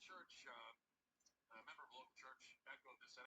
church, a member of a local church, echoed this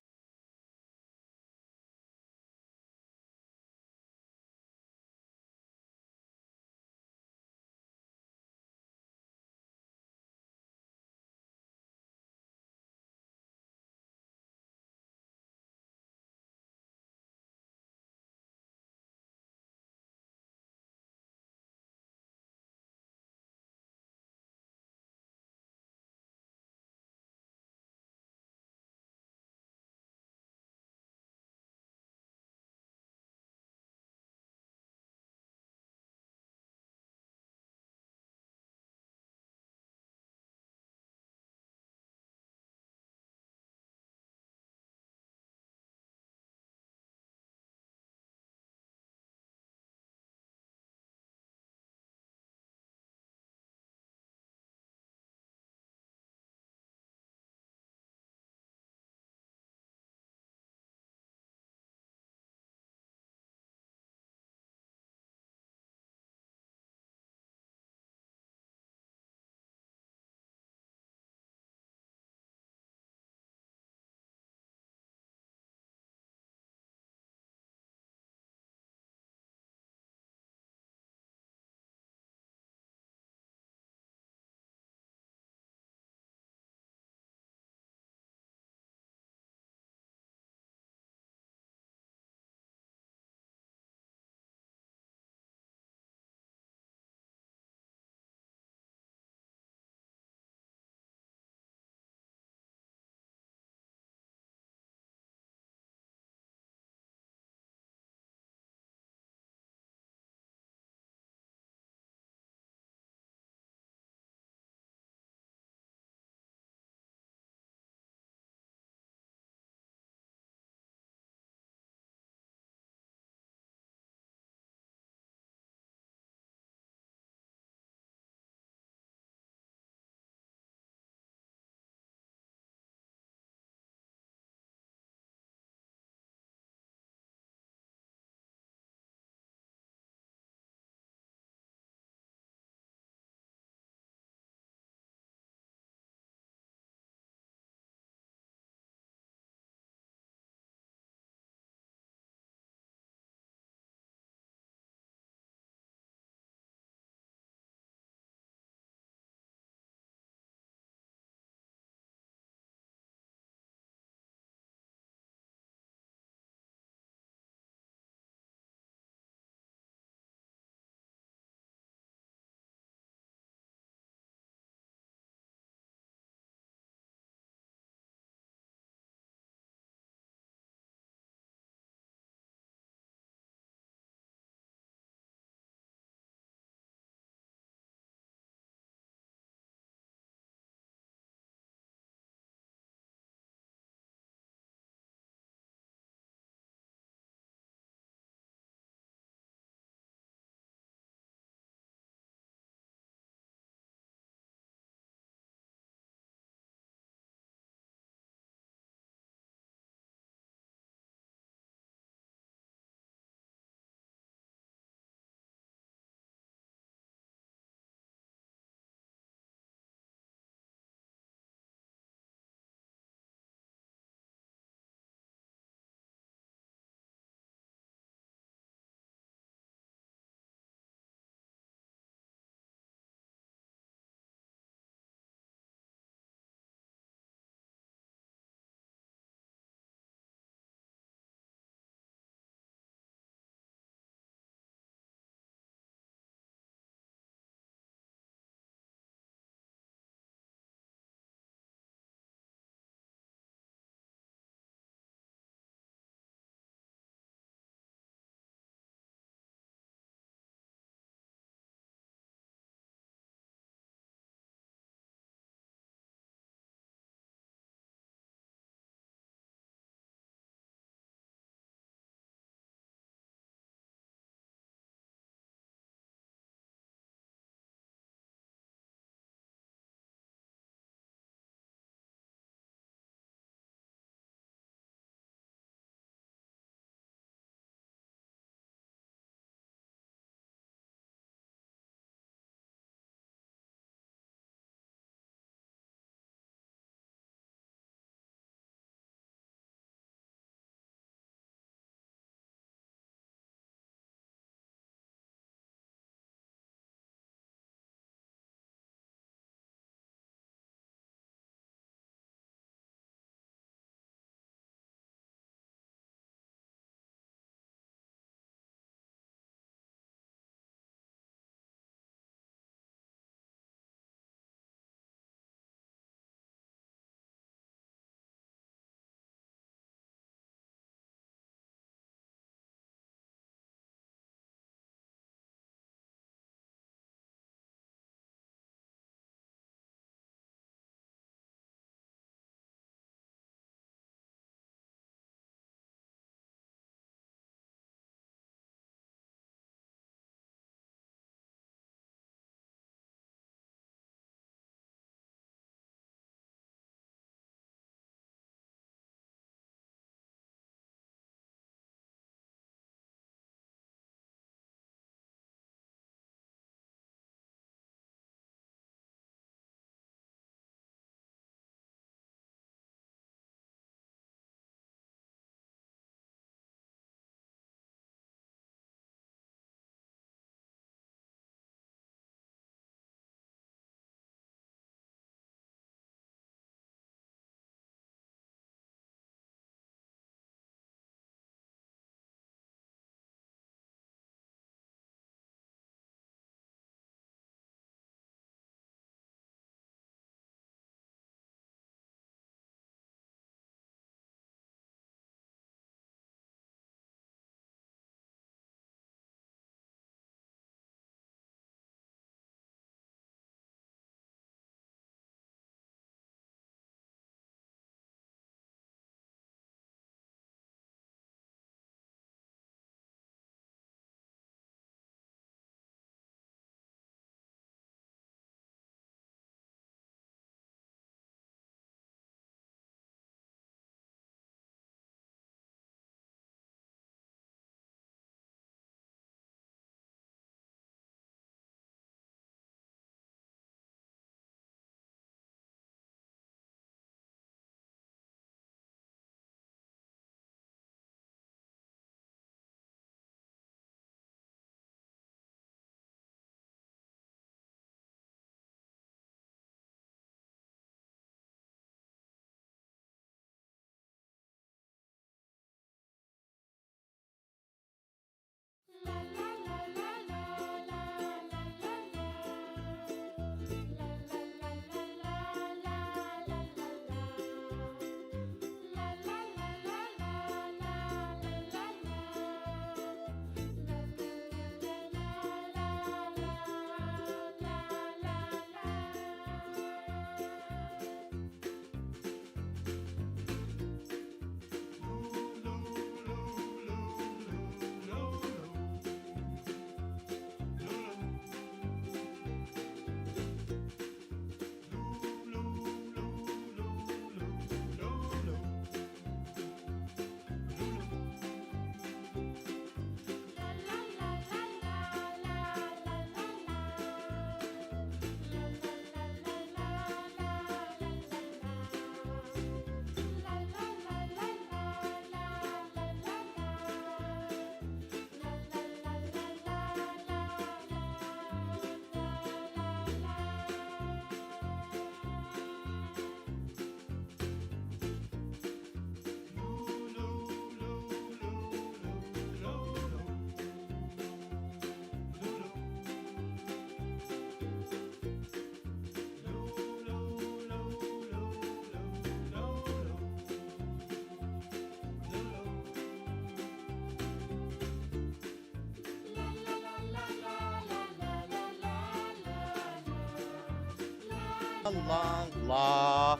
la la.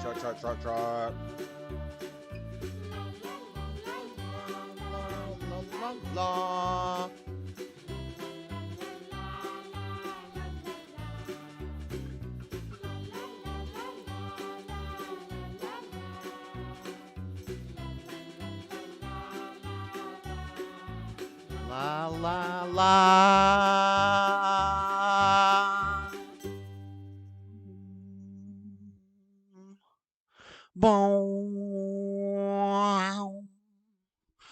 Chart, chart, chart, chart. La, la, la. La la la. Boom.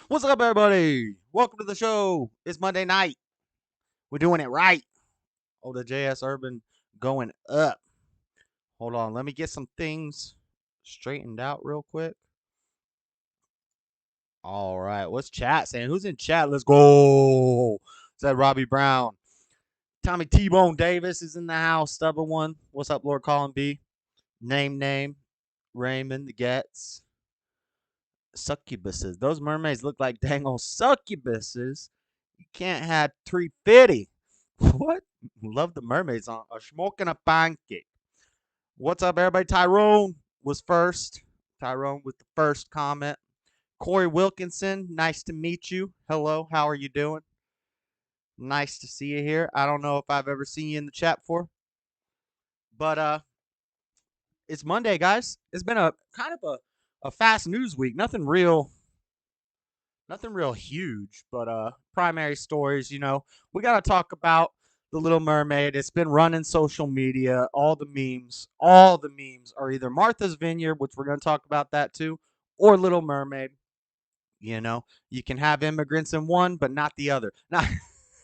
What's up, everybody? Welcome to the show. It's Monday night. We're doing it right. Oh, the JS Urban going up. Hold on. Let me get some things straightened out real quick. All right. What's chat saying? Who's in chat? Let's go. Said Robbie Brown. Tommy T-Bone Davis is in the house. Stubborn one. What's up, Lord Colin B? Name. Raymond the Gets. Succubuses. Those mermaids look like dang old succubuses. You can't have 350. What? Love the mermaids on a smoking a pancake. What's up, everybody? Tyrone was first. Tyrone with the first comment. Corey Wilkinson, nice to meet you. Hello, how are you doing? Nice to see you here. I don't know if I've ever seen you in the chat before, but it's Monday, guys. It's been a kind of a fast news week. Nothing real huge, but primary stories. We got to talk about the Little Mermaid. It's been running social media. All the memes are either Martha's Vineyard, which we're going to talk about that too, or Little Mermaid. You can have immigrants in one, but not the other. Not,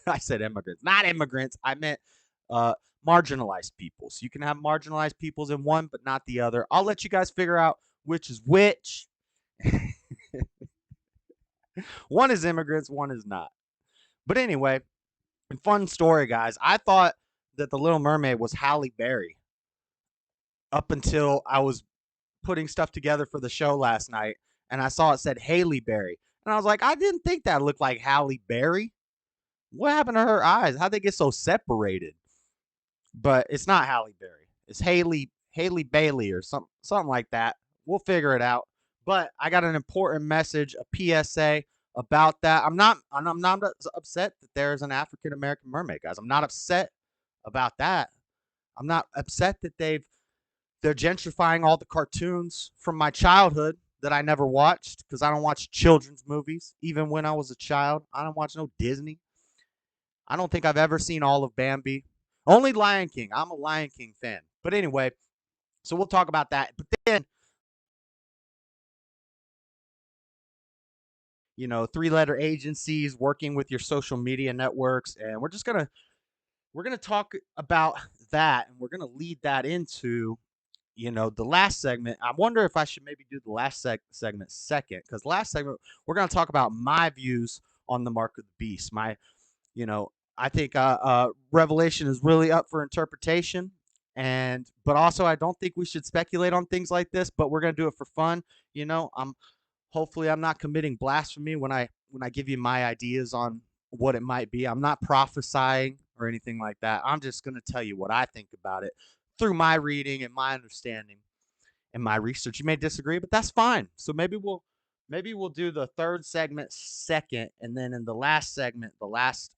I said immigrants, not immigrants. I meant uh, marginalized peoples. You can have marginalized peoples in one, but not the other. I'll let you guys figure out which is which. One is immigrants, one is not. But anyway, fun story, guys. I thought that the Little Mermaid was Halle Berry up until I was putting stuff together for the show last night, and I saw it said Haley Berry, and I was like, I didn't think that looked like Halle Berry. What happened to her eyes? How'd they get so separated? But it's not Halle Berry. It's Haley Bailey or something like that. We'll figure it out. But I got an important message, a PSA about that. I'm not upset that there's an African American mermaid, guys. I'm not upset about that. I'm not upset that they're gentrifying all the cartoons from my childhood that I never watched because I don't watch children's movies. Even when I was a child, I don't watch no Disney. I don't think I've ever seen all of Bambi. Only Lion King. I'm a Lion King fan. But anyway, so we'll talk about that. But then, 3-letter agencies working with your social media networks, and we're gonna talk about that, and we're gonna lead that into the last segment. I wonder if I should maybe do the last segment second, because last segment we're gonna talk about my views on the Mark of the Beast. I think Revelation is really up for interpretation, but also I don't think we should speculate on things like this. But we're gonna do it for fun. Hopefully I'm not committing blasphemy when I give you my ideas on what it might be. I'm not prophesying or anything like that. I'm just gonna tell you what I think about it through my reading and my understanding and my research. You may disagree, but that's fine. So maybe we'll do the third segment second, and then in the last segment, the last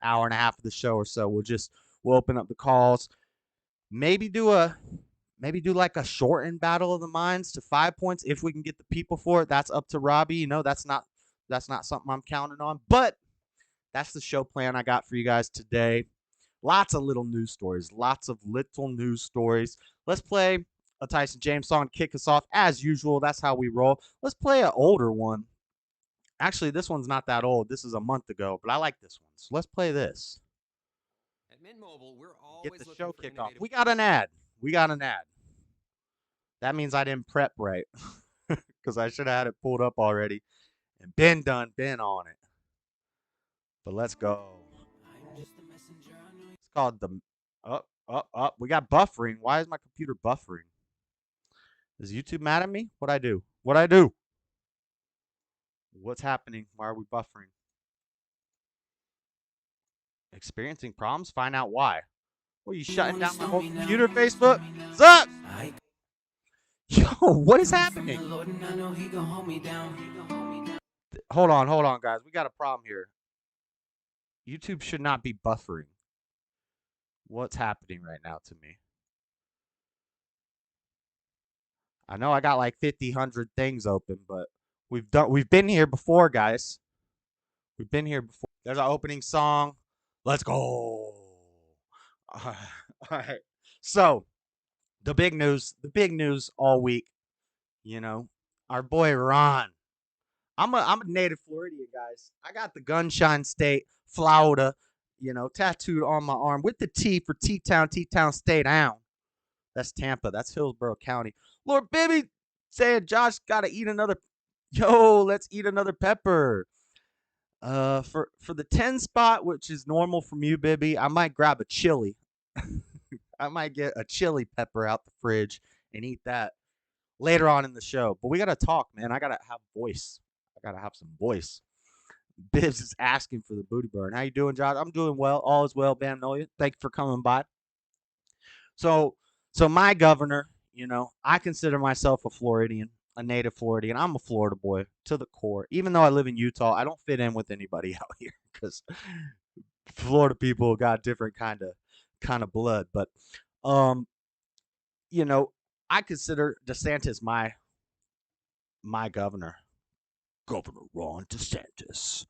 hour and a half of the show or so, we'll open up the calls. Maybe do like a shortened battle of the minds to 5 points if we can get the people for it. That's up to Robbie. That's not something I'm counting on, but that's the show plan I got for you guys today. Lots of little news stories. Let's play a Tyson James song to kick us off. As usual, that's how we roll. Let's play an older one. Actually, this one's not that old. This is a month ago, but I like this one. So let's play this. At Mint Mobile, we're always Get the looking show for kick off. innovative. We got an ad. That means I didn't prep right because I should have had it pulled up already and been on it. But let's go. It's called the up. We got buffering. Why is my computer buffering? Is YouTube mad at me? What I do? What's happening? Why are we buffering? Experiencing problems? Find out why. Well, you shutting down my whole computer, Facebook? What's up? Yo, what is happening? Hold on, guys. We got a problem here. YouTube should not be buffering. What's happening right now to me? I know I got like 50, 100 things open, but we've been here before, guys. We've been here before. There's our opening song. Let's go. All right. So, the big news all week, you know, our boy Ron. I'm a native Floridian, guys. I got the Gunshine State, Florida, tattooed on my arm with the T for T-Town, T-Town, stay down. That's Tampa. That's Hillsborough County. Lord Bibby saying Josh gotta eat another. Yo, let's eat another pepper. For the 10 spot, which is normal from you, Bibby, I might grab a chili. I might get a chili pepper out the fridge and eat that later on in the show. But we gotta talk, man. I gotta have voice. I gotta have some voice. Bibbs is asking for the booty burn. How you doing, Josh? I'm doing well. All is well, Bam Nolia. Thank you for coming by. So my governor, I consider myself a Floridian, a native Floridian. I'm a Florida boy to the core. Even though I live in Utah, I don't fit in with anybody out here because Florida people got different kind of blood. But I consider Desantis my governor. Governor Ron DeSantis.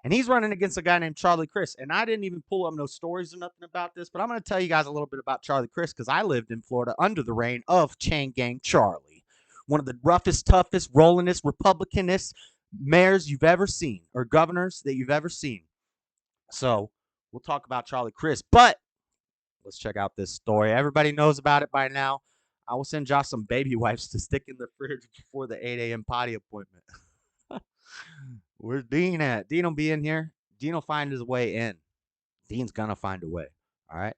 And he's running against a guy named Charlie Crist. And I didn't even pull up no stories or nothing about this, but I'm going to tell you guys a little bit about Charlie Crist because I lived in Florida under the reign of Chain Gang Charlie, one of the roughest, toughest, rollingest, Republicanist mayors you've ever seen, or governors that you've ever seen. So we'll talk about Charlie Crist, but let's check out this story. Everybody knows about it by now. I will send Josh some baby wipes to stick in the fridge before the 8 a.m. potty appointment. Where's Dean at? Dean will be in here. Dean will find his way in. Dean's gonna find a way. All right.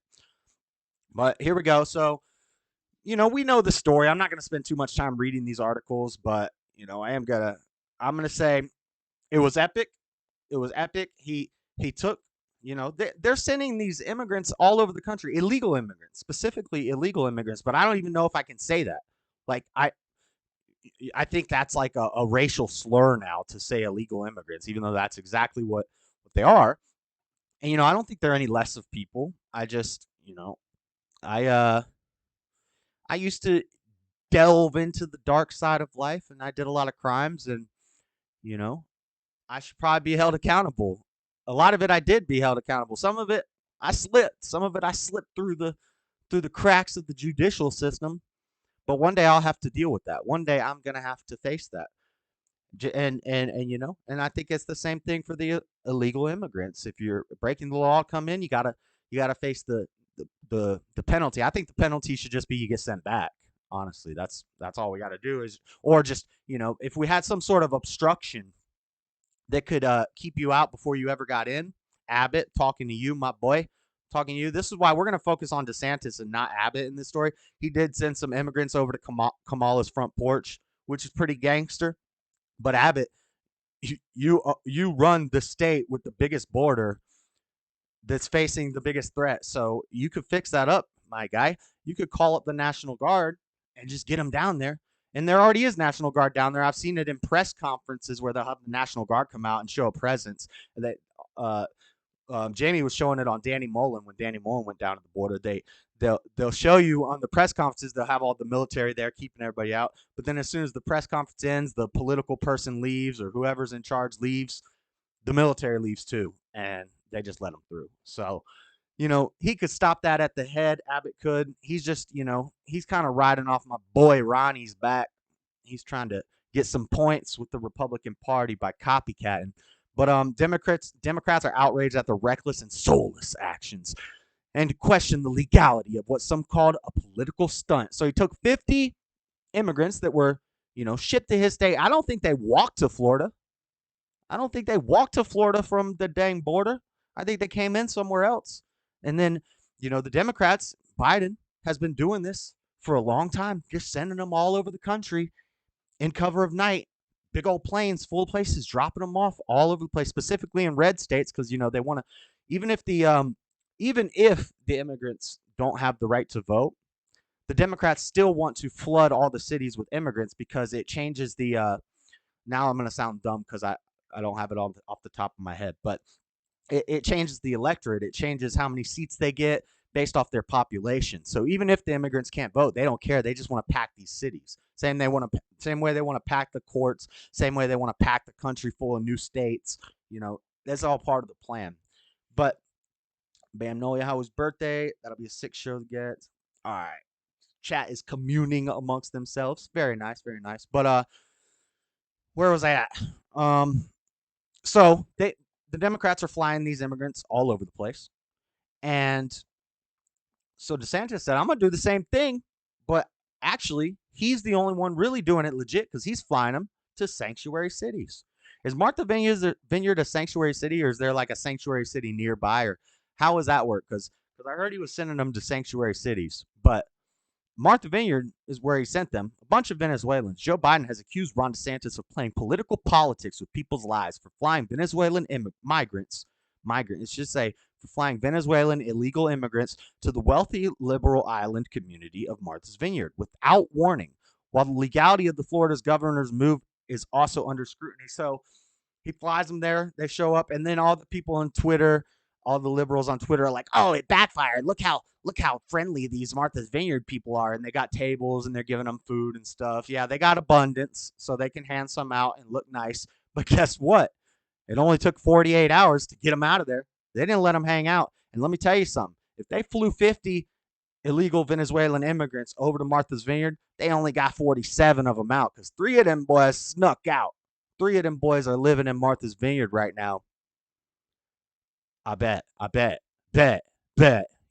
But here we go. So, we know the story. I'm not gonna spend too much time reading these articles, but I'm gonna say it was epic. It was epic. He took, they're sending these immigrants all over the country, illegal immigrants, specifically illegal immigrants, but I don't even know if I can say that. Like I think that's like a racial slur now to say illegal immigrants, even though that's exactly what they are. And, I don't think they're any less of people. I just, I used to delve into the dark side of life and I did a lot of crimes and, I should probably be held accountable. A lot of it I did be held accountable. Some of it I slipped. Some of it I slipped through the cracks of the judicial system. But one day I'll have to deal with that. One day I'm gonna have to face that, and I think it's the same thing for the illegal immigrants. If you're breaking the law, come in, you gotta face the penalty. I think the penalty should just be you get sent back. Honestly, that's all we got to do is, or just if we had some sort of obstruction that could keep you out before you ever got in. Abbott, talking to you, my boy. Talking to you. This is why we're going to focus on DeSantis and not Abbott in this story. He did send some immigrants over to Kamala's front porch, which is pretty gangster. But Abbott, you run the state with the biggest border that's facing the biggest threat. So you could fix that up, my guy. You could call up the National Guard and just get them down there. And there already is National Guard down there. I've seen it in press conferences where they'll have the National Guard come out and show a presence. That Jamie was showing it on Danny Mullen when Danny Mullen went down to the border. They'll show you on the press conferences. They'll have all the military there keeping everybody out. But then as soon as the press conference ends, the political person leaves or whoever's in charge leaves. The military leaves too, and they just let them through. So, he could stop that at the head. Abbott could. He's just, he's kind of riding off my boy Ronnie's back. He's trying to get some points with the Republican Party by copycatting. But Democrats are outraged at the reckless and soulless actions and question the legality of what some called a political stunt. So he took 50 immigrants that were, shipped to his state. I don't think they walked to Florida. I don't think they walked to Florida from the dang border. I think they came in somewhere else. And then, the Democrats, Biden, has been doing this for a long time, just sending them all over the country in cover of night, big old planes full of places, dropping them off all over the place, specifically in red states, because they want to. Even if the immigrants don't have the right to vote, the Democrats still want to flood all the cities with immigrants because it changes the. Now I'm going to sound dumb because I don't have it off the top of my head, but it changes the electorate. It changes how many seats they get based off their population. So even if the immigrants can't vote, they don't care. They just want to pack these cities. Same way they want to pack the courts. Same way they want to pack the country full of new states. That's all part of the plan. But Bam Noyahu's birthday. That'll be a sick show to get. All right. Chat is communing amongst themselves. Very nice, very nice. But where was I at? So the Democrats are flying these immigrants all over the place. And so DeSantis said, I'm going to do the same thing. But actually, he's the only one really doing it legit because he's flying them to sanctuary cities. Is Martha Vineyard a sanctuary city, or is there like a sanctuary city nearby? Or how does that work? Because I heard he was sending them to sanctuary cities. But Martha Vineyard is where he sent them. A bunch of Venezuelans. Joe Biden has accused Ron DeSantis of playing political politics with people's lives for flying Venezuelan migrants. It should say for flying Venezuelan illegal immigrants to the wealthy liberal island community of Martha's Vineyard without warning, while the legality of the Florida's governor's move is also under scrutiny. So he flies them there. They show up, and then all the people on Twitter, all the liberals on Twitter are like, "Oh, it backfired. Look how friendly these Martha's Vineyard people are." And they got tables and they're giving them food and stuff. Yeah, they got abundance, so they can hand some out and look nice. But guess what? It only took 48 hours to get them out of there. They didn't let them hang out. And let me tell you something. If they flew 50 illegal Venezuelan immigrants over to Martha's Vineyard, they only got 47 of them out because 3 of them boys snuck out. 3 of them boys are living in Martha's Vineyard right now. I bet. You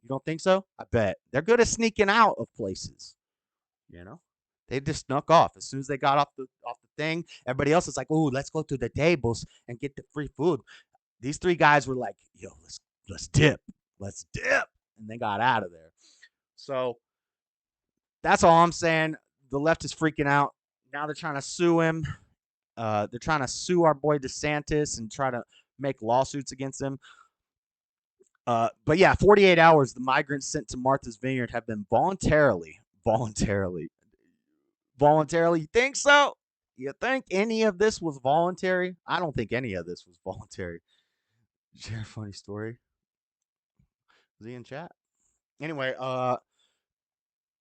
don't think so? I bet. They're good at sneaking out of places. They just snuck off. As soon as they got off the thing, everybody else is like, "Ooh, let's go to the tables and get the free food." These 3 guys were like, "Yo, let's dip. Let's dip." And they got out of there. So that's all I'm saying. The left is freaking out. Now they're trying to sue him. They're trying to sue our boy DeSantis and try to make lawsuits against him. But yeah, 48 hours, the migrants sent to Martha's Vineyard have been voluntarily. You think so? You think any of this was voluntary? I don't think any of this was voluntary. Share a funny story. Was he in chat? Anyway,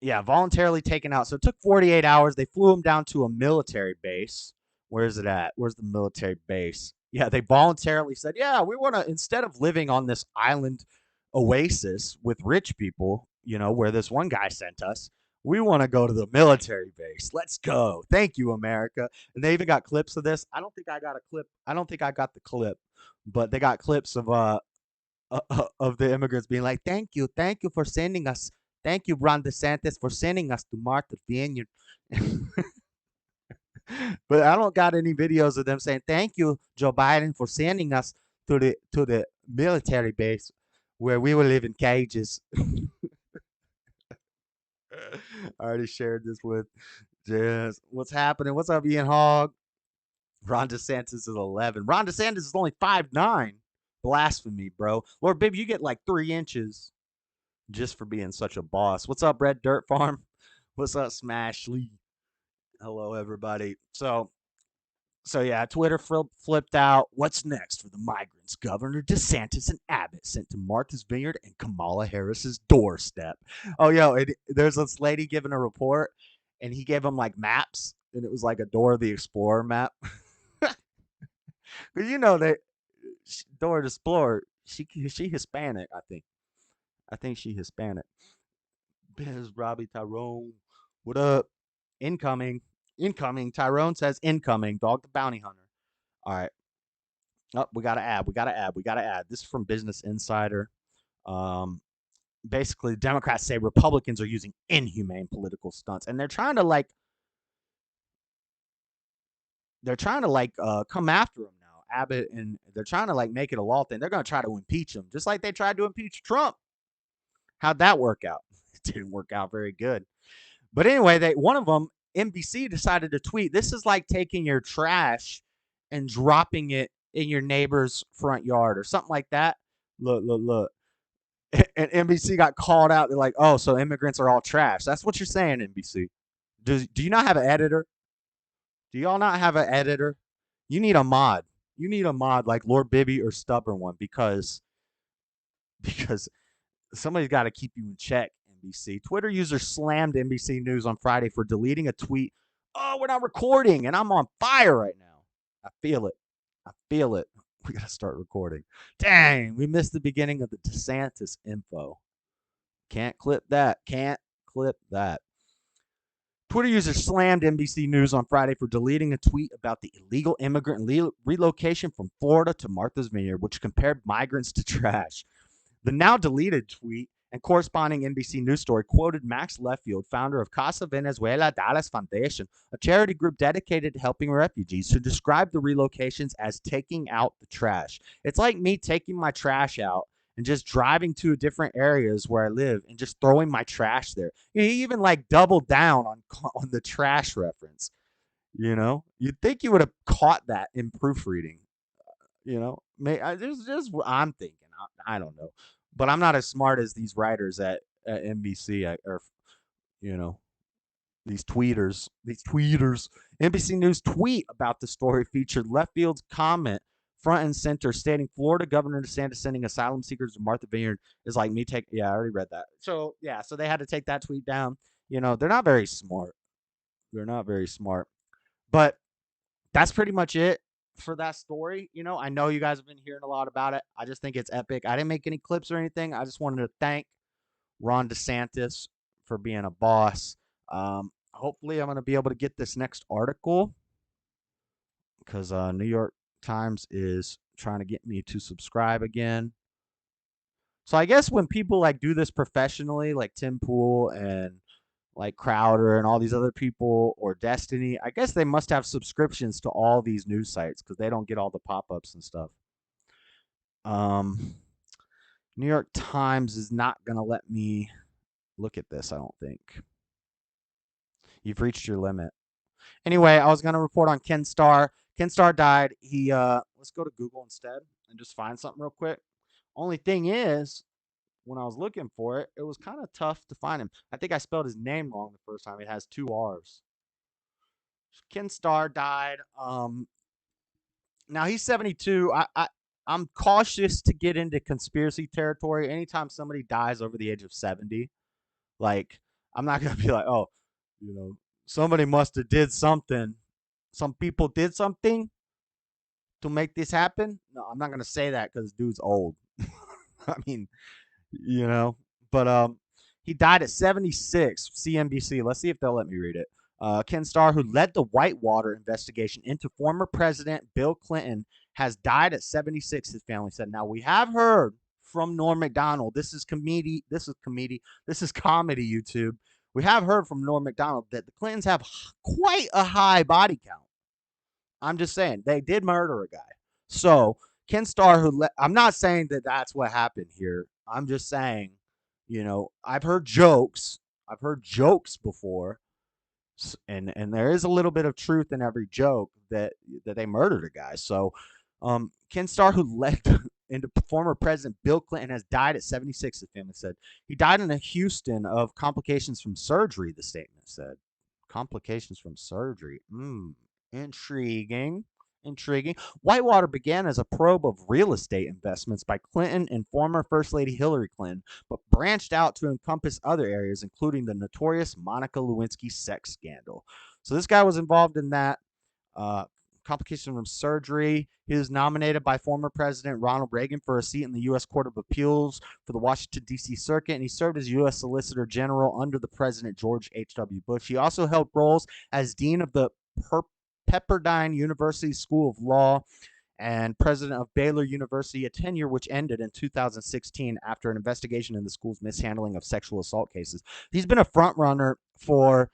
yeah, voluntarily taken out. So it took 48 hours. They flew him down to a military base. Where's it at? Where's the military base? Yeah, they voluntarily said, yeah, we want to, instead of living on this island oasis with rich people, where this one guy sent us, we want to go to the military base. Let's go. Thank you, America. And they even got clips of this. I don't think I got a clip. I don't think I got the clip, but they got clips of the immigrants being like, thank you for sending us. Thank you, Ron DeSantis, for sending us to Martha's Vineyard. But I don't got any videos of them saying, thank you, Joe Biden, for sending us to the military base where we will live in cages. I already shared this with Jess. What's happening? What's up, Ian Hogg? Ron DeSantis is 11. Ron DeSantis is only 5'9". Blasphemy, bro. Lord, baby, you get like 3 inches just for being such a boss. What's up, Red Dirt Farm? What's up, Smash Lee? Hello, everybody. So yeah, Twitter flipped out. What's next for the migrants? Governor DeSantis and Abbott sent to Martha's Vineyard and Kamala Harris's doorstep. Oh, there's this lady giving a report, and he gave them like maps, and it was like a Dora the Explorer map. Because Dora the Explorer, she Hispanic, I think. I think she Hispanic. Biz, Robbie, Tyrone, what up? Incoming. Tyrone says incoming. Dog the Bounty Hunter. All right. Oh, we got to add. This is from Business Insider. Basically, Democrats say Republicans are using inhumane political stunts, and they're trying to come after him now, Abbott, and they're trying to make it a law thing. They're going to try to impeach him, just like they tried to impeach Trump. How'd that work out? It didn't work out very good. But anyway, one of them NBC decided to tweet, "This is like taking your trash and dropping it in your neighbor's front yard," or something like that. Look. And NBC got called out. They're like, "Oh, so immigrants are all trash." That's what you're saying, NBC. Do you not have an editor? Do y'all not have an editor? You need a mod. You need a mod like Lord Bibby or Stubborn One because somebody's got to keep you in check, NBC. Twitter user slammed NBC News on Friday for deleting a tweet. "Oh, we're not recording, and I'm on fire right now. I feel it. I feel it. We got to start recording. Dang, we missed the beginning of the Desantis info. Can't clip that. Can't clip that." Twitter user slammed NBC News on Friday for deleting a tweet about the illegal immigrant relocation from Florida to Martha's Vineyard, which compared migrants to trash. The now deleted tweet and corresponding NBC News story quoted Max Leffield, founder of Casa Venezuela Dallas Foundation, a charity group dedicated to helping refugees, who described the relocations as taking out the trash. "It's like me taking my trash out and just driving to different areas where I live and just throwing my trash there." He even like doubled down on the trash reference. You'd think you would have caught that in proofreading. This is just what I'm thinking. I don't know, but I'm not as smart as these writers at NBC or you know these tweeters. NBC News tweet about the story featured Leftfield's comment front and center, stating Florida Governor DeSantis sending asylum seekers to Martha Vineyard is like me take. Yeah, I already read that. So they had to take that tweet down. They're not very smart. They're not very smart, but that's pretty much it for that story. I know you guys have been hearing a lot about it. I just think it's epic. I didn't make any clips or anything. I just wanted to thank Ron DeSantis for being a boss. Hopefully, I'm going to be able to get this next article because New York Times is trying to get me to subscribe again. So I guess when people like do this professionally, like Tim Pool and like Crowder and all these other people, or Destiny, I guess they must have subscriptions to all these news sites because they don't get all the pop-ups and stuff. New York Times is not going to let me look at this, I don't think. You've reached your limit. Anyway, I was going to report on Ken Starr. Ken Starr died. Let's go to Google instead and just find something real quick. Only thing is, when I was looking for it, it was kind of tough to find him. I think I spelled his name wrong the first time. It has 2 R's. Ken Starr died. Now he's 72. I'm cautious to get into conspiracy territory. Anytime somebody dies over the age of 70, like I'm not gonna be like, "Oh, somebody must have did something. Some people did something to make this happen." No, I'm not gonna say that because dude's old. I mean, but he died at 76. CNBC. Let's see if they'll let me read it. Ken Starr, who led the Whitewater investigation into former President Bill Clinton, has died at 76, his family said. Now, we have heard from Norm Macdonald. This is comedy YouTube. We have heard from Norm Macdonald that the Clintons have quite a high body count. I'm just saying, they did murder a guy. So, Ken Starr, I'm not saying that that's what happened here. I'm just saying, I've heard jokes. I've heard jokes before. And there is a little bit of truth in every joke that they murdered a guy. So, Ken Starr, who led into former President Bill Clinton, has died at 76, the family said. He died in Houston of complications from surgery, the statement said. Complications from surgery. Intriguing. Whitewater began as a probe of real estate investments by Clinton and former First Lady Hillary Clinton, but branched out to encompass other areas, including the notorious Monica Lewinsky sex scandal. So this guy was involved in that. Complication from surgery. He was nominated by former President Ronald Reagan for a seat in the U.S. Court of Appeals for the Washington, D.C. Circuit, and he served as U.S. Solicitor General under the President George H.W. Bush. He also held roles as Dean of the Pepperdine University School of Law and president of Baylor University, a tenure which ended in 2016 after an investigation in the school's mishandling of sexual assault cases. He's been a front runner for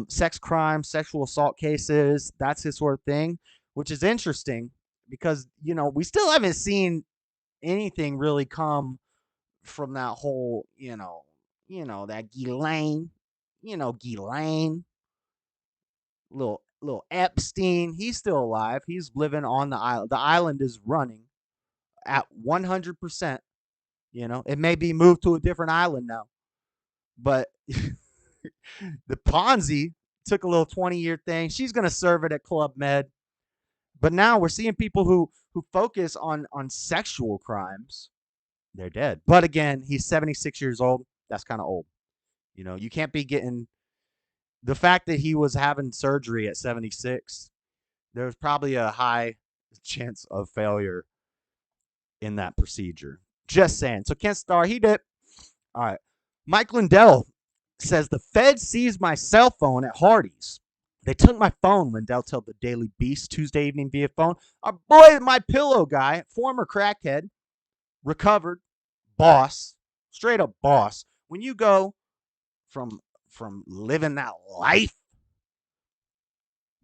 sex crimes, sexual assault cases. That's his sort of thing, which is interesting because, we still haven't seen anything really come from that whole, that Ghislaine, little Epstein. He's still alive. He's living on the island. The island is running at 100%. It may be moved to a different island now, but the Ponzi took a little 20-year thing. She's gonna serve it at Club Med. But now we're seeing people who focus on sexual crimes. They're dead. But again, he's 76 years old. That's kind of old. You can't be getting the fact that he was having surgery at 76. There's probably a high chance of failure in that procedure. Just saying. So Kent Starr, he did. All right. Mike Lindell says the Fed seized my cell phone at Hardee's. They took my phone, Lindell told the Daily Beast Tuesday evening via phone. Our boy, my pillow guy, former crackhead, recovered, boss, straight up boss. When you go from living that life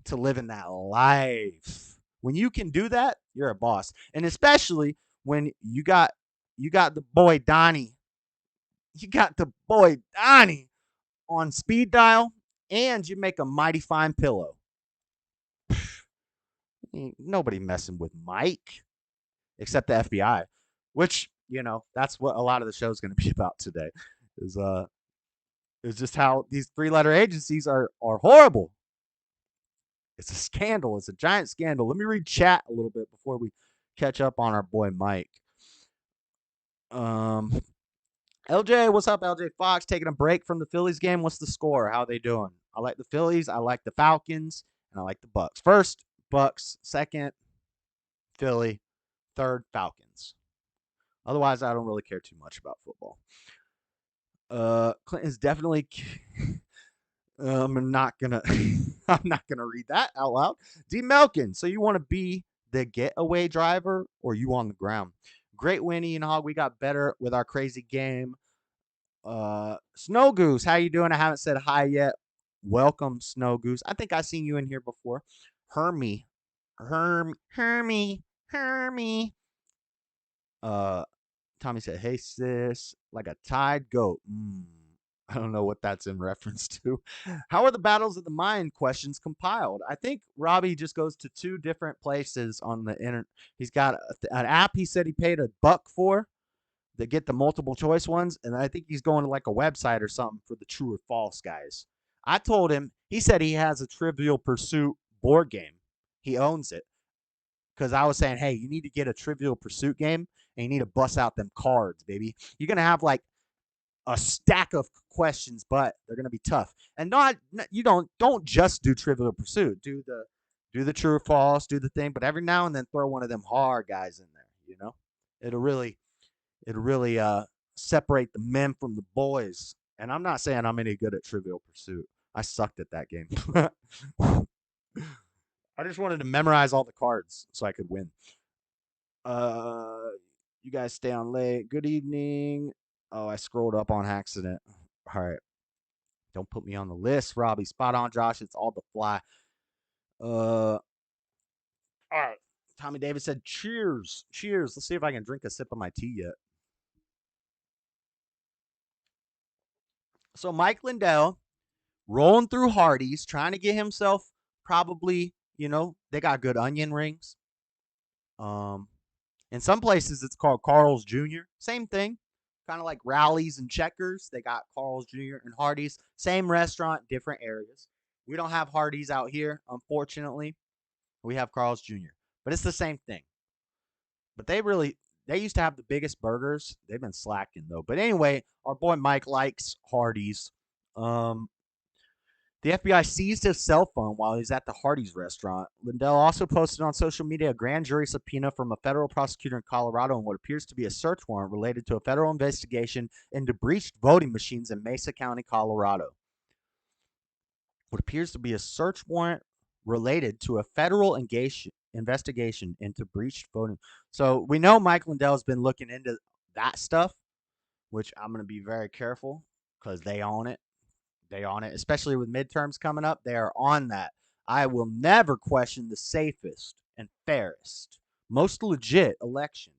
to living that life, when you can do that, you're a boss. And especially when you got the boy Donnie. You got the boy Donnie on speed dial, and you make a mighty fine pillow. Nobody messing with Mike except the FBI, which, that's what a lot of the show is going to be about today. Is just how these 3-letter agencies are horrible. It's a scandal. It's a giant scandal. Let me read chat a little bit before we catch up on our boy Mike. LJ, what's up, LJ Fox? Taking a break from the Phillies game. What's the score? How are they doing? I like the Phillies. I like the Falcons. And I like the Bucks. First, Bucks. Second, Philly. Third, Falcons. Otherwise, I don't really care too much about football. Clinton's definitely... I'm not gonna read that out loud. D. Melkin, so you want to be the getaway driver or you on the ground? Great Winnie and Hog. We got better with our crazy game. Snow Goose, how you doing? I haven't said hi yet. Welcome, Snow Goose. I think I've seen you in here before. Hermie. Tommy said, hey sis, like a tied goat. I don't know what that's in reference to. How are the Battles of the Mind questions compiled? I think Robbie just goes to 2 different places on the internet. He's got an app he said he paid $1 for to get the multiple choice ones. And I think he's going to like a website or something for the true or false guys. I told him, he said he has a Trivial Pursuit board game. He owns it. Because I was saying, hey, you need to get a Trivial Pursuit game and you need to bust out them cards, baby. You're going to have like a stack of questions, but they're going to be tough. And don't just do Trivial Pursuit. Do the true or false, do the thing, but every now and then throw one of them hard guys in there, It'll really separate the men from the boys. And I'm not saying I'm any good at Trivial Pursuit. I sucked at that game. I just wanted to memorize all the cards so I could win. You guys stay on late. Good evening. Oh, I scrolled up on accident. All right. Don't put me on the list, Robbie. Spot on, Josh. It's all the fly. All right. Tommy Davis said, cheers. Cheers. Let's see if I can drink a sip of my tea yet. So Mike Lindell rolling through Hardee's, trying to get himself probably, they got good onion rings. In some places it's called Carl's Jr. Same thing. Kind of like Rallies and Checkers. They got Carl's Jr. and Hardee's. Same restaurant, different areas. We don't have Hardee's out here, unfortunately. We have Carl's Jr. But it's the same thing. But they used to have the biggest burgers. They've been slacking, though. But anyway, our boy Mike likes Hardee's. The FBI seized his cell phone while he was at the Hardee's restaurant. Lindell also posted on social media a grand jury subpoena from a federal prosecutor in Colorado on what appears to be a search warrant related to a federal investigation into breached voting machines in Mesa County, Colorado. What appears to be a search warrant related to a federal investigation into breached voting. So we know Mike Lindell's been looking into that stuff, which I'm going to be very careful because they own it. They on it, especially with midterms coming up. They are on that. I will never question the safest and fairest, most legit election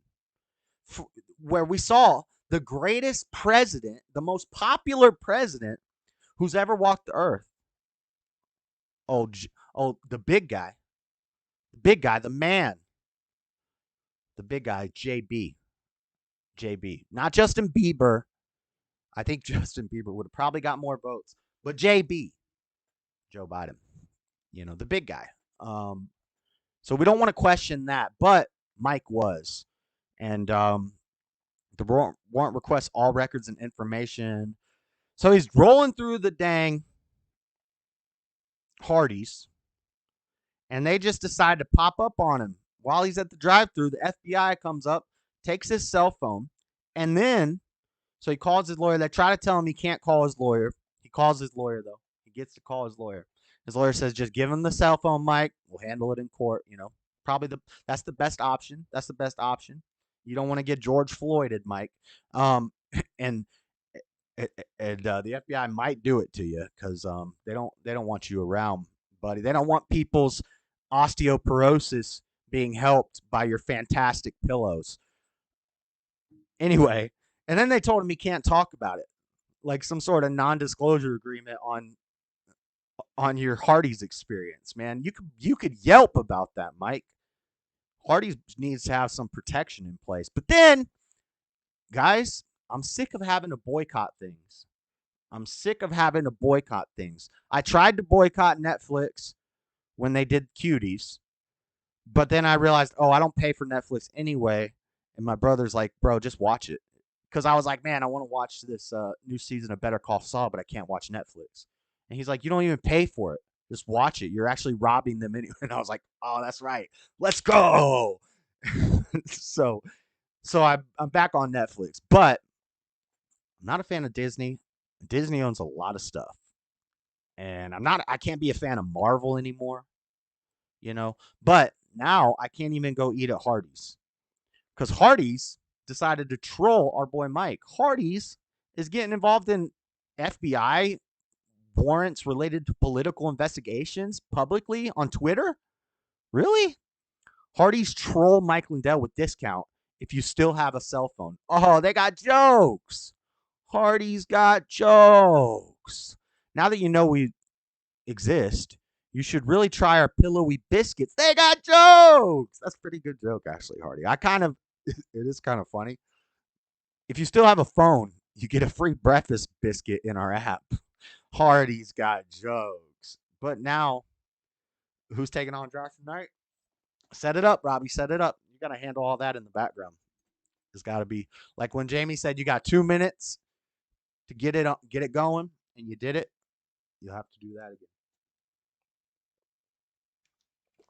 where we saw the greatest president, the most popular president who's ever walked the earth. Oh, the big guy. The big guy, the man. The big guy, JB. JB. Not Justin Bieber. I think Justin Bieber would have probably got more votes. But JB, Joe Biden, the big guy. So we don't want to question that, but Mike was. And the warrant requests all records and information. So he's rolling through the dang Hardee's, and they just decide to pop up on him. While he's at the drive-thru, the FBI comes up, takes his cell phone, and then, so he calls his lawyer. They try to tell him he can't call his lawyer. He calls his lawyer, though. He gets to call his lawyer. His lawyer says, just give him the cell phone, Mike. We'll handle it in court. Probably that's the best option. That's the best option. You don't want to get George Floyded, Mike. And the FBI might do it to you because they don't want you around, buddy. They don't want people's osteoporosis being helped by your fantastic pillows. Anyway, and then they told him he can't talk about it, like some sort of non-disclosure agreement on your Hardee's experience. Man, you could yelp about that, Mike. Hardee's needs to have some protection in place. But then, guys, I'm sick of having to boycott things. I tried to boycott Netflix when they did Cuties, but then I realized, I don't pay for Netflix anyway. And my brother's like, bro, just watch it. Because I was like, man, I want to watch this new season of Better Call Saul, but I can't watch Netflix. And he's like, you don't even pay for it. Just watch it. You're actually robbing them anyway. And I was like, oh, that's right. Let's go. So I'm back on Netflix, but I'm not a fan of Disney. Disney owns a lot of stuff. And I can't be a fan of Marvel anymore, but now I can't even go eat at Hardee's because Hardee's decided to troll our boy Mike. Hardee's is getting involved in FBI warrants related to political investigations publicly on Twitter. Really? Hardee's troll Mike Lindell with discount if you still have a cell phone. Oh, they got jokes. Hardee's got jokes. Now that you know we exist, you should really try our pillowy biscuits. They got jokes. That's a pretty good joke, actually, Hardy. It is kind of funny. If you still have a phone, you get a free breakfast biscuit in our app. Hardy's got jokes. But now, who's taking on Josh tonight? Set it up, Robbie. Set it up. You got to handle all that in the background. It's got to be like when Jamie said you got 2 minutes to get it going, and you did it. You'll have to do that again.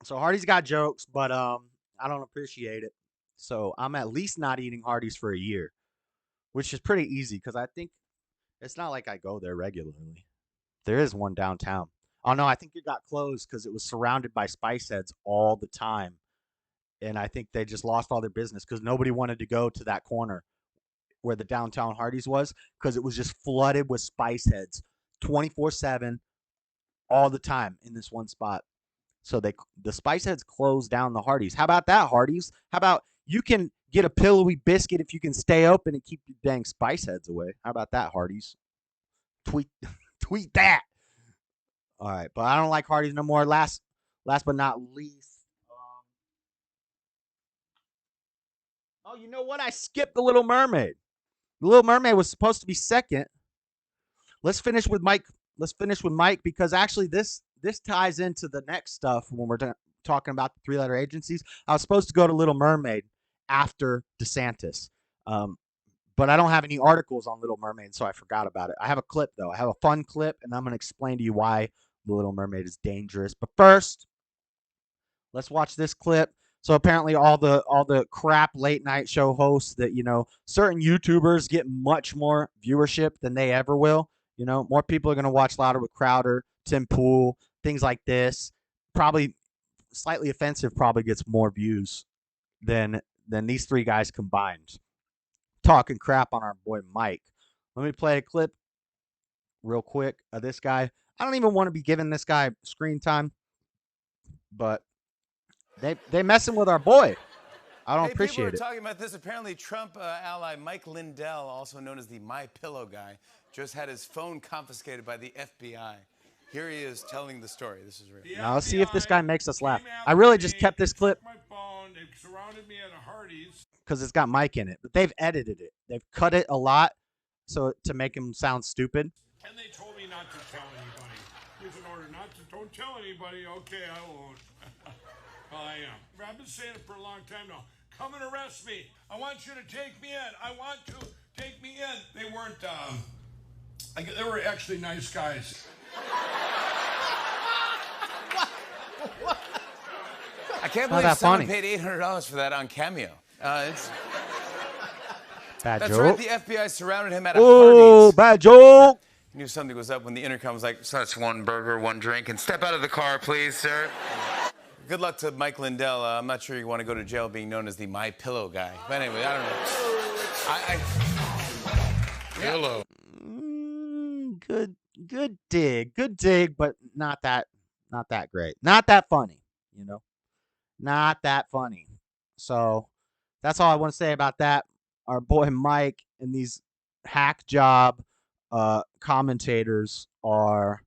So Hardee's got jokes, but I don't appreciate it. So I'm at least not eating Hardee's for a year, which is pretty easy because I think it's not like I go there regularly. There is one downtown. Oh no, I think it got closed because it was surrounded by spice heads all the time. And I think they just lost all their business because nobody wanted to go to that corner where the downtown Hardee's was because it was just flooded with spice heads 24/7 all the time in this one spot. So the spice heads closed down the Hardee's. How about that, Hardee's? How about you can get a pillowy biscuit if you can stay open and keep your dang spice heads away? How about that, Hardee's? Tweet that. All right, but I don't like Hardee's no more. Last but not least. Oh, you know what? I skipped The Little Mermaid. The Little Mermaid was supposed to be second. Let's finish with Mike because actually this ties into the next stuff when we're talking about the 3-letter agencies. I was supposed to go to Little Mermaid after Desantis, but I don't have any articles on Little Mermaid, so I forgot about it. I have a clip, though. I have a fun clip, and I'm going to explain to you why The Little Mermaid is dangerous. But first, let's watch this clip. So apparently all the crap late night show hosts that, certain YouTubers get much more viewership than they ever will. More people are going to watch Louder with Crowder, Tim Pool, things like this. Probably slightly offensive probably gets more views than these 3 guys combined. Talking crap on our boy Mike. Let me play a clip real quick of this guy. I don't even want to be giving this guy screen time, but they messing with our boy. I don't appreciate it. People are talking about this. Apparently, Trump ally Mike Lindell, also known as the My Pillow guy, just had his phone confiscated by the FBI. Here he is telling the story. This is real. Now let's see if this guy makes us laugh. I really just kept this clip My phone. They surrounded me at a Hardee's. because it's got Mike in it, but they've edited it. They've cut it a lot so to make him sound stupid. And they told me not to tell anybody. Here's an order not to. Don't tell anybody. Okay, I won't. Well, I am. I've been saying it for a long time now. Come and arrest me. I want you to take me in. I want to take me in. They weren't. They were actually nice guys. I can't Not believe that someone funny. paid $800 for that on Cameo. Bad That's joke. right. The FBI surrounded him at a Oh, Hardee's. bad joke. Knew something was up when the intercom was like, so that's one burger, one drink, and step out of the car, please, sir. Good luck to Mike Lindell. I'm not sure you want to go to jail being known as the My Pillow guy. But anyway, I don't know. Hello. Good dig, but not that great. Not that funny, you know? Not that funny. So that's all I want to say about that. Our boy Mike and these hack job commentators are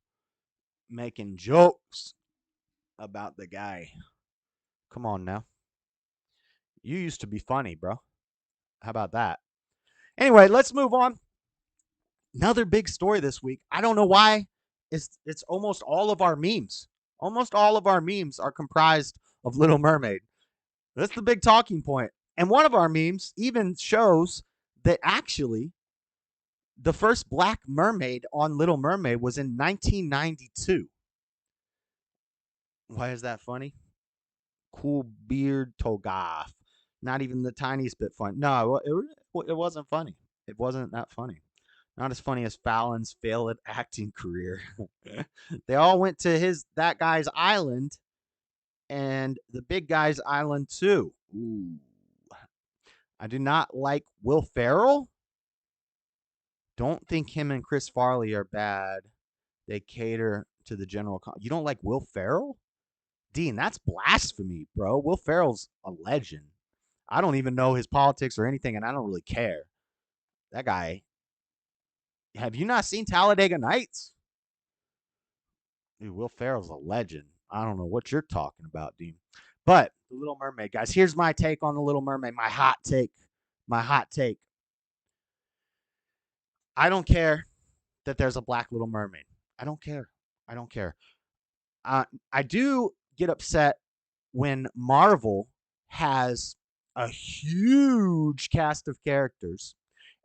making jokes about the guy. Come on now. You used to be funny, bro. How about that? Anyway, let's move on. Another big story this week. I don't know why. It's almost all of our memes. Almost all of our memes are comprised of Little Mermaid. That's the big talking point. And one of our memes even shows that actually the first black mermaid on Little Mermaid was in 1992. Why is that funny? Cool beard Togath. Not even the tiniest bit funny. No, it wasn't funny. It wasn't that funny. Not as funny as Fallon's failed acting career. They all went to that guy's island and the big guy's island too. Ooh. I do not like Will Ferrell. Don't think him and Chris Farley are bad. They cater to the general. You don't like Will Ferrell? Dean, that's blasphemy, bro. Will Ferrell's a legend. I don't even know his politics or anything, and I don't really care. That guy. Have you not seen Talladega Nights? Dude, Will Ferrell's a legend. I don't know what you're talking about, Dean. But The Little Mermaid, guys. Here's my take on The Little Mermaid. My hot take. I don't care that there's a black Little Mermaid. I don't care. I do get upset when Marvel has a huge cast of characters,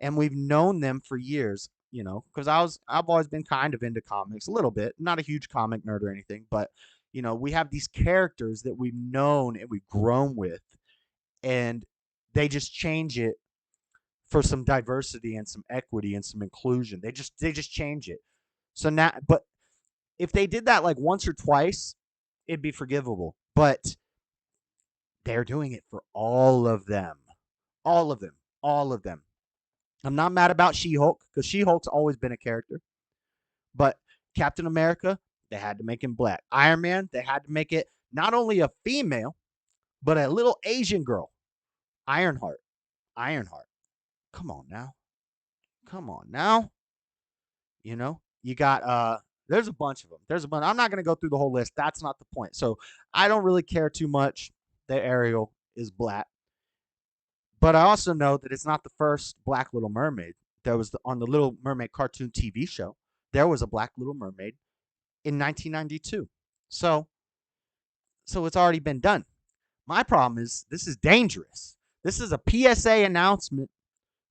and we've known them for years. You know, because I've always been kind of into comics a little bit, not a huge comic nerd or anything, but you know, we have these characters that we've known and we've grown with, and they just change it for some diversity and some equity and some inclusion. They just change it. So now, but if they did that like once or twice, it'd be forgivable. But they're doing it for all of them. All of them. I'm not mad about She-Hulk, because She-Hulk's always been a character. But Captain America, they had to make him black. Iron Man, they had to make it not only a female, but a little Asian girl. Ironheart. Come on now. You know, you got there's a bunch of them. I'm not going to go through the whole list. That's not the point. So I don't really care too much that Ariel is black. But I also know that it's not the first black Little Mermaid. There was on the Little Mermaid cartoon TV show. There was a black Little Mermaid in 1992. So it's already been done. My problem is this is dangerous. This is a PSA announcement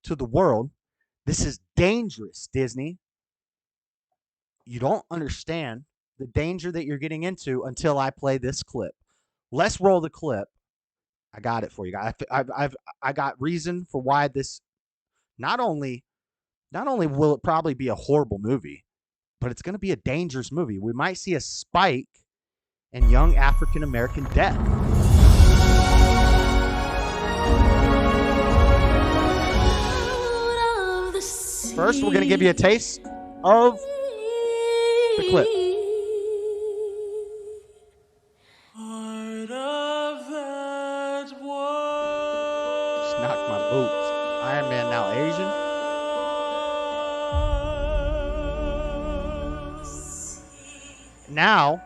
to the world. This is dangerous, Disney. You don't understand the danger that you're getting into until I play this clip. Let's roll the clip. I got it for you guys. I got reason for why this not only will it probably be a horrible movie, but it's going to be a dangerous movie. We might see a spike in young African American death. First, we're going to give you a taste of the clip. Just knocked my boots. Iron Man now Asian. now,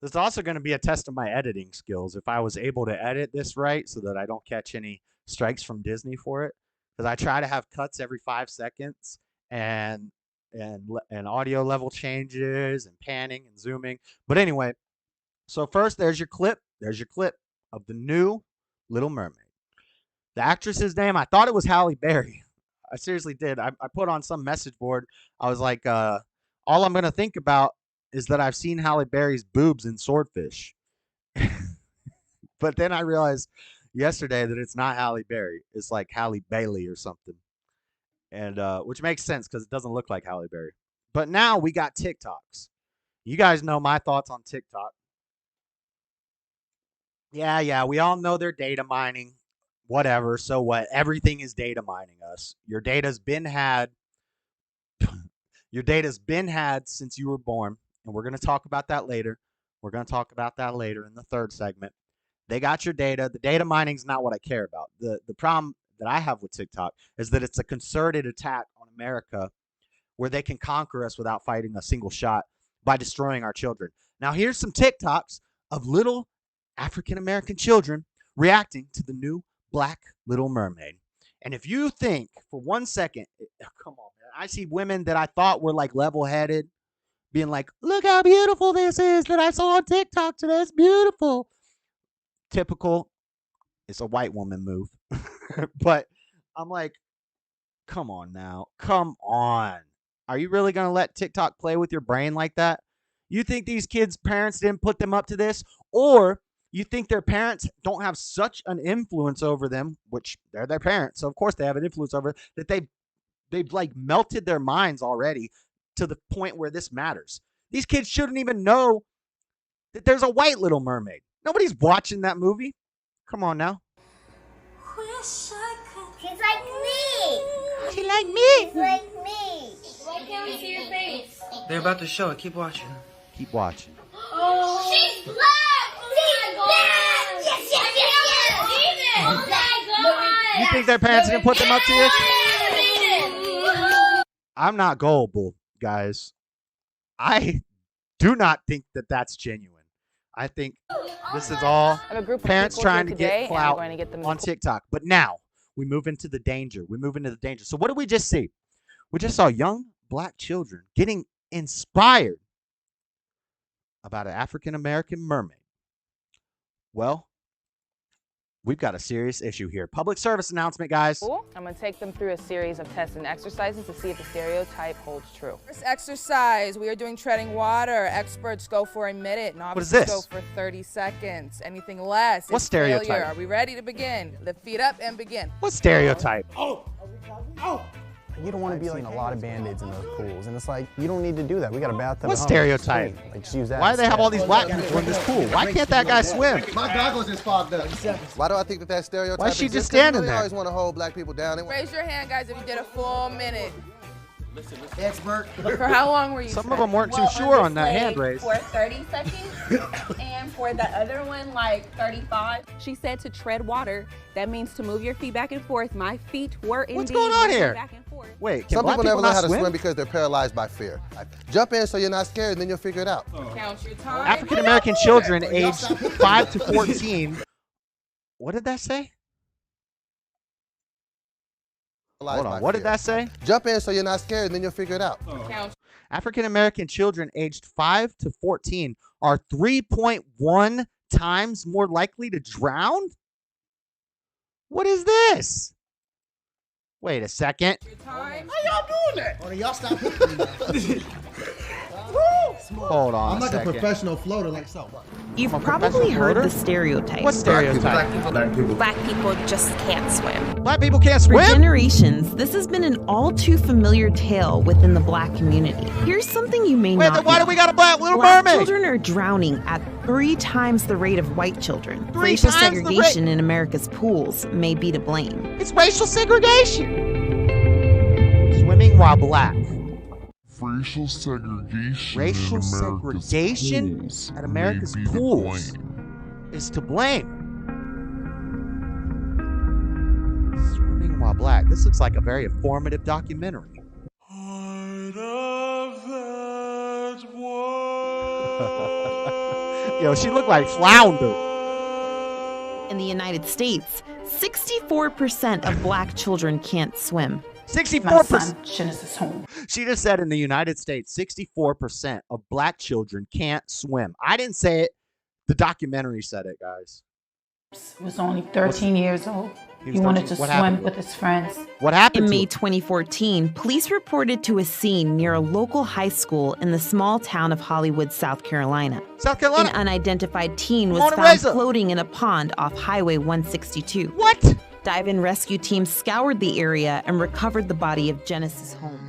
there's also going to be a test of my editing skills. If I was able to edit this right so that I don't catch any strikes from Disney for it. Because I try to have cuts every 5 seconds and audio level changes and panning and zooming. But anyway, so first there's your clip. There's your clip of the new Little Mermaid. The actress's name, I thought it was Halle Berry. I seriously did. I put on some message board. I was like, all I'm going to think about is that I've seen Halle Berry's boobs in Swordfish. But then I realized yesterday that it's not Halle Berry. It's like Halle Bailey or something. And which makes sense because it doesn't look like Halle Berry. But now we got TikToks. You guys know my thoughts on TikTok. Yeah, we all know they're data mining. Whatever, so what? Everything is data mining us. Your data's been had. Your data's been had since you were born, and we're going to talk about that later. We're going to talk about that later in the third segment. They got your data. The data mining is not what I care about. The problem that I have with TikTok is that it's a concerted attack on America where they can conquer us without fighting a single shot by destroying our children. Now, here's some TikToks of little African-American children reacting to the new Black Little Mermaid. And if you think for 1 second, come on, man. I see women that I thought were like level-headed being like, look how beautiful this is that I saw on TikTok today. It's beautiful. Typical. It's a white woman move. But I'm like, come on now. Come on. Are you really going to let TikTok play with your brain like that? You think these kids' parents didn't put them up to this? Or you think their parents don't have such an influence over them, which they're their parents, so of course they have an influence over it, that they've like melted their minds already to the point where this matters. These kids shouldn't even know that there's a white Little Mermaid. Nobody's watching that movie. Come on now. She's like me. She like me. She's like me. Why can't we see your face? They're about to show it. Keep watching. Keep watching. Oh, she's black. She's black. Yes. Oh my God. You think their parents didn't put them up to this? I'm not gullible, guys. I do not think that that's genuine. I think this is all parents trying to get clout on TikTok. But now we move into the danger. So what did we just see? We just saw young black children getting inspired about an African-American mermaid. Well, we've got a serious issue here. Public service announcement, guys. I'm going to take them through a series of tests and exercises to see if the stereotype holds true. First exercise, we are doing treading water. Experts go for a minute, novices What is this? go for 30 seconds. Anything less, What it's stereotype? failure. Are we ready to begin? Lift feet up and begin. What stereotype? You don't want to be like a lot of band-aids in those pools, and it's like you don't need to do that. We got a bathtub. What at home. stereotype? It's clean. Like, just use that Why do they have instead. all these black people in this pool? Why can't that guy swim? My goggles is fogged up. Why do I think that stereotype Why is she exists? just standing 'Cause there? They always want to hold black people down. Raise your hand, guys, if you did a full minute. Expert. For how long were you Some of them weren't too sure on that hand raise. For 30 seconds, and for the other one, like 35. She said to tread water. That means to move your feet back and forth. My feet were indeed What's going on moving here? back and forth. Wait, can Some black people never people learn not how to swim? swim because they're paralyzed by fear. Jump in so you're not scared, and then you'll figure it out. Count your time. African-American children aged 5 to 14. What did that say? Hold on, what did that say? Jump in so you're not scared, and then you'll figure it out. Count. African-American children aged 5 to 14 are 3.1 times more likely to drown? What is this? Wait a second. Time. How y'all doing that? Y'all stop looking. Hold on I'm like a second. a professional floater, like so. You've I'm a probably professional heard floater? the stereotype. What stereotype? Black people just can't swim. Black people can't For swim? generations, this has been an all too familiar tale within the black community. Here's something you may Wait, not then why know. do we got a black Little Black Mermaid? children are drowning at 3 times the rate of white children. 3 Racial times the segregation in America's pools may be to blame. It's racial segregation. Swimming while black. Racial segregation. Racial in segregation pools at America's may be to pools blame. is to blame. Swimming while black. This looks like a very informative documentary. Heart of that Yo, she looked like Flounder. In the United States, 64% of black children can't swim. 64%. Genesis home. She just said in the United States, 64% of black children can't swim. I didn't say it. The documentary said it, guys. He was only 13 years old. He wanted to What swim happened? with his friends. What happened In to May him? 2014, police reported to a scene near a local high school in the small town of Hollywood, South Carolina. South Carolina? An unidentified teen was Mona found Reza. floating in a pond off Highway 162. What? Dive and rescue teams scoured the area and recovered the body of Genesis Holmes.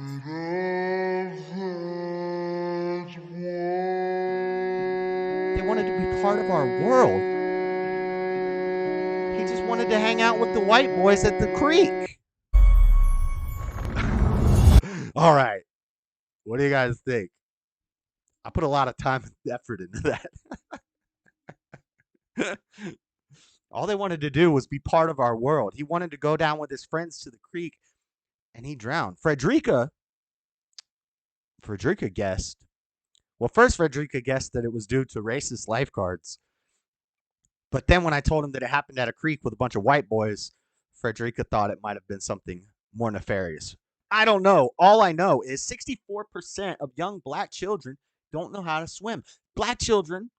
They wanted to be part of our world. He just wanted to hang out with the white boys at the creek. All right. What do you guys think? I put a lot of time and effort into that. All they wanted to do was be part of our world. He wanted to go down with his friends to the creek, and he drowned. Frederica guessed. Well, first Frederica guessed that it was due to racist lifeguards. But then when I told him that it happened at a creek with a bunch of white boys, Frederica thought it might have been something more nefarious. I don't know. All I know is 64% of young black children don't know how to swim. Black children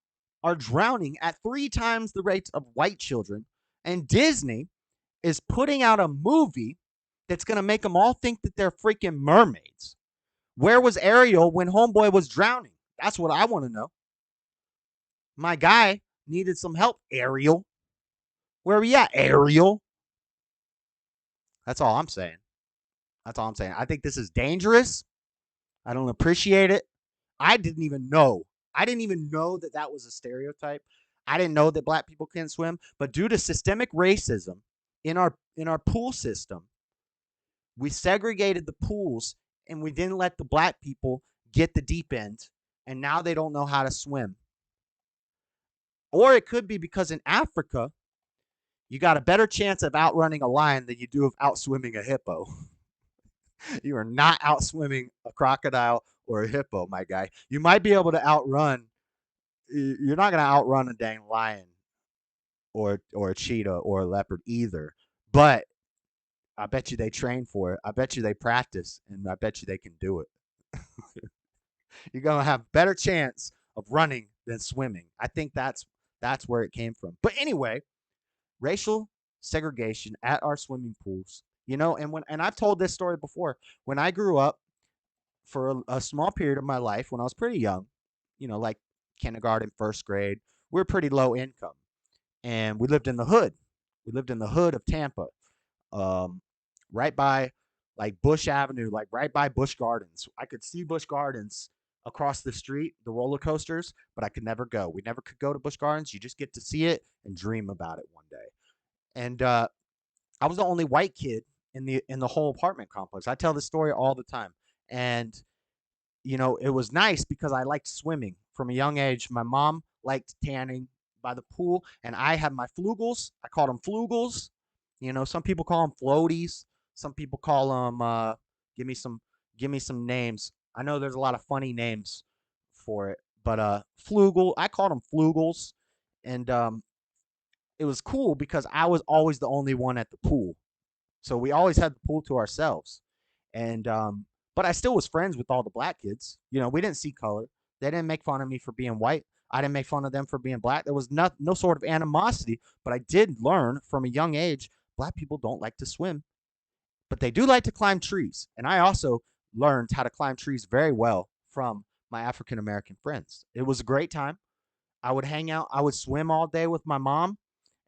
are drowning at 3 times the rate of white children. And Disney is putting out a movie that's going to make them all think that they're freaking mermaids. Where was Ariel when Homeboy was drowning? That's what I want to know. My guy needed some help, Ariel. Where are we at, Ariel? That's all I'm saying. That's all I'm saying. I think this is dangerous. I don't appreciate it. I didn't even know that that was a stereotype. I didn't know that black people can't swim. But due to systemic racism in our pool system, we segregated the pools and we didn't let the black people get the deep end. And now they don't know how to swim. Or it could be because in Africa, you got a better chance of outrunning a lion than you do of outswimming a hippo. You are not outswimming a crocodile or a hippo, my guy. You might be able to outrun. You're not going to outrun a dang lion or a cheetah or a leopard either. But I bet you they train for it. I bet you they practice, and I bet you they can do it. You're going to have better chance of running than swimming. I think that's where it came from. But anyway, racial segregation at our swimming pools. You know, and I've told this story before. When I grew up, for a small period of my life, when I was pretty young, you know, like kindergarten, first grade, we were pretty low income. And we lived in the hood. We lived in the hood of Tampa, right by like Bush Avenue, like right by Busch Gardens. I could see Busch Gardens across the street, the roller coasters, but I could never go. We never could go to Busch Gardens. You just get to see it and dream about it one day. And I was the only white kid in the whole apartment complex. I tell this story all the time. And you know, it was nice because I liked swimming from a young age. My mom liked tanning by the pool, and I had my flugels. I called them flugels. You know, some people call them floaties. Some people call them give me some names. I know there's a lot of funny names for it, but flugel, I called them flugels. And it was cool because I was always the only one at the pool. So we always had the pool to ourselves. And but I still was friends with all the black kids. You know, we didn't see color. They didn't make fun of me for being white. I didn't make fun of them for being black. There was no sort of animosity, but I did learn from a young age, black people don't like to swim, but they do like to climb trees. And I also learned how to climb trees very well from my African American friends. It was a great time. I would hang out. I would swim all day with my mom,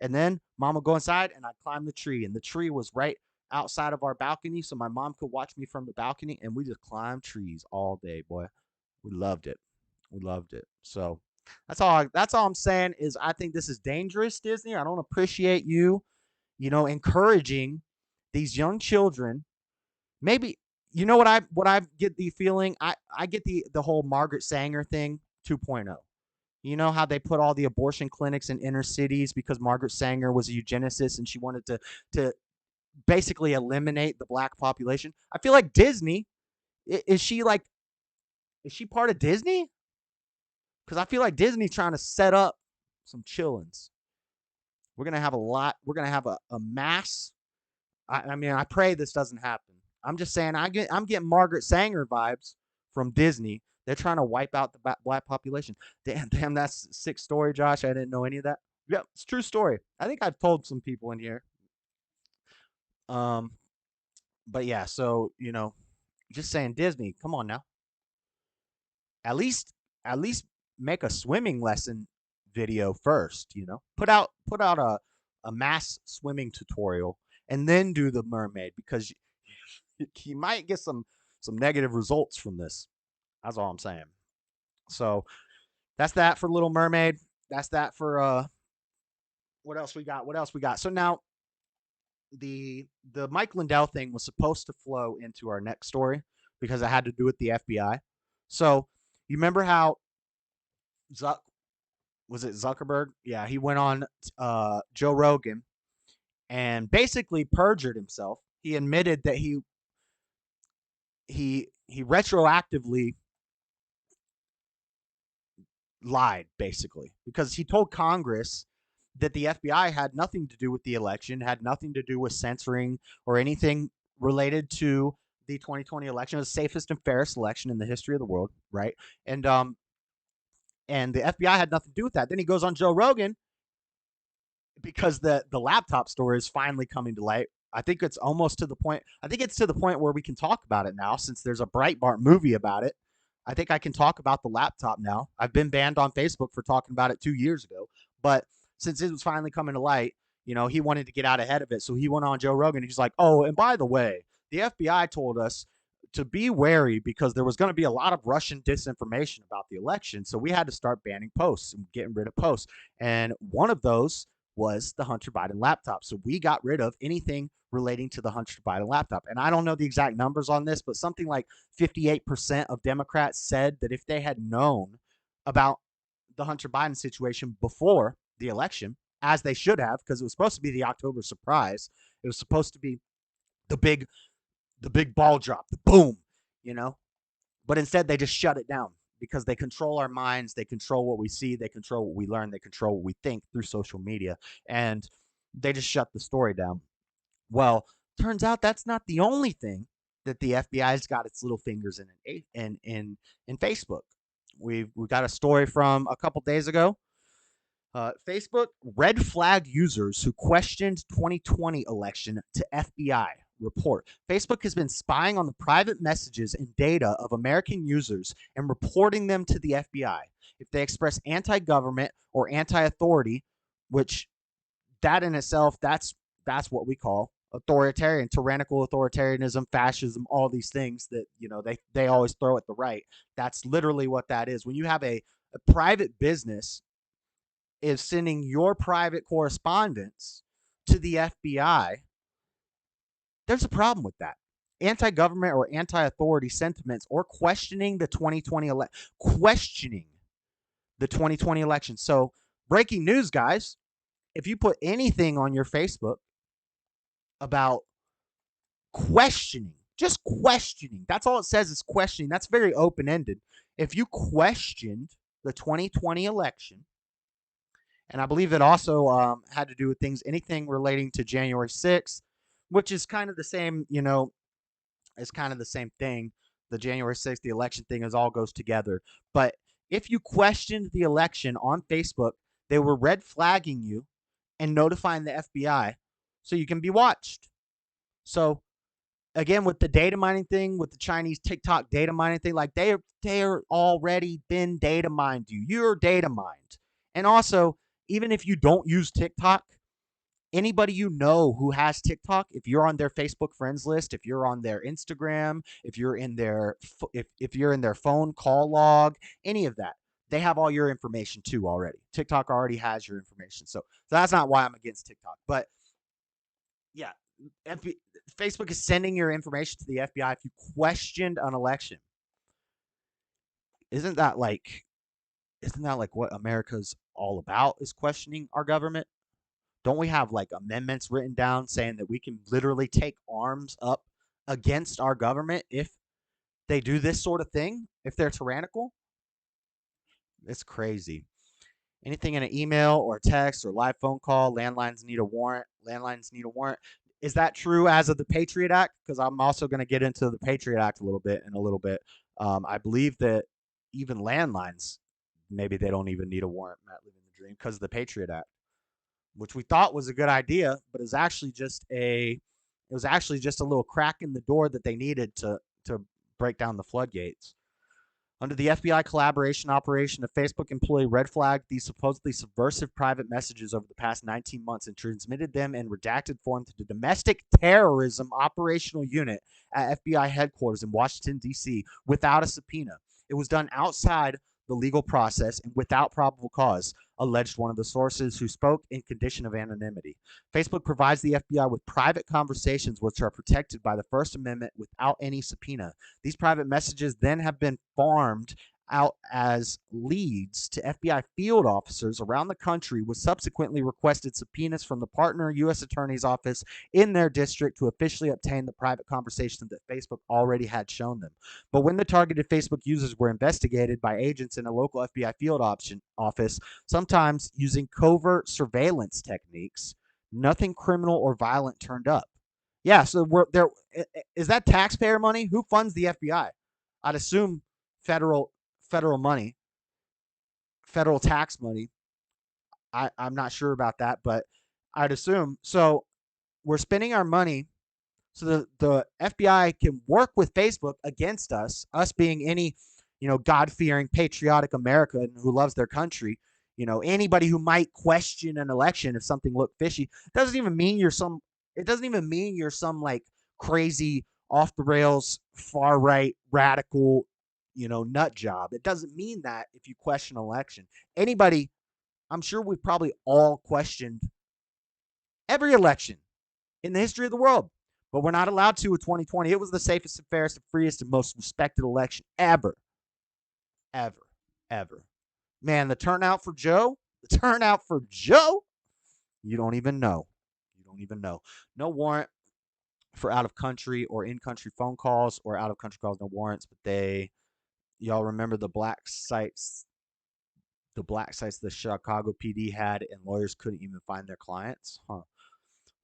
and then mom would go inside and I'd climb the tree, and the tree was right outside of our balcony, so my mom could watch me from the balcony, and we just climbed trees all day, boy. We loved it. We loved it. So that's all I'm saying is I think this is dangerous, Disney. I don't appreciate you, you know, encouraging these young children. Maybe, you know what I get the feeling? I get the whole Margaret Sanger thing 2.0. You know how they put all the abortion clinics in inner cities because Margaret Sanger was a eugenicist and she wanted to basically eliminate the black population. I feel like Disney, is she part of Disney? because I feel like Disney's trying to set up some chillins. We're gonna have a lot. We're gonna have a mass. I mean, I pray this doesn't happen. I'm just saying, I'm getting Margaret Sanger vibes from Disney. They're trying to wipe out the black population. Damn, that's a sick story, Josh. I didn't know any of that. Yep, it's a true story. I think I've told some people in here. But yeah, so just saying, Disney, come on now. At least make a swimming lesson video first. Put out a mass swimming tutorial and then do the mermaid, because you might get some negative results from this. That's all I'm saying. So that's that for Little Mermaid. That's that for what else we got? So now the Mike Lindell thing was supposed to flow into our next story because it had to do with the FBI. So you remember how was it Zuckerberg? Yeah, he went on Joe Rogan and basically perjured himself. He admitted that he retroactively lied, basically, because he told Congress that the FBI had nothing to do with the election, had nothing to do with censoring or anything related to the 2020 election. It was the safest and fairest election in the history of the world, right? And the FBI had nothing to do with that. Then he goes on Joe Rogan because the laptop story is finally coming to light. I think it's almost to the point. I think it's to the point where we can talk about it now, since there's a Breitbart movie about it. I think I can talk about the laptop now. I've been banned on Facebook for talking about it 2 years ago, but since it was finally coming to light, he wanted to get out ahead of it. So he went on Joe Rogan. And he's like, oh, and by the way, the FBI told us to be wary because there was going to be a lot of Russian disinformation about the election. So we had to start banning posts and getting rid of posts. And one of those was the Hunter Biden laptop. So we got rid of anything relating to the Hunter Biden laptop. And I don't know the exact numbers on this, but something like 58% of Democrats said that if they had known about the Hunter Biden situation before the election, as they should have, because it was supposed to be the October surprise. It was supposed to be the big ball drop, the boom, but instead they just shut it down because they control our minds. They control what we see. They control what we learn. They control what we think through social media, and they just shut the story down. Well, turns out that's not the only thing that the FBI's got its little fingers in Facebook. We've got a story from a couple days ago. Facebook red flag users who questioned 2020 election to FBI report. Facebook has been spying on the private messages and data of American users and reporting them to the FBI. If they express anti-government or anti-authority, which that in itself, that's what we call authoritarian, tyrannical authoritarianism, fascism, all these things that, they always throw at the right. That's literally what that is. When you have a private business is sending your private correspondence to the FBI, there's a problem with that. Anti-government or anti-authority sentiments or questioning the 2020 election. So, breaking news, guys, if you put anything on your Facebook about questioning, just questioning, that's all it says is questioning. That's very open-ended. If you questioned the 2020 election, and I believe it also had to do with anything relating to January 6th, which is kind of the same, it's kind of the same thing. The January 6th, the election thing all goes together. But if you questioned the election on Facebook, they were red flagging you and notifying the FBI so you can be watched. So again, with the data mining thing, with the Chinese TikTok data mining thing, like they're already been data mined you. You're data mined. And also, even if you don't use TikTok, anybody who has TikTok, if you're on their Facebook friends list, if you're on their Instagram, if you're in their if you're in their phone call log, any of that, they have all your information too already. TikTok already has your information. So that's not why I'm against TikTok. But yeah, Facebook is sending your information to the FBI if you questioned an election. Isn't that like what America's all about, is questioning our government? Don't we have like amendments written down saying that we can literally take arms up against our government if they do this sort of thing, if they're tyrannical? It's crazy. Anything in an email or a text or live phone call, landlines need a warrant. Landlines need a warrant. Is that true as of the Patriot Act? Because I'm also going to get into the Patriot Act a little bit in a little bit. I believe that even landlines, maybe they don't even need a warrant, Matt Living the Dream, because of the Patriot Act, which we thought was a good idea, but is actually just it was actually just a little crack in the door that they needed to break down the floodgates. Under the FBI collaboration operation, a Facebook employee red flagged these supposedly subversive private messages over the past 19 months and transmitted them in redacted form to the Domestic Terrorism Operational Unit at FBI headquarters in Washington, D.C. without a subpoena. It was done outside the legal process and without probable cause, alleged one of the sources who spoke in condition of anonymity. Facebook provides the FBI with private conversations which are protected by the First Amendment without any subpoena. These private messages then have been farmed out as leads to FBI field officers around the country, with subsequently requested subpoenas from the partner U.S. Attorney's Office in their district to officially obtain the private conversations that Facebook already had shown them. But when the targeted Facebook users were investigated by agents in a local FBI field office, sometimes using covert surveillance techniques, nothing criminal or violent turned up. Yeah, so is that taxpayer money? Who funds the FBI? I'd assume federal money, federal tax money. I'm not sure about that, but I'd assume. So we're spending our money so the FBI can work with Facebook against us being any, God-fearing, patriotic American who loves their country. Anybody who might question an election if something looked fishy doesn't even mean you're some like crazy off the rails far right radical nut job. It doesn't mean that if you question an election. Anybody, I'm sure we've probably all questioned every election in the history of the world, but we're not allowed to with 2020. It was the safest and fairest and freest and most respected election ever. Man, the turnout for Joe, you don't even know. No warrant for out-of-country or in-country phone calls or out-of-country calls, no warrants, but y'all remember the black sites the Chicago PD had, and lawyers couldn't even find their clients?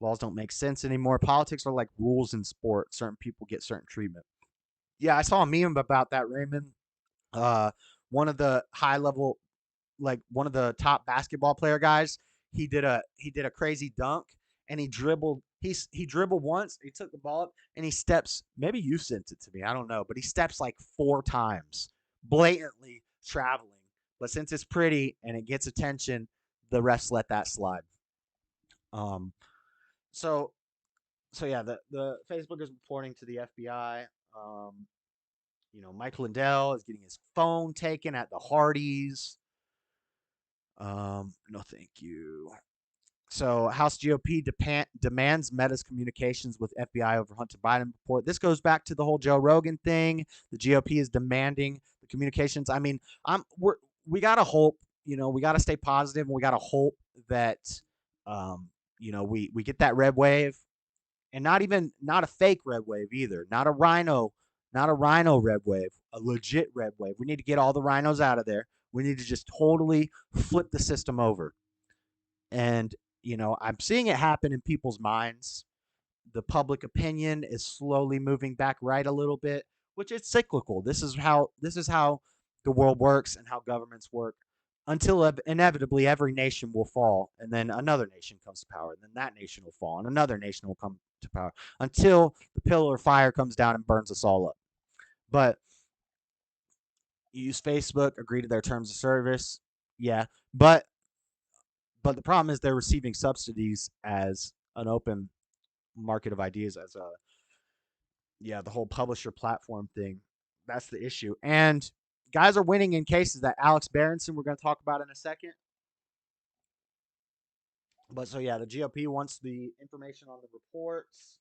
Laws don't make sense anymore. Politics are like rules in sport. Certain people get certain treatment. Yeah, I saw a meme about that, Raymond. One of the one of the top basketball player guys, he did a crazy dunk, and he dribbled once, he took the ball up, and he steps, maybe you sent it to me, I don't know, but he steps like 4 times, blatantly traveling. But since it's pretty and it gets attention, the refs let that slide. So yeah, the Facebook is reporting to the FBI. Mike Lindell is getting his phone taken at the Hardys. No, thank you. So House GOP demands Meta's communications with FBI over Hunter Biden report. This goes back to the whole Joe Rogan thing. The GOP is demanding the communications. I mean, we gotta hope. We gotta stay positive, and we gotta hope that we get that red wave, and not a fake red wave either. Not a rhino red wave. A legit red wave. We need to get all the rhinos out of there. We need to just totally flip the system over. And I'm seeing it happen in people's minds. The public opinion is slowly moving back right a little bit, which is cyclical. This is how the world works and how governments work, until inevitably every nation will fall, and then another nation comes to power, and then that nation will fall, and another nation will come to power, until the pillar of fire comes down and burns us all up. But you use Facebook, agree to their terms of service, yeah, but the problem is they're receiving subsidies as an open market of ideas, as the whole publisher platform thing. That's the issue. And guys are winning in cases. That Alex Berenson we're going to talk about in a second. But so yeah, the GOP wants the information on the reports.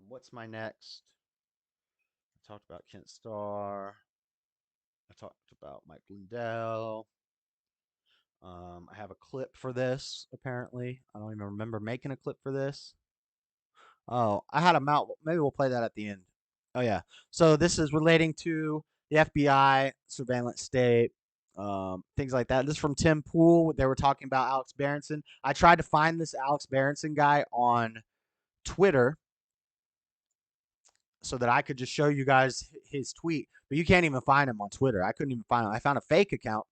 What's my next? I talked about Kent Starr. I talked about Mike Lindell. I have a clip for this, apparently. I don't even remember making a clip for this. Oh, I had a mount. Maybe we'll play that at the end. Oh, yeah. So this is relating to the FBI, surveillance state, things like that. This is from Tim Pool. They were talking about Alex Berenson. I tried to find this Alex Berenson guy on Twitter so that I could just show you guys his tweet, but you can't even find him on Twitter. I couldn't even find him. I found a fake account.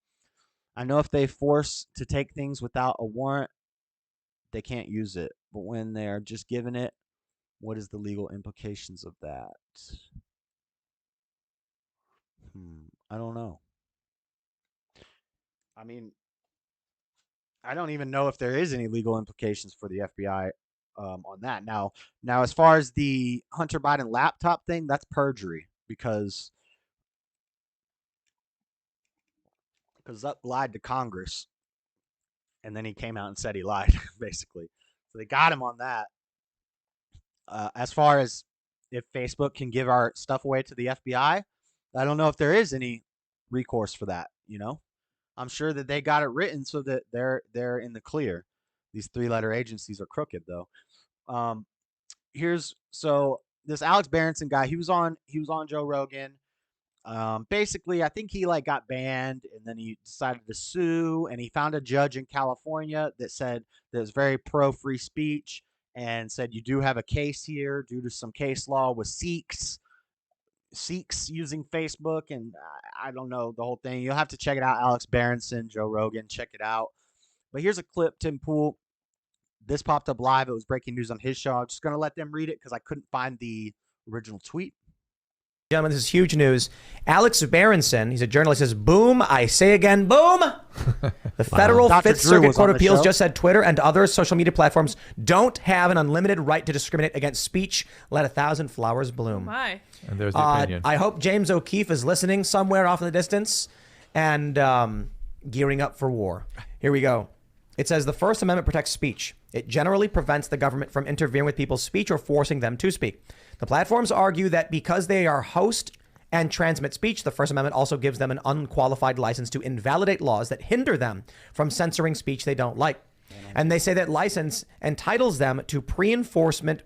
I know if they force to take things without a warrant, they can't use it. But when they're just given it, what is the legal implications of that? I don't know. I mean, I don't even know if there is any legal implications for the FBI on that. Now, as far as the Hunter Biden laptop thing, that's perjury because Zuck lied to Congress, and then he came out and said he lied, basically. So they got him on that. As far as if Facebook can give our stuff away to the FBI, I don't know if there is any recourse for that. I'm sure that they got it written so that they're in the clear. These 3-letter agencies are crooked, though. So this Alex Berenson guy, he was on Joe Rogan. Basically, I think he got banned, and then he decided to sue, and he found a judge in California that said that was very pro free speech and said you do have a case here due to some case law with Sikhs using Facebook, and I don't know the whole thing. You'll have to check it out. Alex Berenson, Joe Rogan, check it out. But here's a clip, Tim Pool. This popped up live. It was breaking news on his show. I'm just going to let them read it because I couldn't find the original tweet. Gentlemen, this is huge news. Alex Berenson, he's a journalist, says, boom, I say again, boom. The federal Fifth Circuit Court of Appeals just said Twitter and other social media platforms don't have an unlimited right to discriminate against speech. Let 1,000 flowers bloom. Oh my. And there's the opinion. I hope James O'Keefe is listening somewhere off in the distance and gearing up for war. Here we go. It says the First Amendment protects speech. It generally prevents the government from interfering with people's speech or forcing them to speak. The platforms argue that because they are host and transmit speech, the First Amendment also gives them an unqualified license to invalidate laws that hinder them from censoring speech they don't like. And they say that license entitles them to pre-enforcement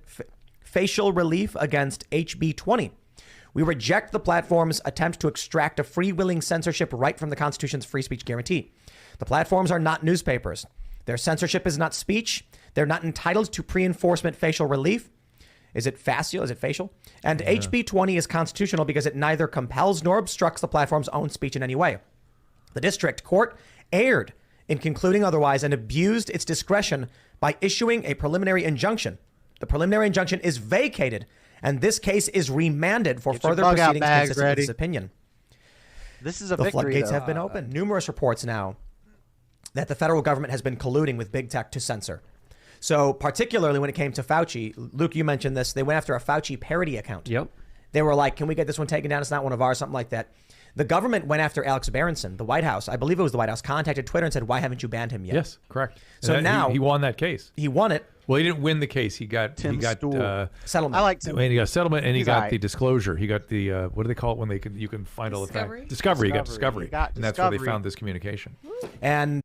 facial relief against HB 20. We reject the platform's attempt to extract a freewheeling censorship right from the Constitution's free speech guarantee. The platforms are not newspapers. Their censorship is not speech. They're not entitled to pre-enforcement facial relief. Is it facial? Is it facial? And HB 20 is constitutional because it neither compels nor obstructs the platform's own speech in any way. The district court erred in concluding otherwise and abused its discretion by issuing a preliminary injunction. The preliminary injunction is vacated, and this case is remanded for further proceedings consistent with this opinion. This is a victory. The floodgates though. have been opened. Numerous reports now that the federal government has been colluding with big tech to censor. So particularly when it came to Fauci, Luke, you mentioned this. They went after a Fauci parody account. Yep. They were like, can we get this one taken down? It's not one of ours, something like that. The government went after Alex Berenson. The White House, I believe it was the White House, contacted Twitter and said, why haven't you banned him yet? Yes, correct. So now he won that case. He won it. Well, he didn't win the case. He got settlement. I like Tim. And he got a settlement, and he He's got right. the disclosure. He got the what do they call it when you can find all the facts? Discovery. He got discovery. And that's where they found this communication. And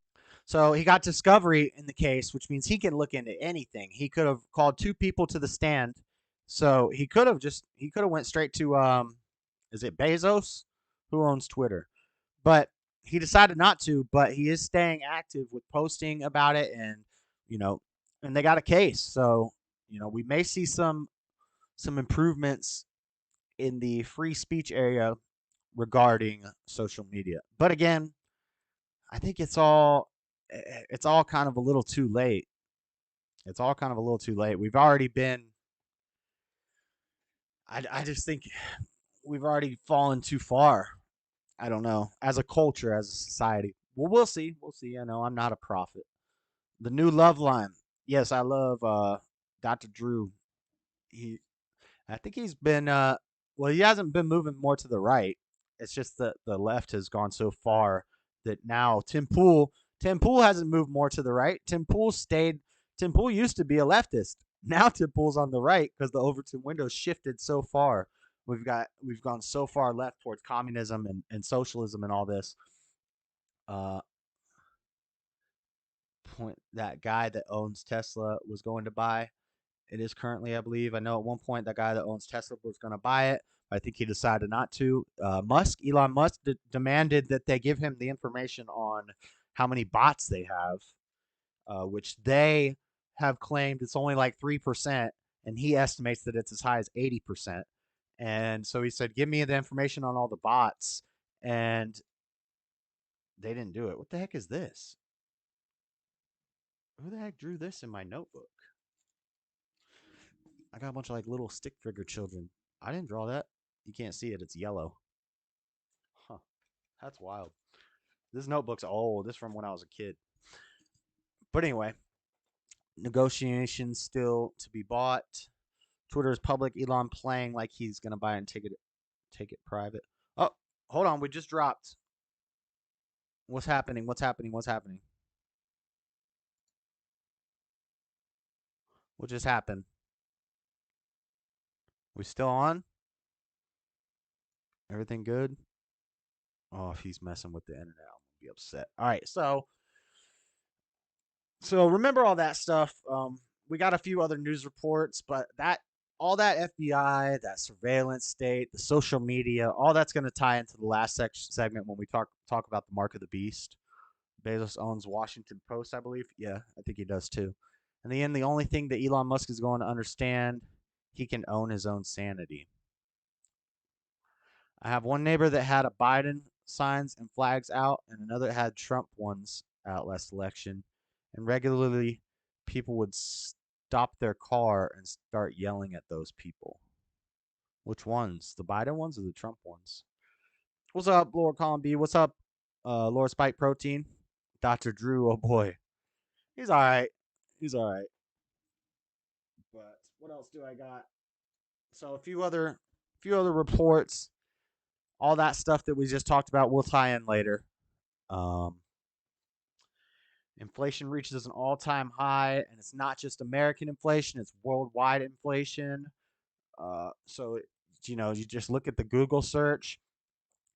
so he got discovery in the case, which means he can look into anything. He could have called 2 people to the stand. So he could have went straight to is it Bezos, who owns Twitter? But he decided not to, but he is staying active with posting about it, and and they got a case. So, we may see some improvements in the free speech area regarding social media. But again, I think it's all kind of a little too late. It's all kind of a little too late. We've already been I just think we've already fallen too far. I don't know. As a culture, as a society. Well, we'll see. We'll see. I know I'm not a prophet. The new love line. Yes, I love Dr. Drew. I think he's been he hasn't been moving more to the right. It's just that the left has gone so far that now Tim Pool hasn't moved more to the right. Tim Pool used to be a leftist. Now Tim Pool's on the right because the Overton window shifted so far. We've gone so far left towards communism and socialism and all this. That guy that owns Tesla was going to buy. It is currently, I believe. I know at one point that guy that owns Tesla was going to buy it, I think he decided not to. Elon Musk demanded that they give him the information on how many bots they have, which they have claimed it's only like 3%, and he estimates that it's as high as 80%. And so he said, give me the information on all the bots, and they didn't do it. What the heck is this? Who the heck drew this in my notebook? I got a bunch of like little stick figure children. I didn't draw that. You can't see it. It's yellow. Huh. That's wild. This notebook's old. This is from when I was a kid. But anyway, negotiations still to be bought. Twitter is public. Elon playing like he's going to buy it and take it private. Oh, hold on. We just dropped. What's happening? What's happening? What's happening? What just happened? We still on? Everything good? Oh, if he's messing with the internet, I'm gonna be upset. All right, so remember all that stuff. We got a few other news reports, but all that FBI, that surveillance state, the social media, all that's going to tie into the last segment when we talk about the mark of the beast. Bezos owns Washington Post, I believe. Yeah, I think he does too. In the end, the only thing that Elon Musk is going to understand, he can own his own sanity. I have one neighbor that had a Biden signs and flags out, and another that had Trump ones out last election. And regularly, people would stop their car and start yelling at those people. Which ones? The Biden ones or the Trump ones? What's up, Lord Colin B? What's up, Lord Spike Protein? Dr. Drew, oh boy. He's all right. He's all right. But what else do I got? So a few other reports. All that stuff that we just talked about, we'll tie in later. Inflation reaches an all-time high, and it's not just American inflation; it's worldwide inflation. So you just look at the Google search,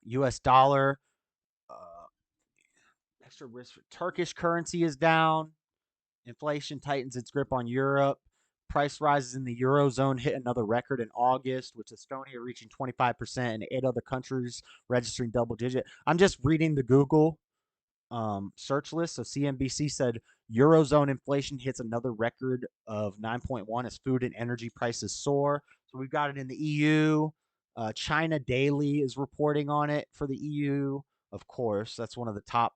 U.S. dollar, extra risk. Turkish currency is down. Inflation tightens its grip on Europe. Price rises in the Eurozone hit another record in August, with Estonia reaching 25% and 8 other countries registering double digit. I'm just reading the Google search list. So CNBC said Eurozone inflation hits another record of 9.1 as food and energy prices soar. So we've got it in the EU. China Daily is reporting on it for the EU. Of course, that's one of the top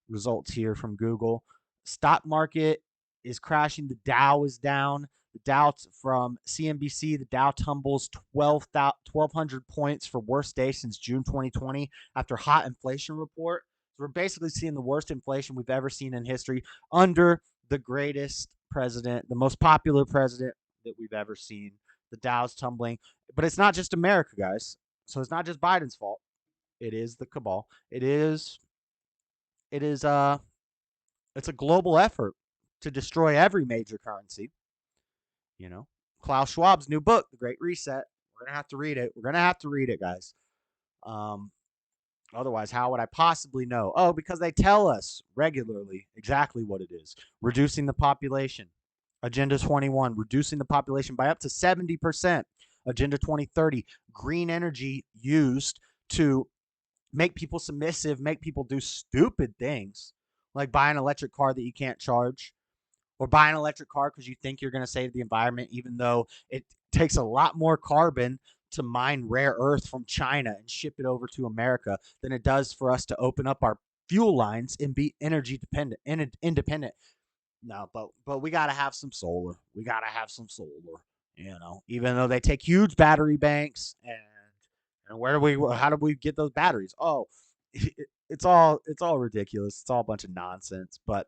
results here from Google. Stock market is crashing. The Dow is down. The Dow from CNBC, the Dow tumbles 1,200 points for worst day since June 2020 after hot inflation report. So we're basically seeing the worst inflation we've ever seen in history under the greatest president, the most popular president that we've ever seen. The Dow's tumbling. But it's not just America, guys. So it's not just Biden's fault. It is the cabal. It's a global effort to destroy every major currency. Klaus Schwab's new book, The Great Reset. We're going to have to read it. We're going to have to read it, guys. Otherwise, how would I possibly know? Oh, because they tell us regularly exactly what it is. Reducing the population. Agenda 21, reducing the population by up to 70%. Agenda 2030, green energy used to make people submissive, make people do stupid things, like buy an electric car that you can't charge, or buy an electric car because you think you're going to save the environment, even though it takes a lot more carbon to mine rare earth from China and ship it over to America than it does for us to open up our fuel lines and be energy dependent and independent. No, but we got to have some solar. We got to have some solar, even though they take huge battery banks and how do we get those batteries? Oh, it's all ridiculous. It's all a bunch of nonsense, but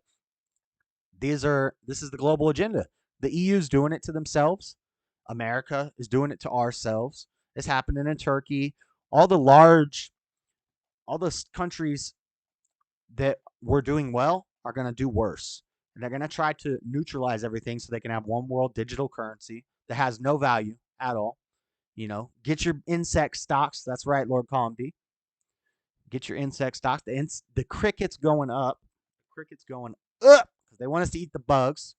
this is the global agenda. The EU's doing it to themselves. America is doing it to ourselves. It's happening in Turkey. All the countries that were doing well are going to do worse. And they're going to try to neutralize everything so they can have one world digital currency that has no value at all. Get your insect stocks. That's right, Lord Columby. Get your insect stocks. The crickets going up. The crickets going up because they want us to eat the bugs.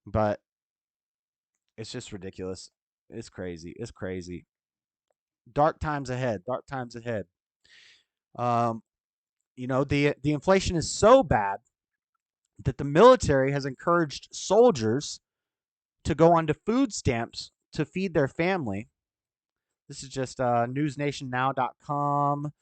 But it's just ridiculous. It's crazy. It's crazy. Dark times ahead. Dark times ahead. Um, the inflation is so bad that the military has encouraged soldiers to go onto food stamps to feed their family. This is just newsnationnow.com.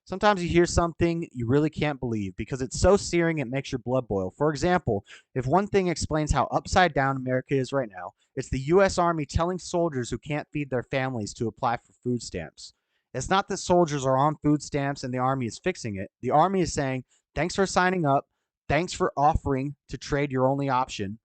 Sometimes you hear something you really can't believe because it's so searing it makes your blood boil. For example, if one thing explains how upside down America is right now, it's the U.S. Army telling soldiers who can't feed their families to apply for food stamps. It's not that soldiers are on food stamps and the Army is fixing it. The Army is saying, thanks for signing up. Thanks for offering to trade your only option.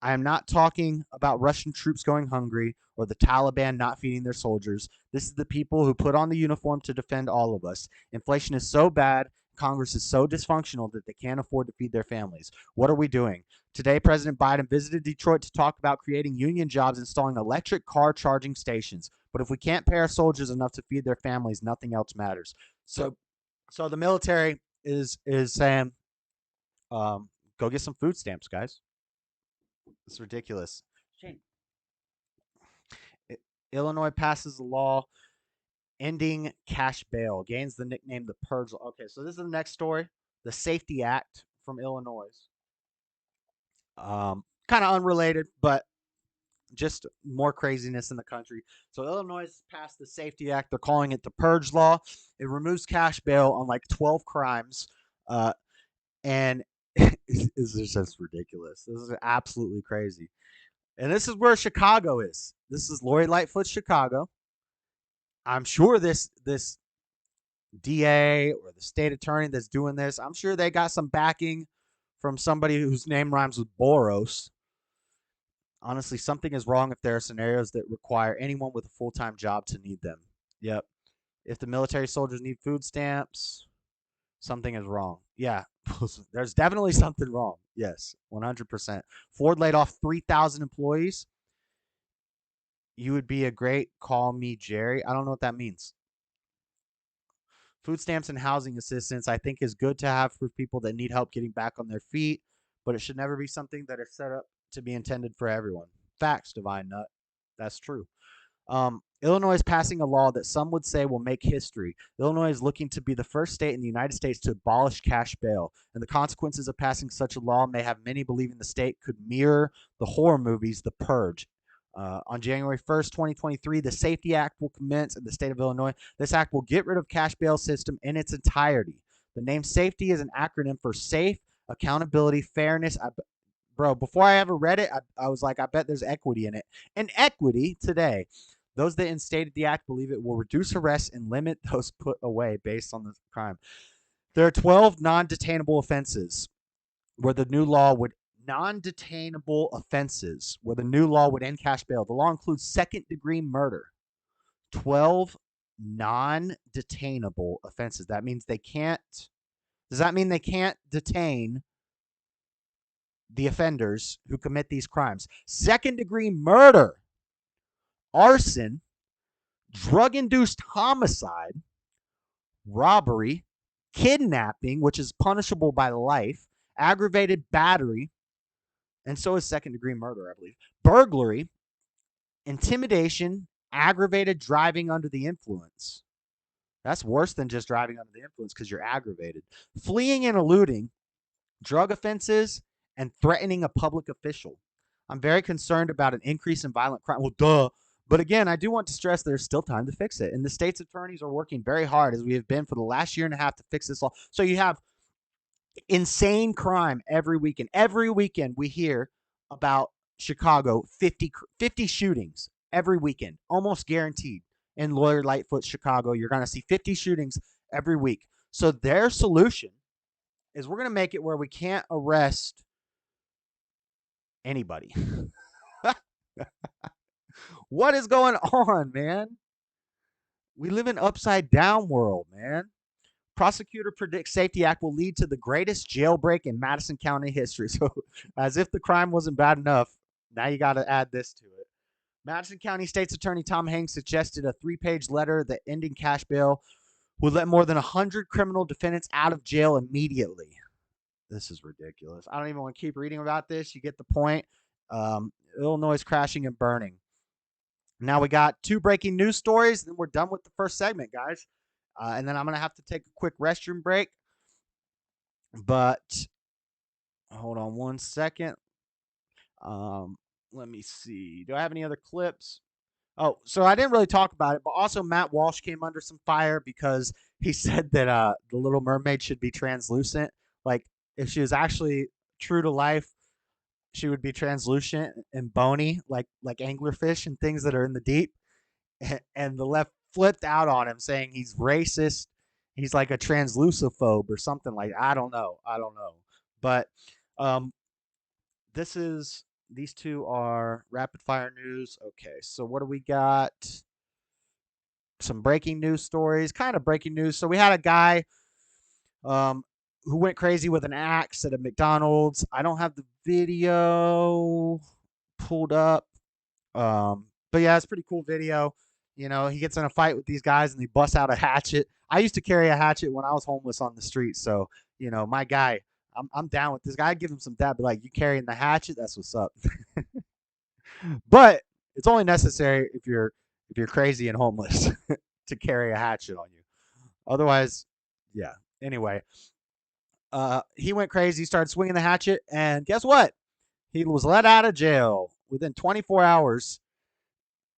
I am not talking about Russian troops going hungry or the Taliban not feeding their soldiers. This is the people who put on the uniform to defend all of us. Inflation is so bad, Congress is so dysfunctional that they can't afford to feed their families. What are we doing? Today, President Biden visited Detroit to talk about creating union jobs installing electric car charging stations. But if we can't pay our soldiers enough to feed their families, nothing else matters. So the military is saying, go get some food stamps, guys. It's ridiculous. Illinois passes a law ending cash bail, gains the nickname the Purge. Okay, so this is the next story. The Safety Act from Illinois. Kind of unrelated, but just more craziness in the country. So Illinois passed the Safety Act. They're calling it the Purge Law. It removes cash bail on like 12 crimes. And this is just ridiculous. This is absolutely crazy. And this is where Chicago is. This is Lori Lightfoot's Chicago. I'm sure this DA or the state attorney that's doing this, I'm sure they got some backing from somebody whose name rhymes with Boros. Honestly, something is wrong if there are scenarios that require anyone with a full-time job to need them. Yep. If the military soldiers need food stamps, something is wrong. Yeah, there's definitely something wrong. Yes, 100%. Ford laid off 3,000 employees. You would be a great call me Jerry. I don't know what that means. Food stamps and housing assistance, I think, is good to have for people that need help getting back on their feet, but it should never be something that is set up to be intended for everyone. Facts, Divine Nut. That's true. Illinois is passing a law that some would say will make history. Illinois is looking to be the first state in the United States to abolish cash bail, and the consequences of passing such a law may have many believing the state could mirror the horror movies The Purge. On January 1st, 2023, the Safety Act will commence in the state of Illinois. This act will get rid of cash bail system in its entirety. The name SAFETY is an acronym for safe, accountability, fairness. Bro, before I ever read it, I was like, I bet there's equity in it. And equity today. Those that instated the act believe it will reduce arrests and limit those put away based on the crime. There are 12 non-detainable offenses where the new law would non-detainable offenses where the new law would end cash bail. The law includes second-degree murder. 12 non-detainable offenses. That means they can't. Does that mean they can't detain the offenders who commit these crimes? Second-degree murder, arson, drug-induced homicide, robbery, kidnapping, which is punishable by life, aggravated battery, and so is second-degree murder, I believe, burglary, intimidation, aggravated driving under the influence. That's worse than just driving under the influence because you're aggravated. Fleeing and eluding, drug offenses, and threatening a public official. I'm very concerned about an increase in violent crime. Well, duh. But again, I do want to stress there's still time to fix it. And the state's attorneys are working very hard, as we have been for the last year and a half, to fix this law. So you have insane crime every weekend. Every weekend we hear about Chicago, 50 shootings every weekend, almost guaranteed. In Lawyer Lightfoot, Chicago, you're going to see 50 shootings every week. So their solution is we're going to make it where we can't arrest anybody. What is going on, man? We live in an upside down world, man. Prosecutor predicts Safety Act will lead to the greatest jailbreak in Madison County history. So as if the crime wasn't bad enough, now you got to add this to it. Madison County State's Attorney Tom Hanks suggested a 3-page letter that ending cash bail would let more than 100 criminal defendants out of jail immediately. This is ridiculous. I don't even want to keep reading about this. You get the point. Illinois is crashing and burning. Now we got 2 breaking news stories, then we're done with the first segment, guys. And then I'm going to have to take a quick restroom break. But hold on one second. Let me see. Do I have any other clips? Oh, so I didn't really talk about it, but also Matt Walsh came under some fire because he said that the Little Mermaid should be translucent. Like, if she was actually true to life, she would be translucent and bony, like anglerfish and things that are in the deep. And the left flipped out on him, saying he's racist. He's like a translucophobe or something like. I don't know. But um, these 2 are rapid fire news. Okay, so what do we got? Some breaking news stories, kind of breaking news. So we had a guy who went crazy with an axe at a McDonald's. I don't have the video pulled up. But yeah, it's a pretty cool video. You know, he gets in a fight with these guys and he busts out a hatchet. I used to carry a hatchet when I was homeless on the street. So, you know, my guy, I'm down with this guy. I'd give him some dab, be like, you carrying the hatchet? That's what's up. But it's only necessary if you're crazy and homeless to carry a hatchet on you. Otherwise, yeah. Anyway, he went crazy, started swinging the hatchet, and guess what? He was let out of jail within 24 hours.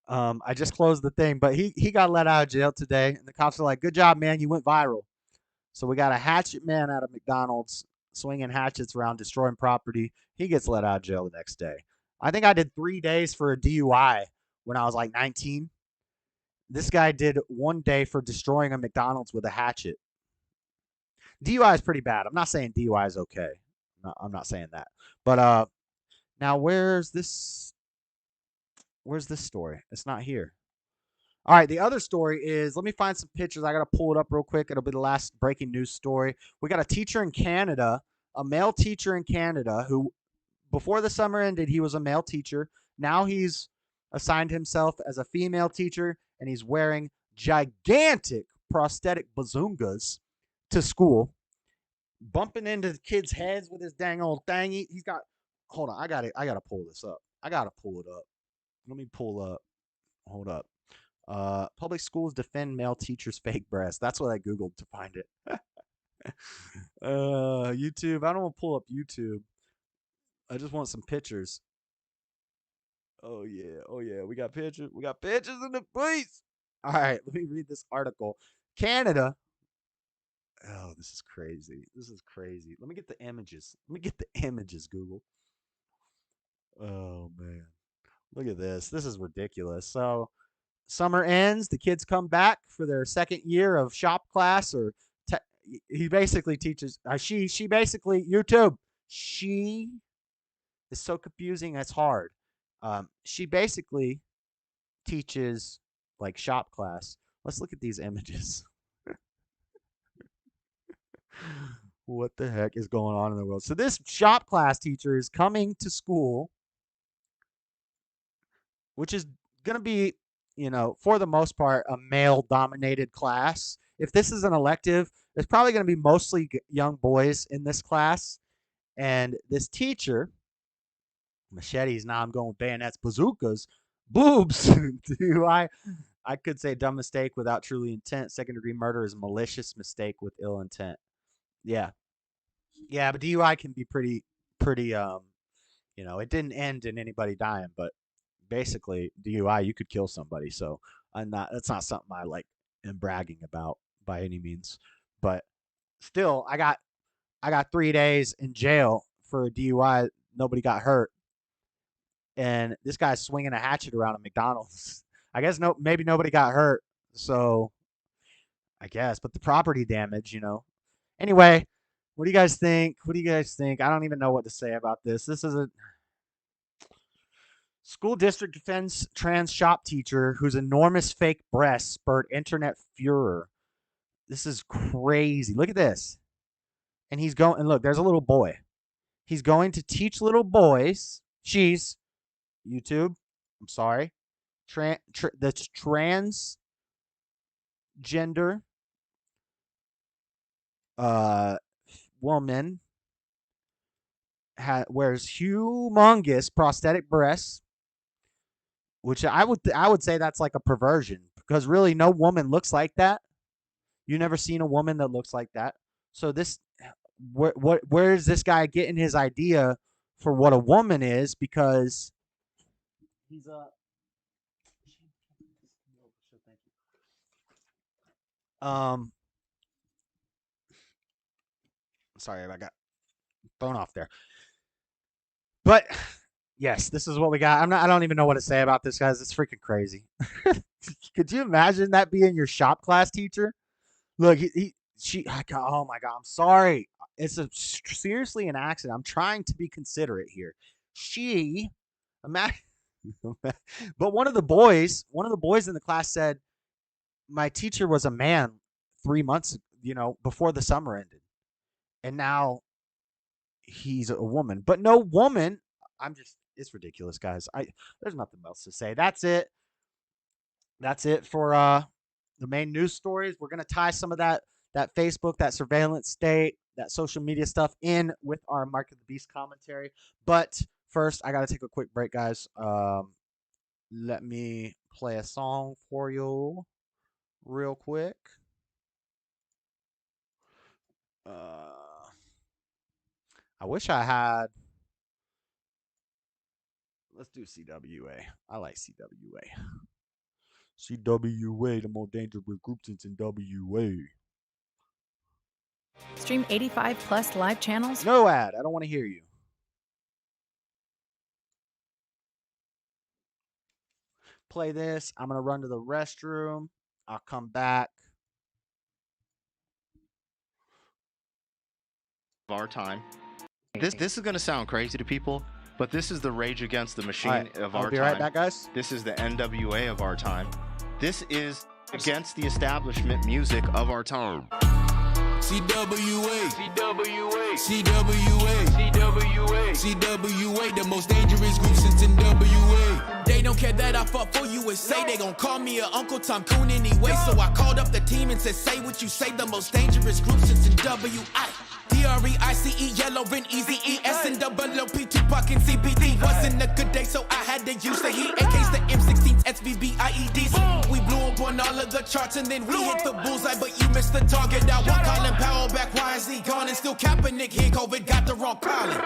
I just closed the thing, but he got let out of jail today, and the cops are like, "Good job, man! You went viral." So we got a hatchet man out of McDonald's swinging hatchets around, destroying property. He gets let out of jail the next day. I think I did 3 days for a DUI when I was like 19. This guy did 1 day for destroying a McDonald's with a hatchet. DUI is pretty bad. I'm not saying DUI is okay. No, I'm not saying that. But now where's this story? It's not here. All right, the other story is, let me find some pictures. I got to pull it up real quick. It'll be the last breaking news story. We got a teacher in Canada, a male teacher in Canada who, before the summer ended, he was a male teacher. Now he's assigned himself as a female teacher, and he's wearing gigantic prosthetic bazungas to school, bumping into the kids' heads with his dang old thing. He's got, hold on, I got to pull this up. I got to pull it up. Let me pull up. Hold up. Public schools defend male teachers' fake breasts. That's what I Googled to find it. YouTube. I don't want to pull up YouTube. I just want some pictures. Oh yeah. We got pictures. We got pictures in the place. All right, let me read this article. Canada. Oh, this is crazy. Let me get the images. Google. Oh man. Look at this. This is ridiculous. So, summer ends, the kids come back for their second year of shop class, or he basically teaches she basically, YouTube, she is so confusing, it's hard. She basically teaches like shop class. Let's look at these images. What the heck is going on in the world? So this shop class teacher is coming to school, which is going to be, you know, for the most part, a male-dominated class. If this is an elective, there's probably going to be mostly young boys in this class. And this teacher, machetes, now I'm going with bayonets, bazookas, boobs. I could say dumb mistake without truly intent. Second-degree murder is a malicious mistake with ill intent. Yeah. Yeah, but DUI can be pretty, you know, it didn't end in anybody dying, but basically DUI, you could kill somebody. So that's not something I like am bragging about by any means. But still, I got 3 days in jail for a DUI. Nobody got hurt, and this guy's swinging a hatchet around a McDonald's. I guess maybe nobody got hurt. So I guess, but the property damage, you know. Anyway, what do you guys think? I don't even know what to say about this. This is a school district defends trans shop teacher whose enormous fake breasts spurred internet furor. This is crazy. Look at this. And he's going, and look, there's a little boy. He's going to teach little boys. She's YouTube. I'm sorry. That's transgender woman wears humongous prosthetic breasts which I would say that's like a perversion, because really no woman looks like that. You never seen a woman that looks like that. So this, where is this guy getting his idea for what a woman is? Because he's a sorry, I got thrown off there. But yes, this is what we got. I don't even know what to say about this, guys. It's freaking crazy. Could you imagine that being your shop class teacher? Look, oh my God, I'm sorry. It's seriously an accident. I'm trying to be considerate here. But one of the boys in the class said, my teacher was a man 3 months, before the summer ended. And now he's a woman. But no woman, it's ridiculous, guys. There's nothing else to say. That's it. That's it for the main news stories. We're going to tie some of that Facebook, that surveillance state, that social media stuff in with our Mark of the Beast commentary. But first, I got to take a quick break, guys. Let me play a song for you real quick. I wish I had. Let's do CWA. I like CWA. CWA, the most dangerous group since in WA. Stream 85 plus live channels. No ad. I don't want to hear you. Play this. I'm going to run to the restroom. I'll come back. Our time. This is going to sound crazy to people, but this is the Rage Against the Machine of our time. I'll be right back, guys. This is the NWA of our time. This is against the establishment music of our time. CWA, CWA, CWA, CWA, CWA, the most dangerous group since NWA. They don't care that I fought for USA. They gon' call me a Uncle Tom Coon anyway. So I called up the team and said, say what you say, the most dangerous group since NWA. DREICE, yellow and easy ES and OOP, Tupac and CBD. Wasn't a good day, so I had to use the heat. AKs, the M16s, SVB, IEDs. We blew up on all of the charts and then we hit the bullseye, but you missed the target. I want Colin Powell back. Why is he gone? And still Kaepernick here. COVID got the wrong pilot.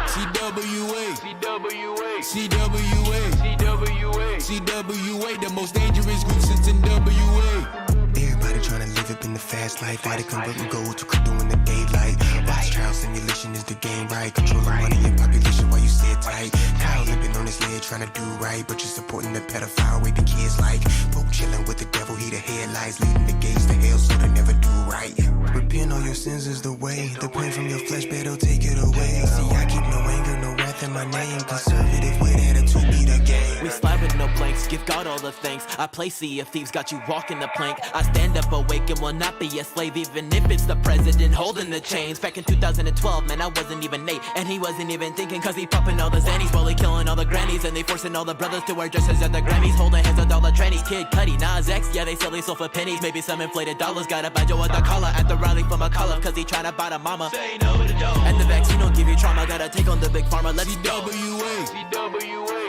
CWA, CWA, CWA, CWA, CWA, the most dangerous group since NWA. Everybody trying to live up in the fast life. Why they convert and go to crypto in the daylight? Watch trial simulation is the game, right? Control the money and population while you sit tight. Kyle limping on his leg trying to do right, but you're supporting the pedophile with the kids like Pope chilling with the devil, he the headlights, leading the gates to hell so they never do right. Repent all your sins is the way. The pain from your flesh better take it away. See, I keep no anger, no wrath in my name. Conservative with attitude be the game. We slide with no blanks, give God all the thanks. I play Sea of Thieves, got you walking the plank. I stand up awake and will not be a slave, even if it's the president holding the chains. Back in 2012, man, I wasn't even 8, and he wasn't even thinking, cause he popping all the zannies, while he killing all the grannies, and they forcing all the brothers to wear dresses at the Grammys, holding hands with all the trannies. Kid Cudi, Nas X, yeah, they sell these for pennies, maybe some inflated dollars. Got a banjo at the collar at the rally for McCullough, cause he tryna buy the mama. Say no to dough. And the vaccine don't give you trauma, gotta take on the big pharma. Let's go. CWA,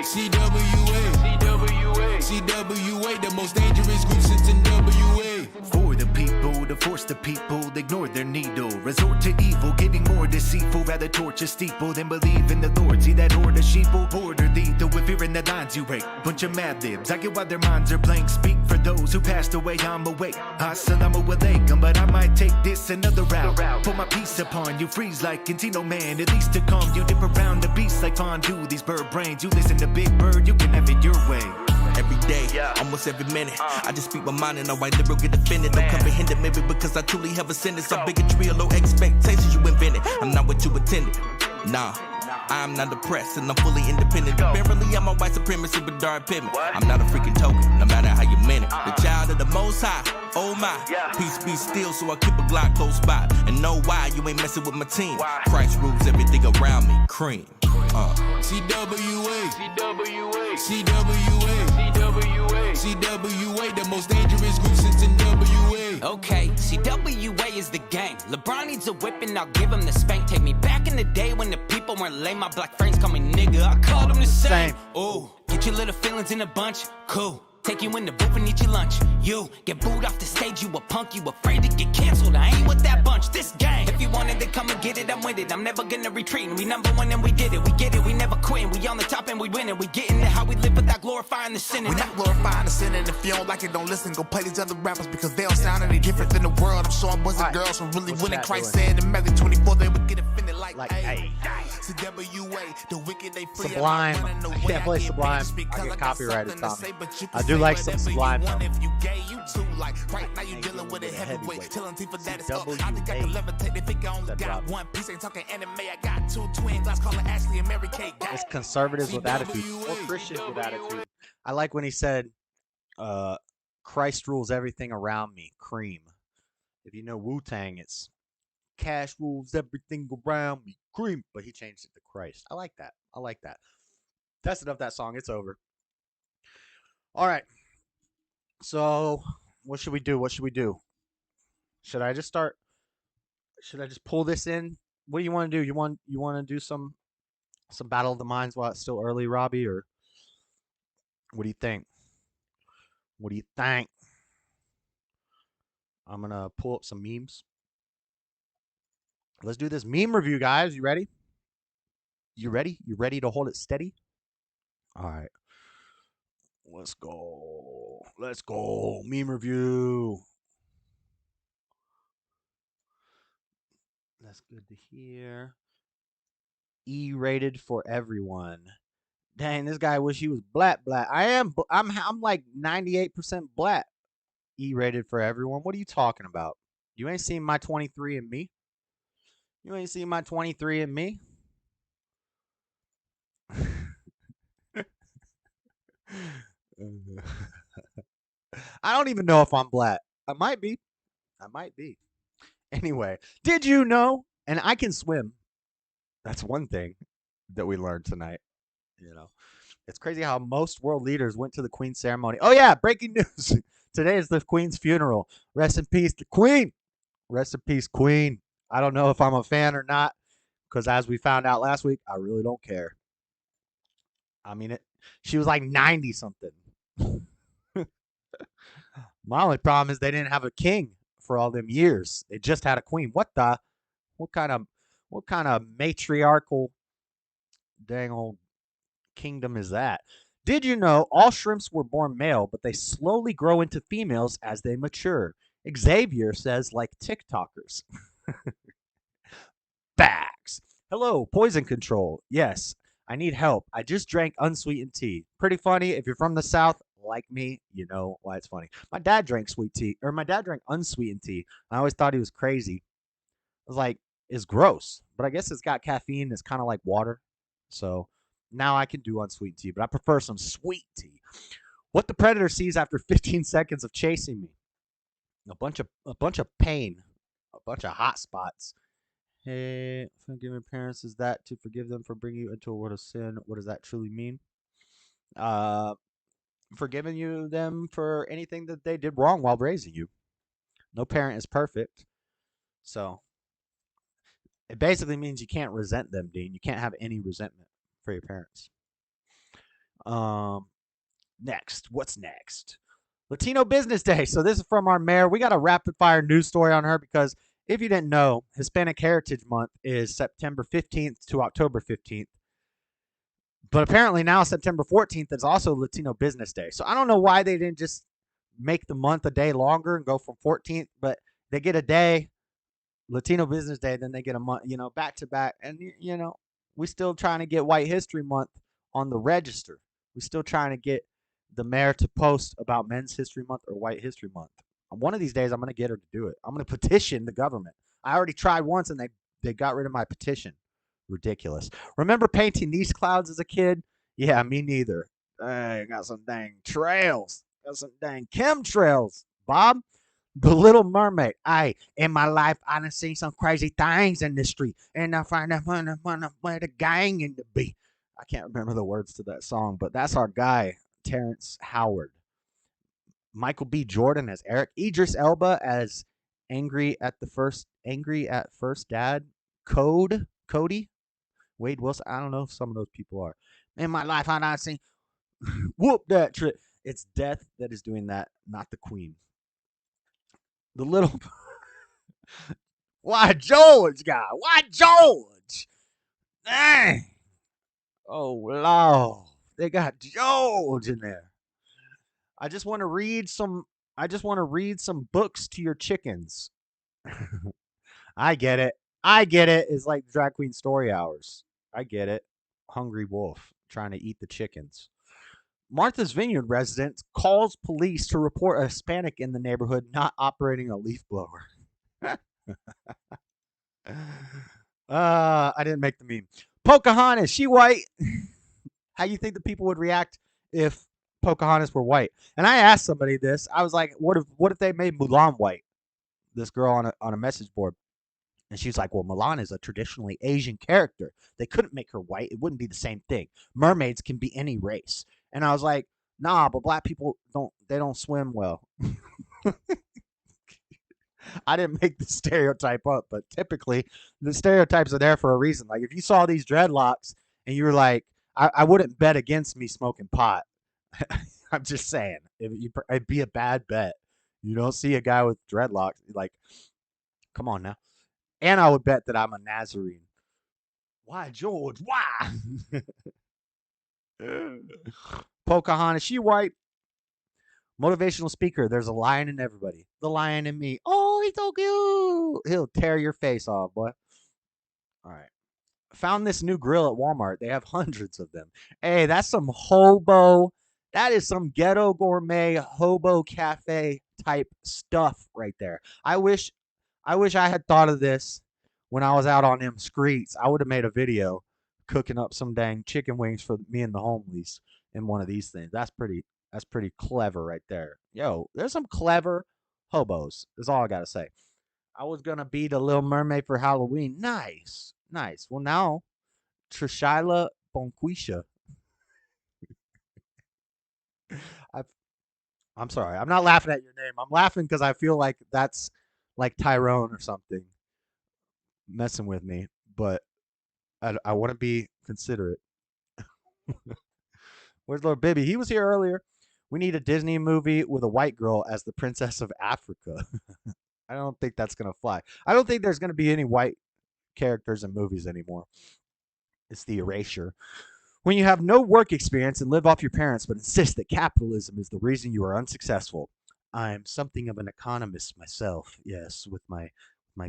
CWA, CWA, CWA, the most dangerous group since NWA. For the people, to force the people, ignore their needle, resort to evil, getting more deceitful, rather torture steeple than believe in the Lord. See that horde of sheeple, border lethal with fear in the lines you rake. Bunch of mad libs, I get why their minds are blank. Speak for those who passed away, I'm awake. Assalamu alaikum, but I might take this another route. Put my peace upon you, freeze like Encino Man, at least to calm you. Dip around the beast like fondue, these bird brains. You listen to Big Bird, you can have it your way. Every day, almost every minute, I just speak my mind and I white liberal get offended. Don't comprehend it, maybe because I truly have ascended. Some bigotry or low expectations you invented. I'm not what you intended. Nah, I'm not depressed and I'm fully independent. Apparently I'm a white supremacist with dark pigment. I'm not a freaking token, no matter how you meant it. The child of the Most High, oh my. Peace be still, so I keep a Glock close by. And know why you ain't messing with my team. Christ rules everything around me, cream. CWA, CWA, CWA, CWA, CWA, the most dangerous group since NWA. Okay, CWA is the gang. LeBron needs a whip and I'll give him the spank. Take me back in the day when the people weren't lame. My black friends call me nigga, I called them the same. Oh, get your little feelings in a bunch. Cool. Take you in the booth and eat your lunch. You get booed off the stage, you a punk, you afraid to get canceled. I ain't with that bunch, this gang. If you wanted to come and get it, I'm with it. I'm never gonna retreat. We number one and we did it. We get it, we never quit. We on the top and we win it. We get into how we live without glorifying the sin. We're not glorifying the sin, and if you don't like it, don't listen. Go play these other rappers because they don't sound any different than the world. I'm showing boys and girls from really winning. Christ said in Matthew 24 they would get offended like hey. CWA, the wicked they free. Sublime. I can't play Sublime. I get copyrighted, Tommy. I do like some Sublime. If you gay, you too. Like right now you dealing with a heavyweight. Telling Tifa that it's up. I think I can levitate. They think I only got one piece. Ain't talking anime. I got two twins. I was calling Ashley and Mary Kate. It's conservatives with attitude or Christians with attitude. I like when he said, Christ rules everything around me. Cream. If you know Wu-Tang, it's Cash rules everything around me. Cream. But he changed it to Christ. I like that. I like that. That's enough of that song. It's over. All right. So, what should we do? What should we do? Should I just start? Should I just pull this in? What do you want to do? You want to do some Battle of the Minds while it's still early, Robbie, or what do you think? What do you think? I'm gonna pull up some memes. Let's do this meme review, guys. You ready? You ready? You ready to hold it steady? All right. Let's go. Let's go. Meme review. That's good to hear. E-rated for everyone. Dang, this guy wish he was black. I'm like 98% black. E-rated for everyone. What are you talking about? You ain't seen my 23andMe? You ain't seen my 23andMe? I don't even know if I'm black. I might be. Anyway, did you know? And I can swim. That's one thing that we learned tonight. You know, it's crazy how most world leaders went to the Queen's ceremony. Oh yeah, breaking news. Today is the Queen's funeral. Rest in peace, the Queen. Rest in peace, Queen. I don't know if I'm a fan or not, because as we found out last week, I really don't care. I mean, she was like 90 something. My only problem is they didn't have a king for all them years. They just had a queen. What kind of matriarchal dang old kingdom is that? Did you know all shrimps were born male, but they slowly grow into females as they mature? Xavier says like TikTokers. Facts. Hello, poison control. Yes, I need help. I just drank unsweetened tea. Pretty funny. If you're from the South, like me, you know why it's funny. My dad drank unsweetened tea. I always thought he was crazy. I was like, it's gross, but I guess it's got caffeine. It's kind of like water. So now I can do unsweetened tea, but I prefer some sweet tea. What the predator sees after 15 seconds of chasing me. A bunch of pain. A bunch of hot spots. Hey, forgiving parents, is that to forgive them for bringing you into a world of sin? What does that truly mean? Forgiving them for anything that they did wrong while raising you. No parent is perfect. So it basically means you can't resent them, Dean. You can't have any resentment for your parents. Next. What's next? Latino Business Day. So this is from our mayor. We got a rapid fire news story on her because if you didn't know, Hispanic Heritage Month is September 15th to October 15th. But apparently now September 14th is also Latino Business Day. So I don't know why they didn't just make the month a day longer and go from 14th, but they get a day, Latino Business Day, then they get a month, back to back. And, we still trying to get White History Month on the register. We still trying to get the mayor to post about Men's History Month or White History Month. One of these days, I'm going to get her to do it. I'm going to petition the government. I already tried once, and they got rid of my petition. Ridiculous. Remember painting these clouds as a kid? Yeah, me neither. I got some dang trails. Got some dang chemtrails, Bob. The Little Mermaid. In my life, I done seen some crazy things in the street, and I find out where the gang in the be. I can't remember the words to that song, but that's our guy, Terrence Howard. Michael B. Jordan as Eric. Idris Elba as Angry at First Dad. Cody. Wade Wilson. I don't know if some of those people are. In my life, I done seen Whoop that trick. It's death that is doing that, not the queen. The little. Why George guy? Why George? Dang. Oh Lord. They got George in there. I just want to read some books to your chickens. I get it. It's like drag queen story hours. I get it. Hungry wolf trying to eat the chickens. Martha's Vineyard resident calls police to report a Hispanic in the neighborhood not operating a leaf blower. I didn't make the meme. Pocahontas, she white. How you think the people would react if Pocahontas were white? And I asked somebody this. I was like, what if they made Mulan white? This girl on a message board. And she's like, well, Mulan is a traditionally Asian character. They couldn't make her white. It wouldn't be the same thing. Mermaids can be any race. And I was like, nah, but black people don't swim well. I didn't make the stereotype up, but typically the stereotypes are there for a reason. Like if you saw these dreadlocks and you were like, I wouldn't bet against me smoking pot. I'm just saying, it'd be a bad bet. You don't see a guy with dreadlocks, like, come on now. And I would bet that I'm a Nazarene. Why, George? Why? Pocahontas, she white. Motivational speaker. There's a lion in everybody. The lion in me. Oh, he's so cute. He'll tear your face off, boy. All right. Found this new grill at Walmart. They have hundreds of them. Hey, that's some hobo. That is some ghetto gourmet hobo cafe type stuff right there. I wish I had thought of this when I was out on them streets. I would have made a video cooking up some dang chicken wings for me and the homeless in one of these things. That's pretty clever right there. Yo, there's some clever hobos. That's all I got to say. I was going to be the Little Mermaid for Halloween. Nice. Well, now, Trishila Bonquisha. I'm sorry. I'm not laughing at your name. I'm laughing because I feel like that's like Tyrone or something messing with me, but I want to be considerate. Where's Lord Bibby? He was here earlier. We need a Disney movie with a white girl as the Princess of Africa. I don't think that's going to fly. I don't think there's going to be any white characters in movies anymore. It's the erasure. When you have no work experience and live off your parents but insist that capitalism is the reason you are unsuccessful. I'm something of an economist myself, yes, with my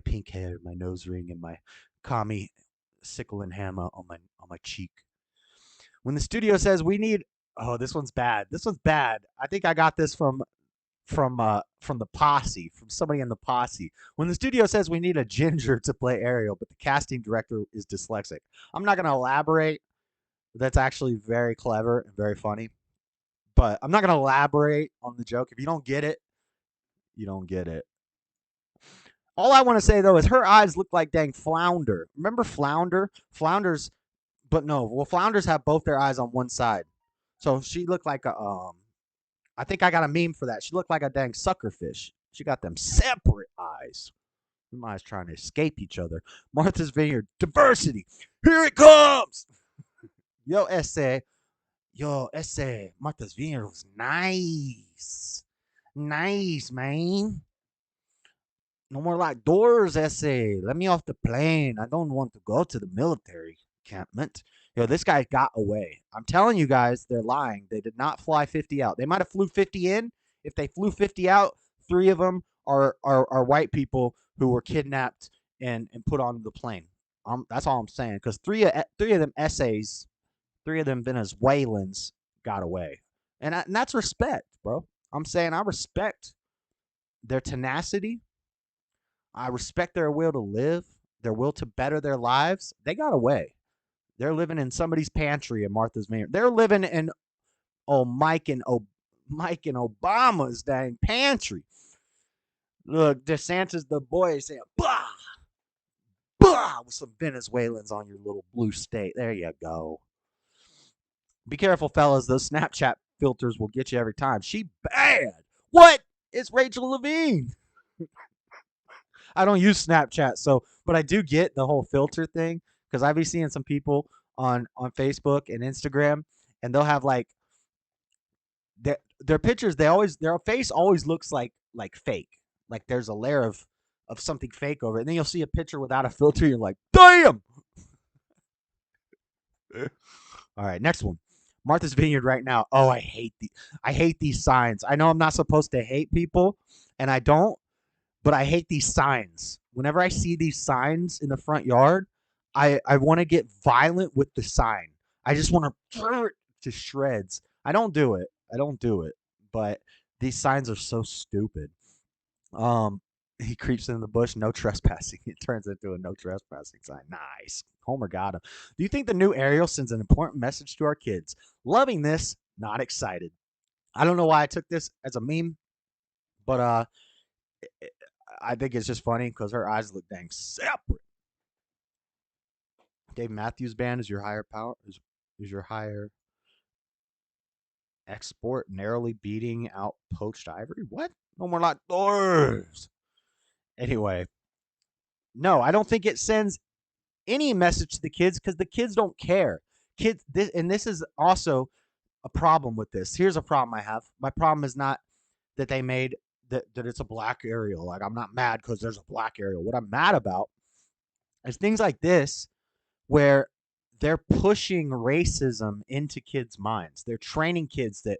pink hair, my nose ring, and my commie sickle and hammer on my cheek. When the studio says we need, oh, this one's bad. I think I got this from the posse, from somebody in the posse. When the studio says we need a ginger to play Ariel, but the casting director is dyslexic. I'm not going to elaborate. That's actually very clever and very funny. But I'm not going to elaborate on the joke. If you don't get it, you don't get it. All I want to say, though, is her eyes look like dang Flounder. Remember Flounder? Flounders have both their eyes on one side. So she looked like a, I think I got a meme for that. She looked like a dang suckerfish. She got them separate eyes. Them eyes trying to escape each other. Martha's Vineyard, diversity. Here it comes. Yo, essay. Martha's Vineyard was nice. Nice, man. No more locked doors, essay. Let me off the plane. I don't want to go to the military encampment. Yo, this guy got away. I'm telling you guys, they're lying. They did not fly 50 out. They might have flew 50 in. If they flew 50 out, 3 of them are white people who were kidnapped and put on the plane. That's all I'm saying. Because three of them essays, 3 of them Venezuelans got away. And that's respect, bro. I'm saying I respect their tenacity. I respect their will to live, their will to better their lives. They got away. They're living in somebody's pantry in Martha's Vineyard. They're living in Mike and Obama's dang pantry. Look, Desantis, the boy, saying, bah, bah, with some Venezuelans on your little blue state. There you go. Be careful, fellas. Those Snapchat filters will get you every time. She bad. What? It's Rachel Levine. I don't use Snapchat, but I do get the whole filter thing because I've been seeing some people on Facebook and Instagram, and they'll have like their pictures, their face always looks like fake. Like there's a layer of something fake over it. And then you'll see a picture without a filter. You're like, damn. All right, next one. Martha's Vineyard right now. Oh, I hate these signs. I know I'm not supposed to hate people, and I don't, but I hate these signs. Whenever I see these signs in the front yard, I want to get violent with the sign. I just want to tear it to shreds. I don't do it. But these signs are so stupid. He creeps in the bush, no trespassing. It turns into a no trespassing sign. Nice. Homer got him. Do you think the new Ariel sends an important message to our kids? Loving this, not excited. I don't know why I took this as a meme, but I think it's just funny because her eyes look dang separate. Dave Matthews Band is your higher power, is your higher export narrowly beating out poached ivory? What? No more like doors. Anyway, no, I don't think it sends any message to the kids because the kids don't care. This is also a problem with this. Here's a problem I have. My problem is not that they made that it's a black Ariel. Like, I'm not mad because there's a black Ariel. What I'm mad about is things like this where they're pushing racism into kids' minds. They're training kids that,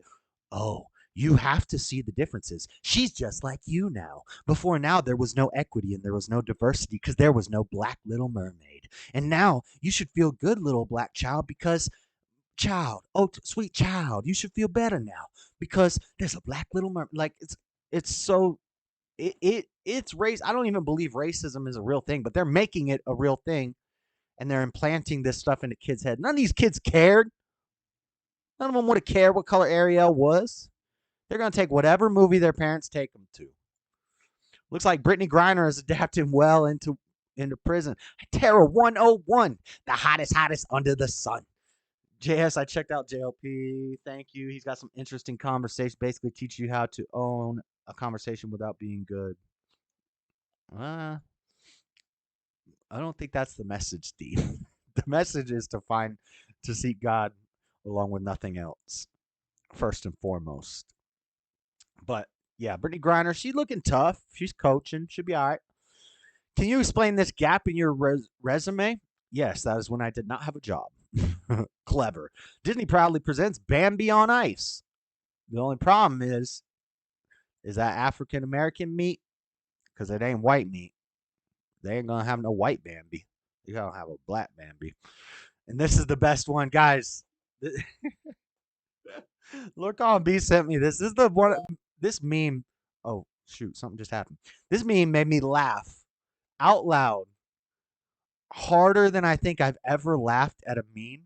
oh, you have to see the differences. She's just like you now. Before now, there was no equity and there was no diversity because there was no black little mermaid. And now you should feel good, little black child, because sweet child, you should feel better now because there's a black little mermaid. Like it's race. I don't even believe racism is a real thing, but they're making it a real thing and they're implanting this stuff into kids' head. None of these kids cared. None of them would have cared what color Ariel was. They're going to take whatever movie their parents take them to. Looks like Brittany Griner is adapting well into prison. Terra 101, the hottest under the sun. JS, I checked out JLP. Thank you. He's got some interesting conversations. Basically teach you how to own a conversation without being good. I don't think that's the message, Steve. The message is to seek God along with nothing else, first and foremost. But yeah, Brittany Griner, she's looking tough. She's coaching. Should be all right. Can you explain this gap in your resume? Yes, that is when I did not have a job. Clever. Disney proudly presents Bambi on Ice. The only problem is that African American meat? Because it ain't white meat. They ain't going to have no white Bambi. You're going to have a black Bambi. And this is the best one, guys. Lord Colin B sent me this. This is the one. This meme. Oh, shoot. Something just happened. This meme made me laugh out loud harder than I think I've ever laughed at a meme.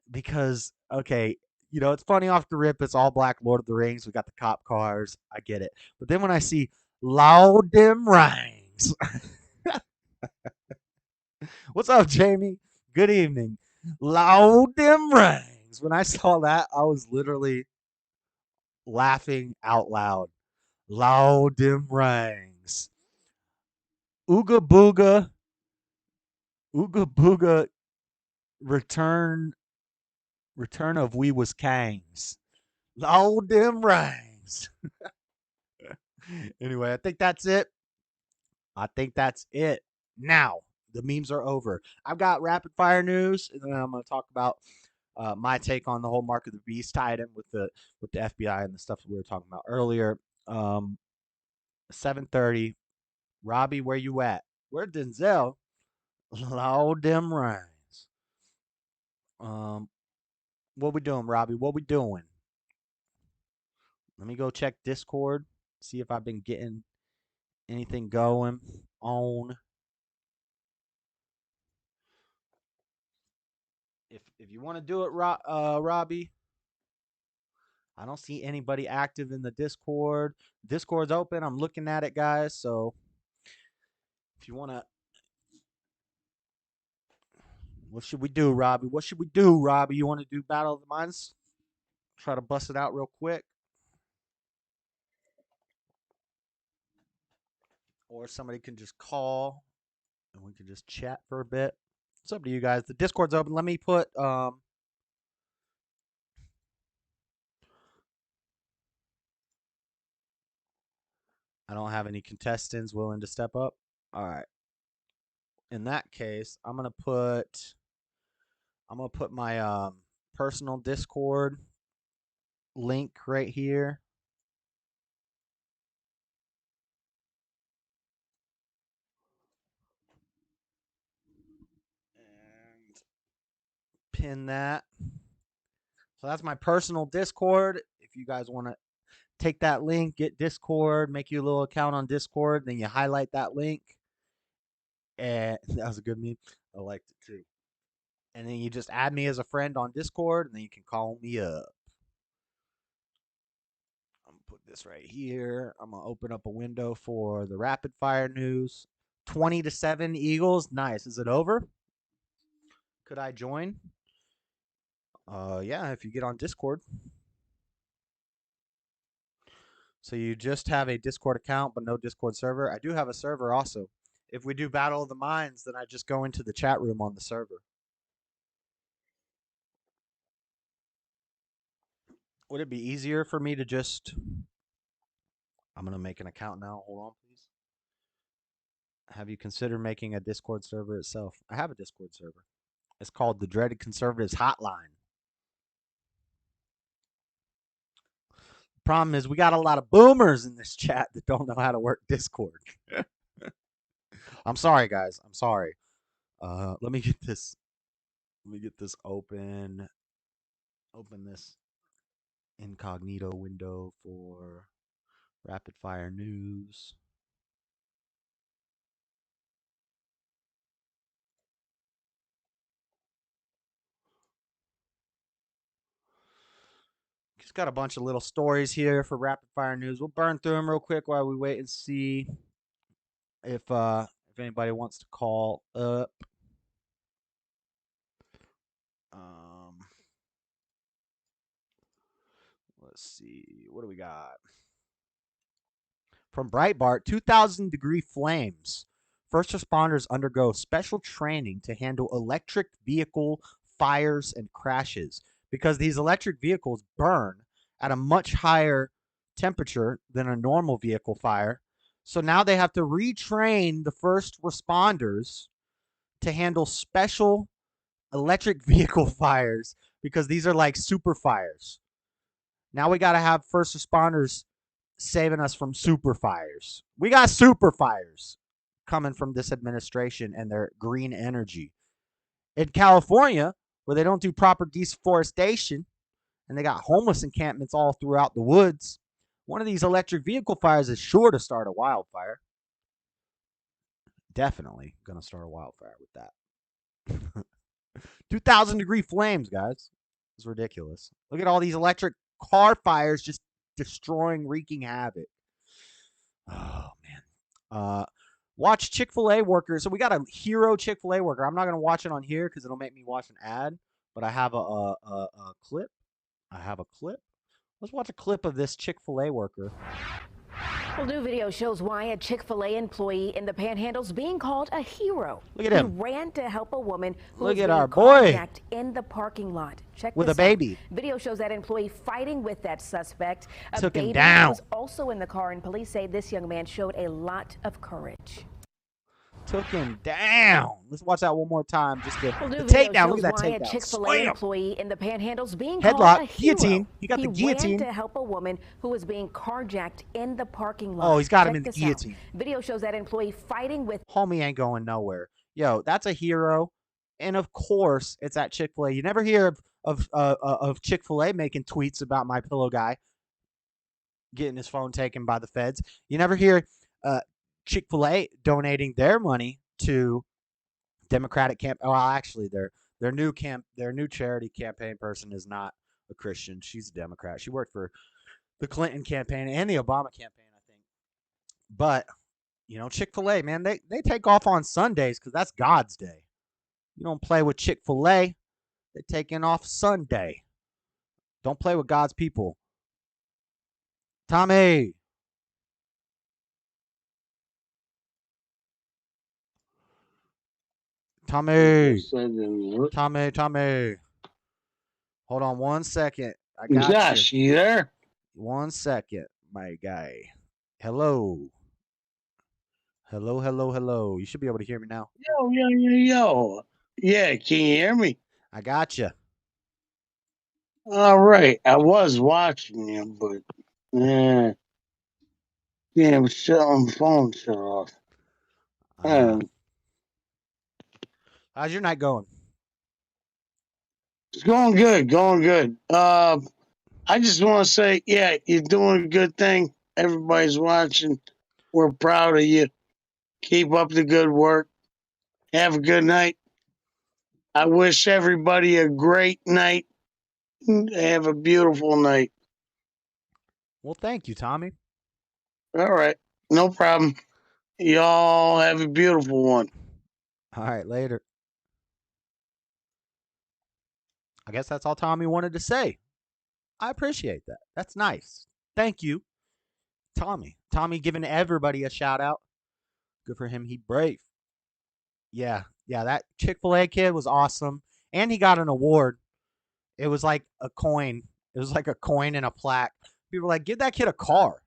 Because, okay, it's funny off the rip. It's all black Lord of the Rings. We got the cop cars. I get it. But then when I see Loud Dim Rings. What's up, Jamie? Good evening. Loud Dim Rings. When I saw that, I was literally laughing out loud. Loud Dim Rings. Ooga Booga Return of We Was Kangs. Loud Dim Rings. Anyway, I think that's it. Now, the memes are over. I've got rapid fire news, and then I'm going to talk about my take on the whole Mark of the Beast, tied in with the FBI and the stuff that we were talking about earlier. 7:30. Robbie, where you at? Where Denzel? Loud Dim Rings. What we doing, Robbie? What we doing? Let me go check Discord, see if I've been getting anything going on. If you want to do it, Robbie, I don't see anybody active in the Discord. Discord's open. I'm looking at it, guys. So if you want to, what should we do, Robbie? You want to do Battle of the Minds? Try to bust it out real quick. Or somebody can just call and we can just chat for a bit. It's up to you guys. The Discord's open. Let me put I don't have any contestants willing to step up. All right. In that case, I'm gonna put my personal Discord link right here. And pin that. So that's my personal Discord. If you guys want to take that link, get Discord, make you a little account on Discord, then you highlight that link. And that was a good meme. I liked it too. And then you just add me as a friend on Discord, and then you can call me up. I'm gonna put this right here. I'm gonna open up a window for the rapid fire news. 20-7 Eagles. Nice. Is it over? Could I join? Yeah, if you get on Discord. So you just have a Discord account, but no Discord server. I do have a server also. If we do Battle of the Minds, then I just go into the chat room on the server. Would it be easier for me to just... I'm going to make an account now. Hold on, please. Have you considered making a Discord server itself? I have a Discord server. It's called the Dreaded Conservatives Hotline. Problem is, we got a lot of boomers in this chat that don't know how to work Discord. I'm sorry, guys. I'm sorry. Let me get this. Let me get this open. Open this incognito window for rapid fire news. Just got a bunch of little stories here for rapid fire news. We'll burn through them real quick while we wait and see if anybody wants to call up. Let's see. What do we got? From Breitbart, 2,000-degree flames. First responders undergo special training to handle electric vehicle fires and crashes because these electric vehicles burn at a much higher temperature than a normal vehicle fire. So now they have to retrain the first responders to handle special electric vehicle fires because these are like super fires. Now we got to have first responders saving us from super fires. We got super fires coming from this administration and their green energy. In California, where they don't do proper deforestation and they got homeless encampments all throughout the woods, one of these electric vehicle fires is sure to start a wildfire. Definitely going to start a wildfire with that. 2,000-degree flames, guys. It's ridiculous. Look at all these electric car fires just destroying, wreaking havoc. Oh, man. Watch Chick-fil-A workers. So we got a hero Chick-fil-A worker. I'm not going to watch it on here because it'll make me watch an ad. But I have a clip. Let's watch a clip of this Chick-fil-A worker. Well, new video shows why a Chick-fil-A employee in the Panhandle's being called a hero. Look at him. He ran to help a woman who Look was at being our boy carjacked in the parking lot. Check with this a baby. out. Video shows that employee fighting with that suspect. A Took him baby down. was also in the car, and police say this young man showed a lot of courage. Took him down. Let's watch that one more time. Just the New takedown. video Look at that shows why takedown. a Chick-fil-A Slam. employee in the Panhandle's being Headlock. called a hero. Guillotine. He got the guillotine. Ran to help a woman who was being carjacked in the parking lot. Oh, he's got him Check in the this out. guillotine. Video shows that employee fighting with. Homie ain't going nowhere. Yo, that's a hero. And of course, it's at Chick-fil-A. You never hear of Chick-fil-A making tweets about My Pillow guy getting his phone taken by the feds. You never hear Chick-fil-A donating their money to Democratic camp. Well, actually, their new charity campaign person is not a Christian. She's a Democrat. She worked for the Clinton campaign and the Obama campaign, I think. But you know, Chick-fil-A, man, they take off on Sundays because that's God's day. You don't play with Chick-fil-A. They're taking off Sunday. Don't play with God's people. Tommy. Tommy. Hold on 1 second. I got Josh, you there? 1 second, my guy. Hello. Hello, hello, hello. You should be able to hear me now. Yo. Yeah, can you hear me? I got you. All right. I was watching you, but damn, phone shut off. How's your night going? It's going good. I just want to say, yeah, you're doing a good thing. Everybody's watching. We're proud of you. Keep up the good work. Have a good night. I wish everybody a great night. Have a beautiful night. Well, thank you, Tommy. All right. No problem. Y'all have a beautiful one. All right, later. I guess that's all Tommy wanted to say. I appreciate that. That's nice. Thank you, Tommy. Tommy giving everybody a shout out. Good for him. He brave. Yeah, that Chick-fil-A kid was awesome. And he got an award. It was like a coin. It was like a coin and a plaque. People were like, give that kid a car.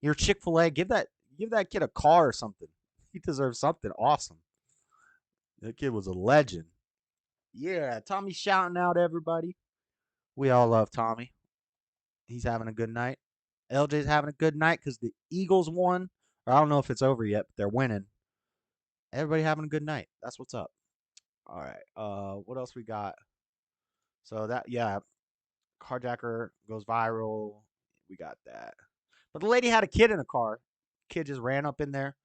You're Chick-fil-A. Give that kid a car or something. He deserves something awesome. That kid was a legend. Yeah, Tommy's shouting out everybody. We all love Tommy. He's having a good night. LJ's having a good night because the Eagles won. Or I don't know if it's over yet, but they're winning. Everybody having a good night. That's what's up. All right. What else we got? So carjacker goes viral. We got that. But the lady had a kid in a car. Kid just ran up in there,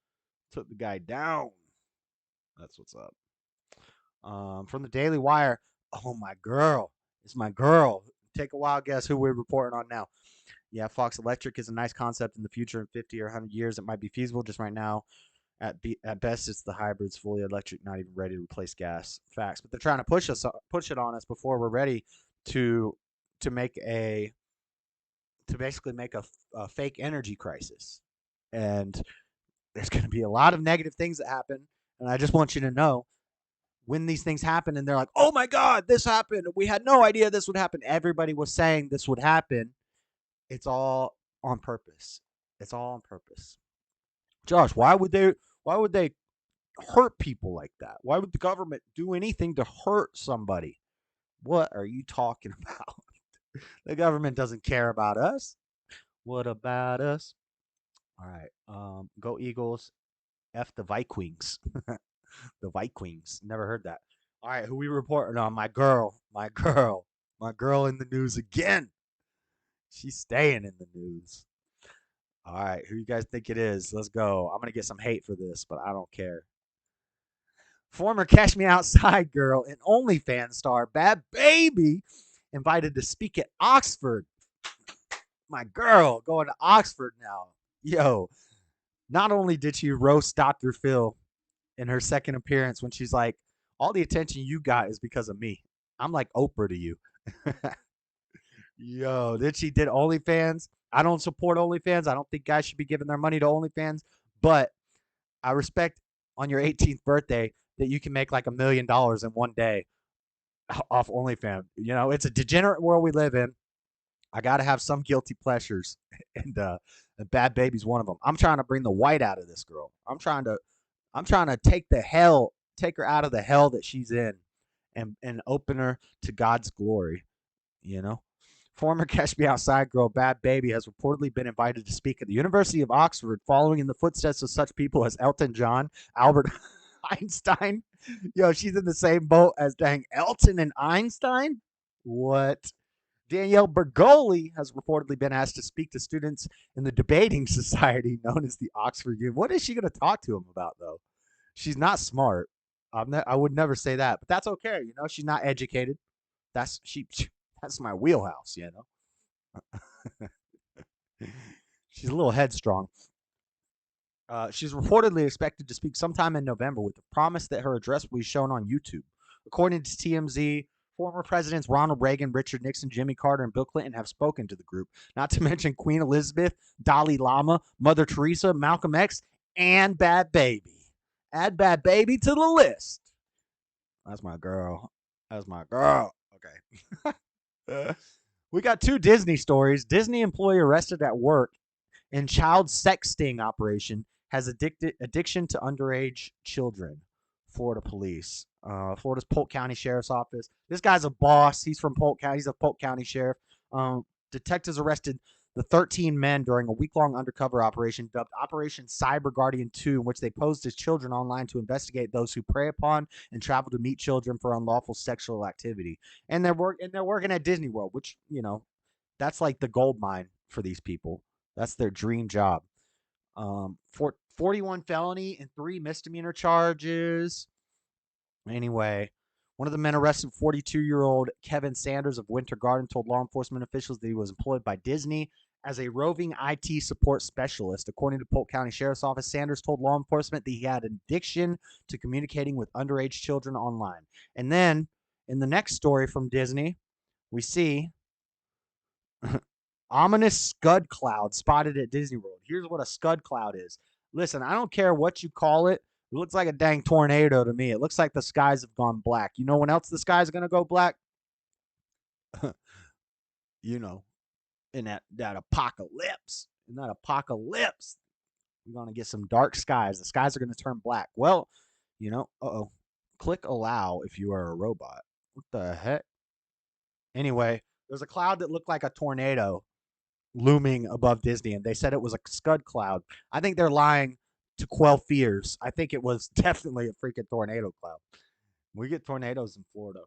took the guy down. That's what's up. From the Daily Wire. Oh, my girl. It's my girl. Take a wild guess who we're reporting on now. Yeah, Fox Electric is a nice concept in the future. In 50 or 100 years, it might be feasible. Just right now, at best, it's the hybrids, fully electric, not even ready to replace gas. Facts. But they're trying to push it on us before we're ready to basically make a fake energy crisis. And there's going to be a lot of negative things that happen. And I just want you to know, when these things happen and they're like, oh my God, this happened. We had no idea this would happen. Everybody was saying this would happen. It's all on purpose. It's all on purpose. Josh, why would they hurt people like that? Why would the government do anything to hurt somebody? What are you talking about? The government doesn't care about us. What about us? All right. Go Eagles. F the Vikings. The Vikings. Never heard that. All right. Who we reporting on? My girl in the news again. She's staying in the news. All right. Who you guys think it is? Let's go. I'm going to get some hate for this, but I don't care. Former Cash Me Outside girl and OnlyFans star Bad Baby invited to speak at Oxford. My girl going to Oxford now. Yo, not only did she roast Dr. Phil in her second appearance when she's like, all the attention you got is because of me. I'm like Oprah to you. Yo, then she did OnlyFans. I don't support OnlyFans. I don't think guys should be giving their money to OnlyFans. But I respect on your 18th birthday that you can make like $1 million in one day off OnlyFans. You know, it's a degenerate world we live in. I got to have some guilty pleasures. And Bad Baby's one of them. I'm trying to bring the white out of this girl. I'm trying to take her out of the hell that she's in and open her to God's glory. You know? Former Cash Me Outside girl Bad Baby has reportedly been invited to speak at the University of Oxford, following in the footsteps of such people as Elton John, Albert Einstein. Yo, she's in the same boat as dang Elton and Einstein. What? Danielle Bergoli has reportedly been asked to speak to students in the debating society known as the Oxford Union. What is she going to talk to them about, though? She's not smart. I would never say that, but that's okay. You know, she's not educated. That's my wheelhouse, you know. She's a little headstrong. She's reportedly expected to speak sometime in November with the promise that her address will be shown on YouTube. According to TMZ, former presidents Ronald Reagan, Richard Nixon, Jimmy Carter, and Bill Clinton have spoken to the group, not to mention Queen Elizabeth, Dalai Lama, Mother Teresa, Malcolm X, and Bad Baby. Add Bad Baby to the list. That's my girl. Okay. We got two Disney stories. Disney employee arrested at work in child sex sting operation has addiction to underage children. Florida police. Florida's Polk County Sheriff's Office. This guy's a boss. He's from Polk County. He's a Polk County sheriff. Detectives arrested the 13 men during a week-long undercover operation dubbed Operation Cyber Guardian 2, in which they posed as children online to investigate those who prey upon and travel to meet children for unlawful sexual activity. And they're working at Disney World, which, you know, that's like the gold mine for these people. That's their dream job. 41 felony and 3 misdemeanor charges. Anyway, one of the men arrested, 42-year-old Kevin Sanders of Winter Garden, told law enforcement officials that he was employed by Disney as a roving IT support specialist. According to Polk County Sheriff's Office, Sanders told law enforcement that he had an addiction to communicating with underage children online. And then, in the next story from Disney, we see ominous scud cloud spotted at Disney World. Here's what a scud cloud is. Listen, I don't care what you call it. It looks like a dang tornado to me. It looks like the skies have gone black. You know when else the sky's going to go black? You know, in that apocalypse. In that apocalypse, we're going to get some dark skies. The skies are going to turn black. Well, you know, click allow if you are a robot. What the heck? Anyway, there's a cloud that looked like a tornado looming above Disney, and they said it was a scud cloud. I think they're lying to quell fears. I think it was definitely a freaking tornado cloud. We get tornadoes in Florida.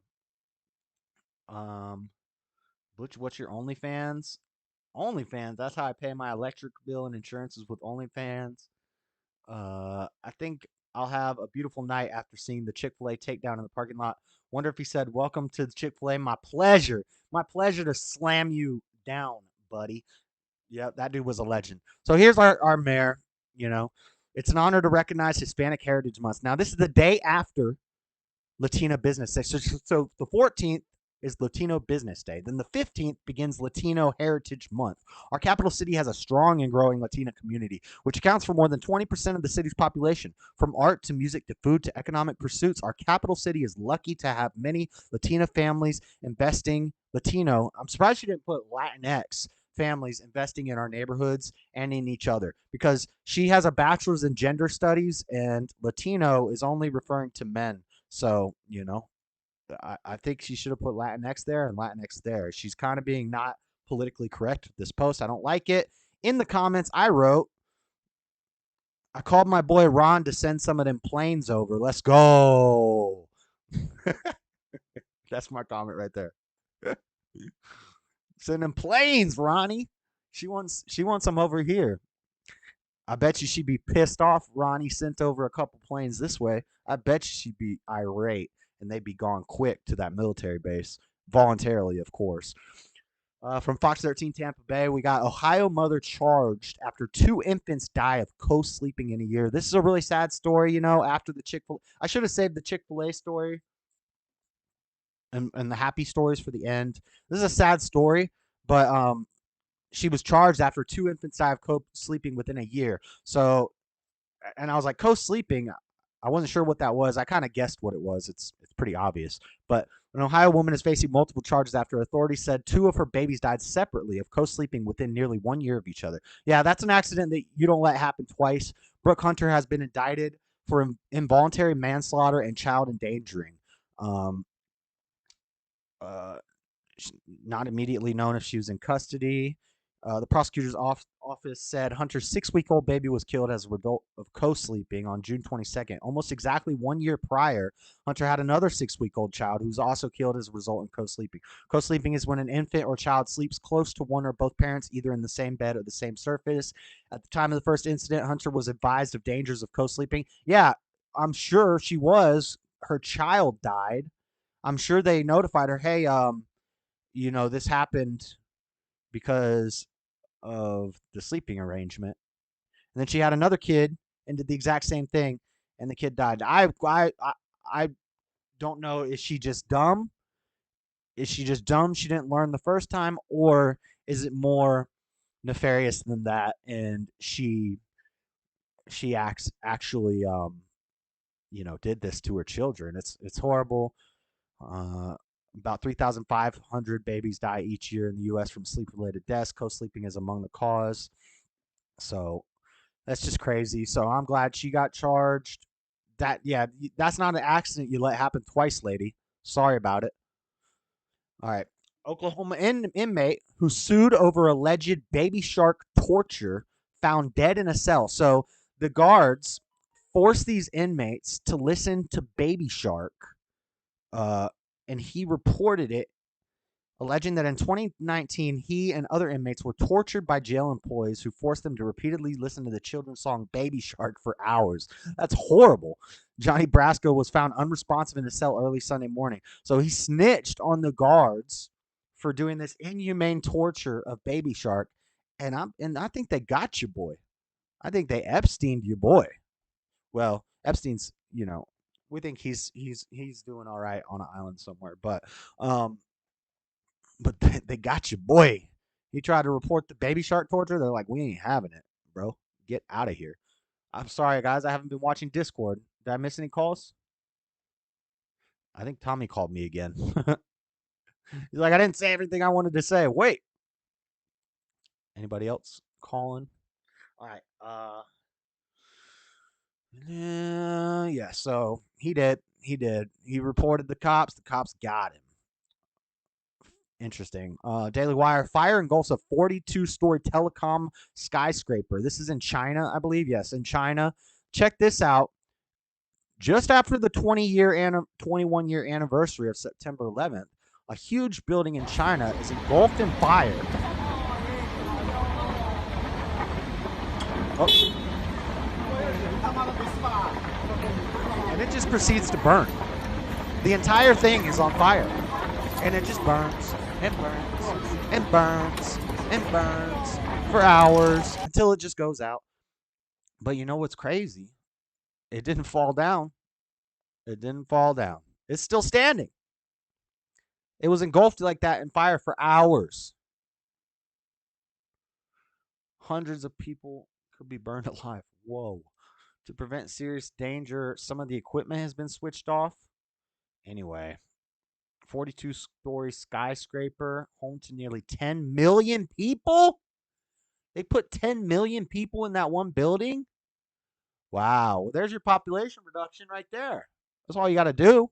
Butch, what's your OnlyFans? OnlyFans, that's how I pay my electric bill and insurances, with OnlyFans. I think I'll have a beautiful night after seeing the Chick-fil-A takedown in the parking lot. Wonder if he said, "Welcome to the Chick-fil-A. My pleasure. My pleasure to slam you down, buddy." Yeah, that dude was a legend. So here's our mayor, you know. It's an honor to recognize Hispanic Heritage Month. Now, this is the day after Latina Business Day. So the 14th is Latino Business Day. Then the 15th begins Latino Heritage Month. Our capital city has a strong and growing Latina community, which accounts for more than 20% of the city's population. From art to music to food to economic pursuits, our capital city is lucky to have many Latina families investing Latino. I'm surprised she didn't put Latinx families investing in our neighborhoods and in each other, because she has a bachelor's in gender studies and Latino is only referring to men. So, you know, I think she should have put Latinx there and Latinx there. She's kind of being not politically correct with this post. I don't like it. In the comments, I wrote, I called my boy Ron to send some of them planes over. Let's go. That's my comment right there. Send them planes, Ronnie. She wants them over here. I bet you she'd be pissed off Ronnie sent over a couple planes this way. I bet you she'd be irate, and they'd be gone quick to that military base, voluntarily, of course. From Fox 13 Tampa Bay, we got Ohio mother charged after 2 infants die of co-sleeping in a year. This is a really sad story, you know, after the Chick-fil-A. I should have saved the Chick-fil-A story and the happy stories for the end. This is a sad story, but she was charged after 2 infants died of co-sleeping within a year. So, and I was like, co-sleeping, I wasn't sure what that was. I kind of guessed what it was. It's pretty obvious. But an Ohio woman is facing multiple charges after authorities said 2 of her babies died separately of co-sleeping within nearly 1 year of each other. Yeah, that's an accident that you don't let happen twice. Brooke Hunter has been indicted for involuntary manslaughter and child endangering. Not immediately known if she was in custody. The prosecutor's office said Hunter's 6-week-old baby was killed as a result of co-sleeping on June 22nd. Almost exactly 1 year prior, Hunter had another 6-week-old child who was also killed as a result of co-sleeping. Co-sleeping is when an infant or child sleeps close to one or both parents, either in the same bed or the same surface. At the time of the first incident, Hunter was advised of dangers of co-sleeping. Yeah, I'm sure she was. Her child died. I'm sure they notified her, hey, you know, this happened because of the sleeping arrangement. And then she had another kid and did the exact same thing, and the kid died. I don't know. Is she just dumb? Is she just dumb? She didn't learn the first time, or is it more nefarious than that? And she actually you know, did this to her children. It's horrible. About 3,500 babies die each year in the U.S. from sleep-related deaths. Co-sleeping is among the cause. So That's just crazy. So I'm glad she got charged. That's not an accident you let happen twice, lady. Sorry about it. All right. Oklahoma inmate who sued over alleged baby shark torture found dead in a cell. So the guards forced these inmates to listen to Baby Shark, and he reported it, alleging that in 2019, he and other inmates were tortured by jail employees who forced them to repeatedly listen to the children's song Baby Shark for hours. That's horrible. Johnny Brasco was found unresponsive in the cell early Sunday morning. So he snitched on the guards for doing this inhumane torture of Baby Shark. And I think they got you, boy. I think they Epsteined your boy. Well, Epstein's, we think he's doing all right on an island somewhere, but they got you, boy. He tried to report the Baby Shark torture. They're like, we ain't having it, bro. Get out of here. I'm sorry, guys. I haven't been watching Discord. Did I miss any calls? I think Tommy called me again. He's like, I didn't say everything I wanted to say. Wait. Anybody else calling? All right. Yeah, so he did. He reported the cops. The cops got him. Interesting. Daily Wire, fire engulfs a 42-story telecom skyscraper. This is in China, I believe. Yes, in China. Check this out. Just after the 21-year anniversary of September 11th, a huge building in China is engulfed in fire. Oh. And it just proceeds to burn. The entire thing is on fire. And it just burns and burns and burns and burns for hours until it just goes out. But you know what's crazy? It didn't fall down. It didn't fall down. It's still standing. It was engulfed like that in fire for hours. Hundreds of people could be burned alive. Whoa. To prevent serious danger, some of the equipment has been switched off. Anyway, 42-story skyscraper, home to nearly 10 million people? They put 10 million people in that one building? Wow. Well, there's your population reduction right there. That's all you got to do.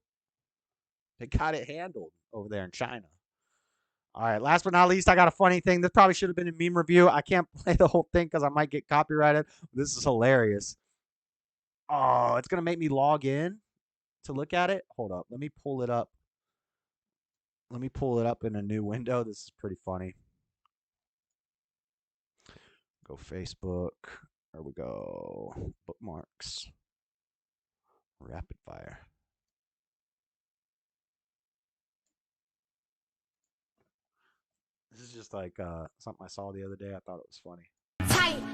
They got it handled over there in China. All right, last but not least, I got a funny thing. This probably should have been a meme review. I can't play the whole thing because I might get copyrighted. This is hilarious. Oh, it's going to make me log in to look at it. Hold up. Let me pull it up. Let me pull it up in a new window. This is pretty funny. Go Facebook. There we go. Bookmarks. Rapid fire. This is just like something I saw the other day. I thought it was funny.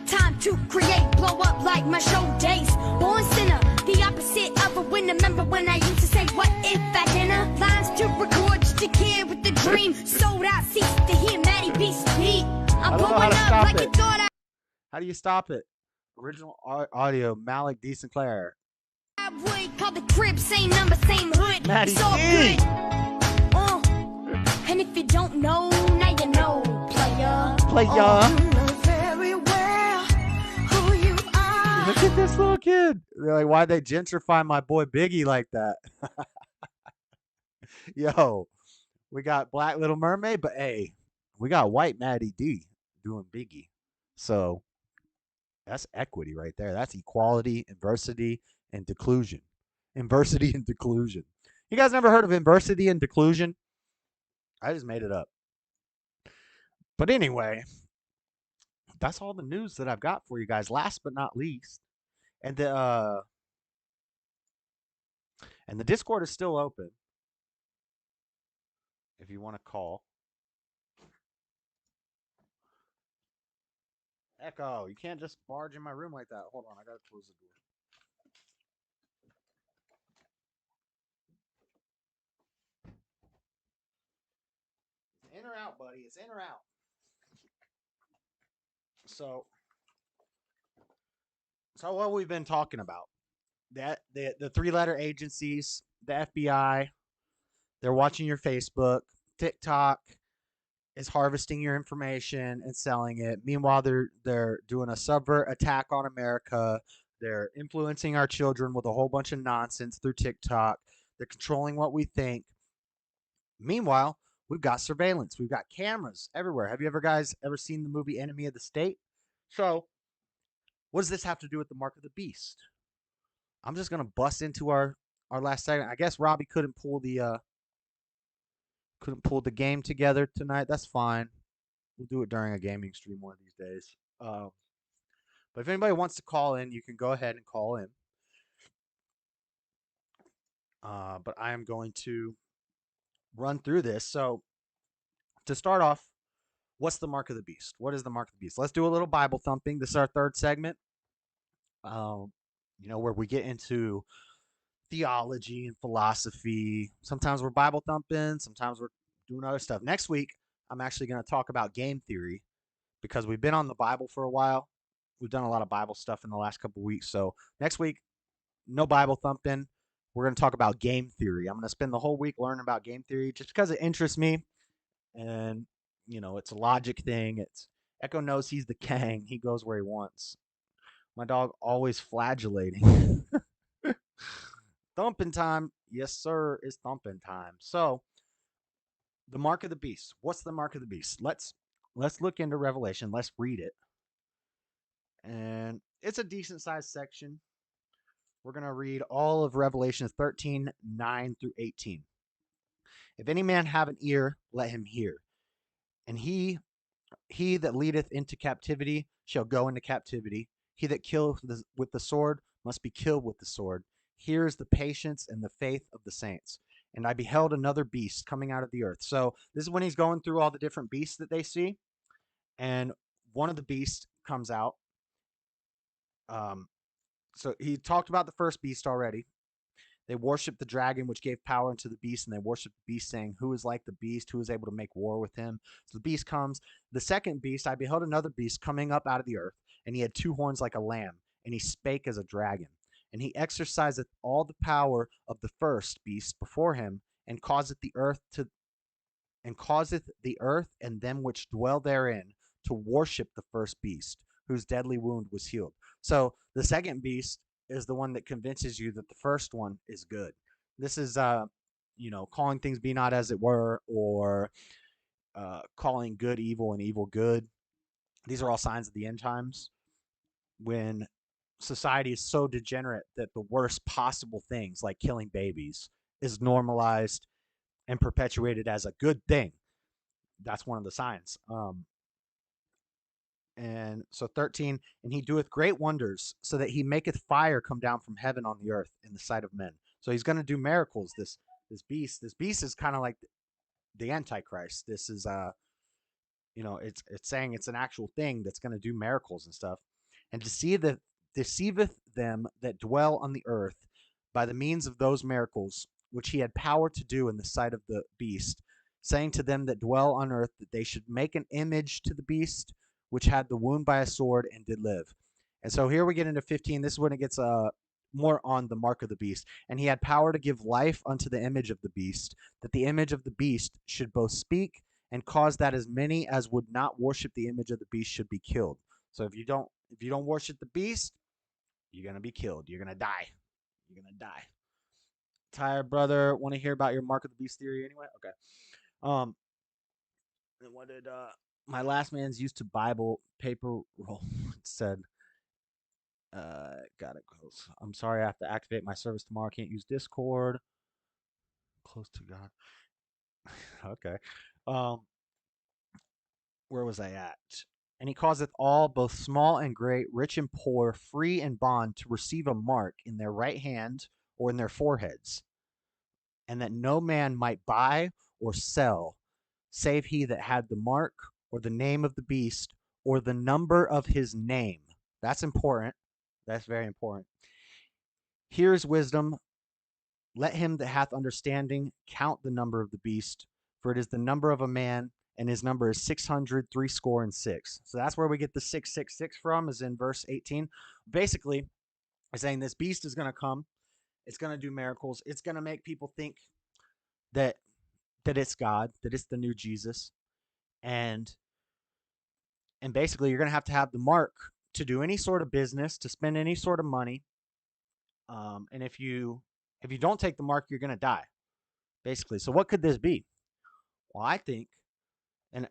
Time to create, blow up like my show days. Born sinner, the opposite of a winner. Remember when I used to say, what if at dinner? Lines to record, just a kid with a dream. Sold out seats to hear Maddie B speak. I'm blowing up like you thought I. How do you stop it? Original audio, Malik D. Sinclair. I would call the crib, same number, same hood. Maddie it's all D. good. And if you don't know, now you know, player. Player. You know very well who you are. Look at this little kid. They're like, why'd they gentrify my boy Biggie like that? Yo, we got Black Little Mermaid, but hey, we got white Maddie D doing Biggie. So that's equity right there. That's equality, inversity, and declusion. Inversity and declusion. You guys never heard of inversity and declusion? I just made it up. But anyway, that's all the news that I've got for you guys. Last but not least, and the Discord is still open. If you want to call. Echo, you can't just barge in my room like that. Hold on, I gotta close the door. In or out, buddy? It's in or out. So what we've been talking about, that the 3-letter agencies, the FBI, they're watching your Facebook, TikTok, is harvesting your information and selling it. Meanwhile, they're doing a subvert attack on America. They're influencing our children with a whole bunch of nonsense through TikTok. They're controlling what we think. Meanwhile, we've got surveillance. We've got cameras everywhere. Have you guys ever seen the movie Enemy of the State? So, what does this have to do with the mark of the beast? I'm just gonna bust into our last segment. I guess Robbie couldn't pull the game together tonight. That's fine. We'll do it during a gaming stream one of these days. But if anybody wants to call in, you can go ahead and call in. But I am going to run through this. So to start off, what's the mark of the beast? What is the mark of the beast? Let's do a little Bible thumping. This is our third segment. Where we get into theology and philosophy. Sometimes we're Bible thumping. Sometimes we're doing other stuff. Next week, I'm actually going to talk about game theory because we've been on the Bible for a while. We've done a lot of Bible stuff in the last couple of weeks. So next week, no Bible thumping. We're going to talk about game theory. I'm going to spend the whole week learning about game theory just because it interests me. And, it's a logic thing. It's Echo knows he's the king. He goes where he wants. My dog always flagellating. Thumping time. Yes, sir. It's thumping time. So the mark of the beast. What's the mark of the beast? Let's look into Revelation. Let's read it. And it's a decent sized section. We're going to read all of Revelation 13, 9 through 18. If any man have an ear, let him hear. And he that leadeth into captivity shall go into captivity. He that killeth with the sword must be killed with the sword. Here is the patience and the faith of the saints. And I beheld another beast coming out of the earth. So this is when he's going through all the different beasts that they see. And one of the beasts comes out. So he talked about the first beast already. They worshiped the dragon, which gave power unto the beast, and they worshiped the beast, saying, who is like the beast? Who is able to make war with him? So the beast comes. The second beast, I beheld another beast coming up out of the earth, and he had two horns like a lamb, and he spake as a dragon. And he exerciseth all the power of the first beast before him, and causeth the earth and them which dwell therein to worship the first beast, whose deadly wound was healed. So the second beast is the one that convinces you that the first one is good. This is, calling things be not as it were, or calling good evil and evil good. These are all signs of the end times when society is so degenerate that the worst possible things, like killing babies, is normalized and perpetuated as a good thing. That's one of the signs. And so 13, and he doeth great wonders, so that he maketh fire come down from heaven on the earth in the sight of men. So he's going to do miracles. This beast is kind of like the Antichrist. This is it's saying it's an actual thing that's going to do miracles and stuff, and deceiveth them that dwell on the earth by the means of those miracles which he had power to do in the sight of the beast, saying to them that dwell on earth that they should make an image to the beast, which had the wound by a sword and did live. And so here we get into 15. This is when it gets more on the mark of the beast. And he had power to give life unto the image of the beast, that the image of the beast should both speak and cause that as many as would not worship the image of the beast should be killed. So if you don't worship the beast, you're going to be killed. You're going to die. You're going to die. Tired brother, want to hear about your mark of the beast theory anyway? Okay. And what did my last man's used to Bible paper roll said, got it close. I'm sorry, I have to activate my service tomorrow. Can't use Discord. Close to God. Okay. Where was I at? And he causeth all, both small and great, rich and poor, free and bond, to receive a mark in their right hand or in their foreheads, and that no man might buy or sell, save he that had the mark, or the name of the beast, or the number of his name. That's important. That's very important. Here is wisdom. Let him that hath understanding count the number of the beast, for it is the number of a man, and his number is 666. So that's where we get the 666 from, is in verse 18. Basically, I'm saying this beast is going to come. It's going to do miracles. It's going to make people think that it's God, that it's the new Jesus. And basically you're going to have the mark to do any sort of business, to spend any sort of money. And if you don't take the mark, you're going to die, basically. So what could this be? Well, I think, and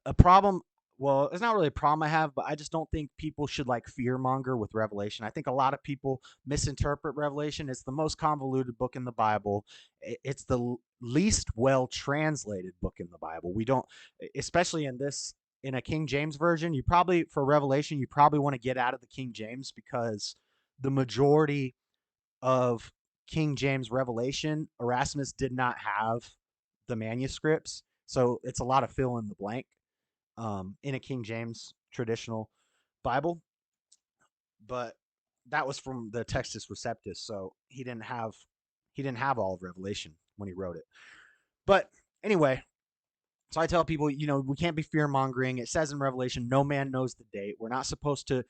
a problem, well, it's not really a problem I have, but I just don't think people should like fearmonger with Revelation. I think a lot of people misinterpret Revelation. It's the most convoluted book in the Bible. It's the least well translated book in the Bible. We don't, especially in a King James version, for Revelation, you probably want to get out of the King James, because the majority of King James Revelation, Erasmus did not have the manuscripts. So it's a lot of fill in the blank in a King James traditional Bible. But that was from the Textus Receptus. So he didn't have all of Revelation when he wrote it. But anyway, so I tell people, we can't be fear mongering. It says in Revelation, no man knows the date. We're not supposed to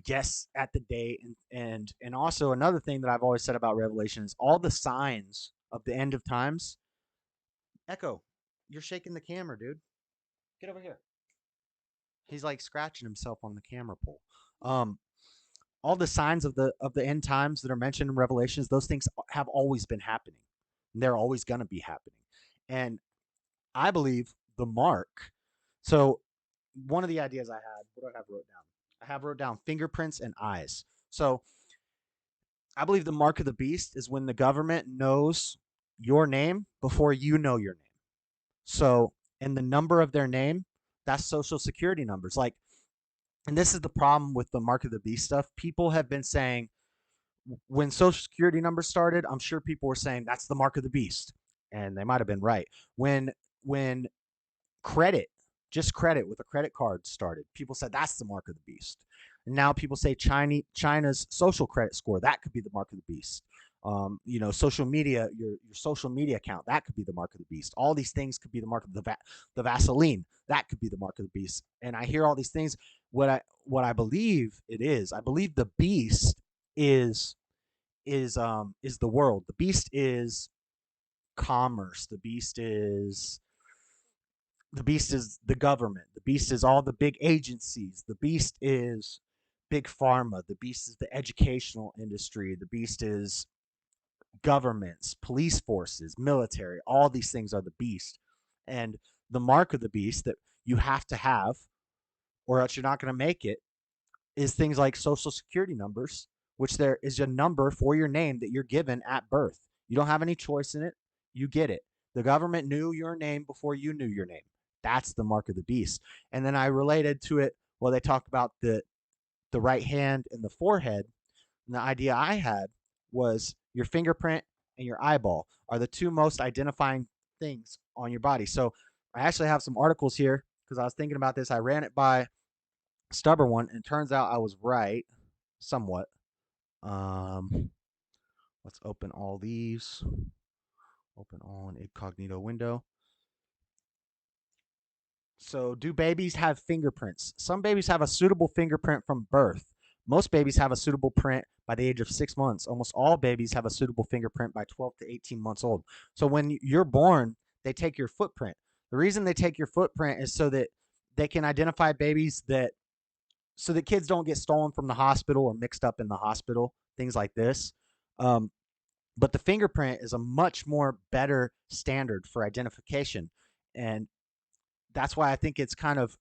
guess at the date. And also another thing that I've always said about Revelation is all the signs of the end of times. Echo, you're shaking the camera, dude. Get over here. He's like scratching himself on the camera pole. All the signs of the end times that are mentioned in Revelations, those things have always been happening. And they're always going to be happening. And I believe the mark. So one of the ideas I had, what do I have wrote down? I have wrote down fingerprints and eyes. So I believe the mark of the beast is when the government knows your name before you know your name. So, and the number of their name, that's social security numbers. Like, and this is the problem with the mark of the beast stuff. People have been saying, when social security numbers started, I'm sure people were saying that's the mark of the beast. And they might have been right. When just credit with a credit card started, people said that's the mark of the beast. And now people say China's social credit score, that could be the mark of the beast. Social media, your social media account, that could be the mark of the beast. All these things could be the mark of the Vaseline, that could be the mark of the beast. And I hear all these things. What I believe it is, I believe the beast is the world. The beast is commerce. The beast is the government. The beast is all the big agencies. The beast is big pharma. The beast is the educational industry. The beast is governments, police forces, military. All these things are the beast. And the mark of the beast that you have to have, or else you're not going to make it, is things like social security numbers, which there is a number for your name that you're given at birth. You don't have any choice in it. You get it. The government knew your name before you knew your name. That's the mark of the beast. And then I related to it, well, they talk about the right hand and the forehead. And the idea I had was your fingerprint and your eyeball are the two most identifying things on your body. So I actually have some articles here because I was thinking about this. I ran it by Stubborn One, and it turns out I was right somewhat. Let's open all these. Open all an incognito window. So, do babies have fingerprints? Some babies have a suitable fingerprint from birth. Most babies have a suitable print by the age of 6 months. Almost all babies have a suitable fingerprint by 12 to 18 months old. So when you're born, they take your footprint. The reason they take your footprint is so that they can identify babies, so that kids don't get stolen from the hospital or mixed up in the hospital, things like this. But the fingerprint is a much more better standard for identification. And that's why I think it's kind of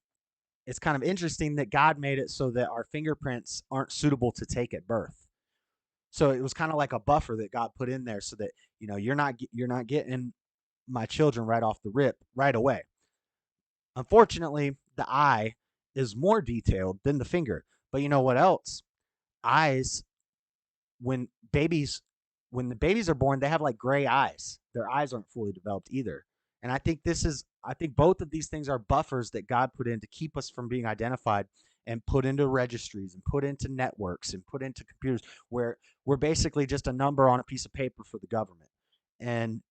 interesting that God made it so that our fingerprints aren't suitable to take at birth. So it was kind of like a buffer that God put in there so that, you're not getting my children right off the rip right away. Unfortunately, the eye is more detailed than the finger. But you know what else? Eyes, when the babies are born, they have like gray eyes. Their eyes aren't fully developed either. And I think both of these things are buffers that God put in to keep us from being identified and put into registries and put into networks and put into computers where we're basically just a number on a piece of paper for the government. And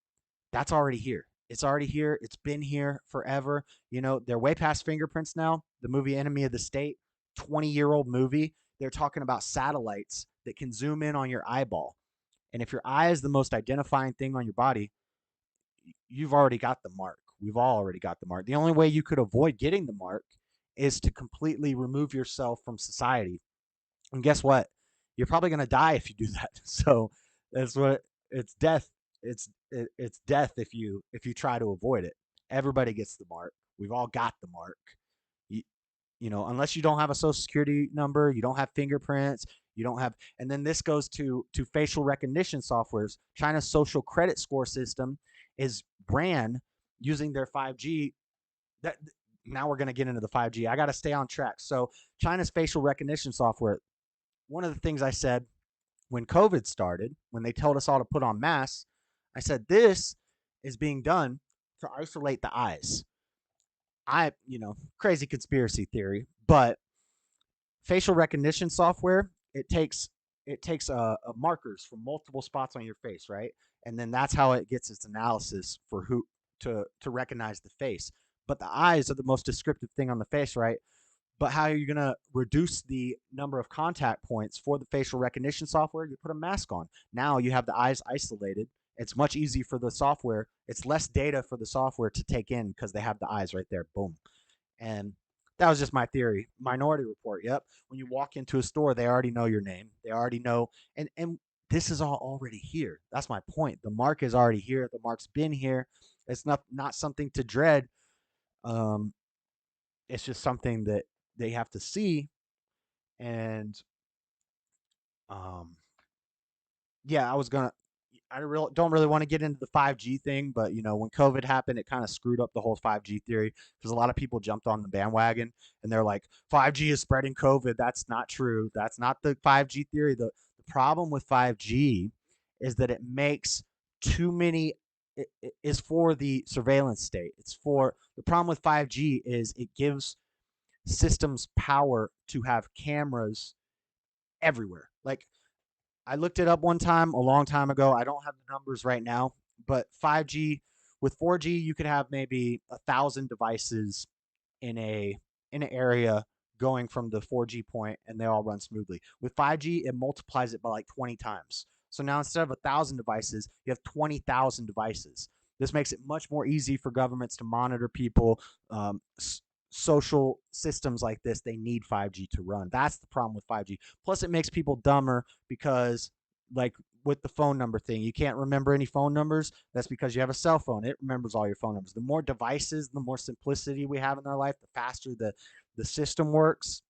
that's already here. It's already here. It's been here forever. They're way past fingerprints now. The movie Enemy of the State, 20-year-old movie, they're talking about satellites that can zoom in on your eyeball. And if your eye is the most identifying thing on your body, you've already got the mark. We've all already got the mark. The only way you could avoid getting the mark is to completely remove yourself from society. And guess what? You're probably going to die if you do that. So that's what it's death. It's death if you try to avoid it. Everybody gets the mark. We've all got the mark. You know, unless you don't have a social security number, you don't have fingerprints, you don't have, and then this goes to facial recognition softwares. China's social credit score system is ran using their 5G. That now we're going to get into the 5G. I got to stay on track. So China's facial recognition software, one of the things I said when COVID started, when they told us all to put on masks, I said, this is being done to isolate the eyes. Crazy conspiracy theory, but facial recognition software, it takes markers from multiple spots on your face, right? And then that's how it gets its analysis for who to recognize the face. But the eyes are the most descriptive thing on the face, right? But how are you going to reduce the number of contact points for the facial recognition software? You put a mask on. Now you have the eyes isolated. It's much easier for the software. It's less data for the software to take in because they have the eyes right there. Boom. And that was just my theory. Minority Report. Yep. When you walk into a store, they already know your name. They already know. And this is all already here. That's my point. The mark is already here. The mark's been here. It's not something to dread. It's just something that they have to see. And yeah, I don't really want to get into the 5G thing, but when COVID happened, it kind of screwed up the whole 5G theory because a lot of people jumped on the bandwagon and they're like, 5G is spreading COVID. That's not true. That's not the 5G theory. The problem with 5G is that it makes too many. It is for the surveillance state. The problem with 5G is it gives systems power to have cameras everywhere. Like, I looked it up one time a long time ago. I don't have the numbers right now, but 5G with 4G, you could have maybe 1,000 devices in an area going from the 4G point, and they all run smoothly. With 5G, it multiplies it by like 20 times. So now instead of 1,000 devices, you have 20,000 devices. This makes it much more easy for governments to monitor people. Social systems like this, they need 5G to run. That's the problem with 5G. Plus, it makes people dumber because, like with the phone number thing, you can't remember any phone numbers. That's because you have a cell phone. It remembers all your phone numbers. The more devices, the more simplicity we have in our life, the faster the system works,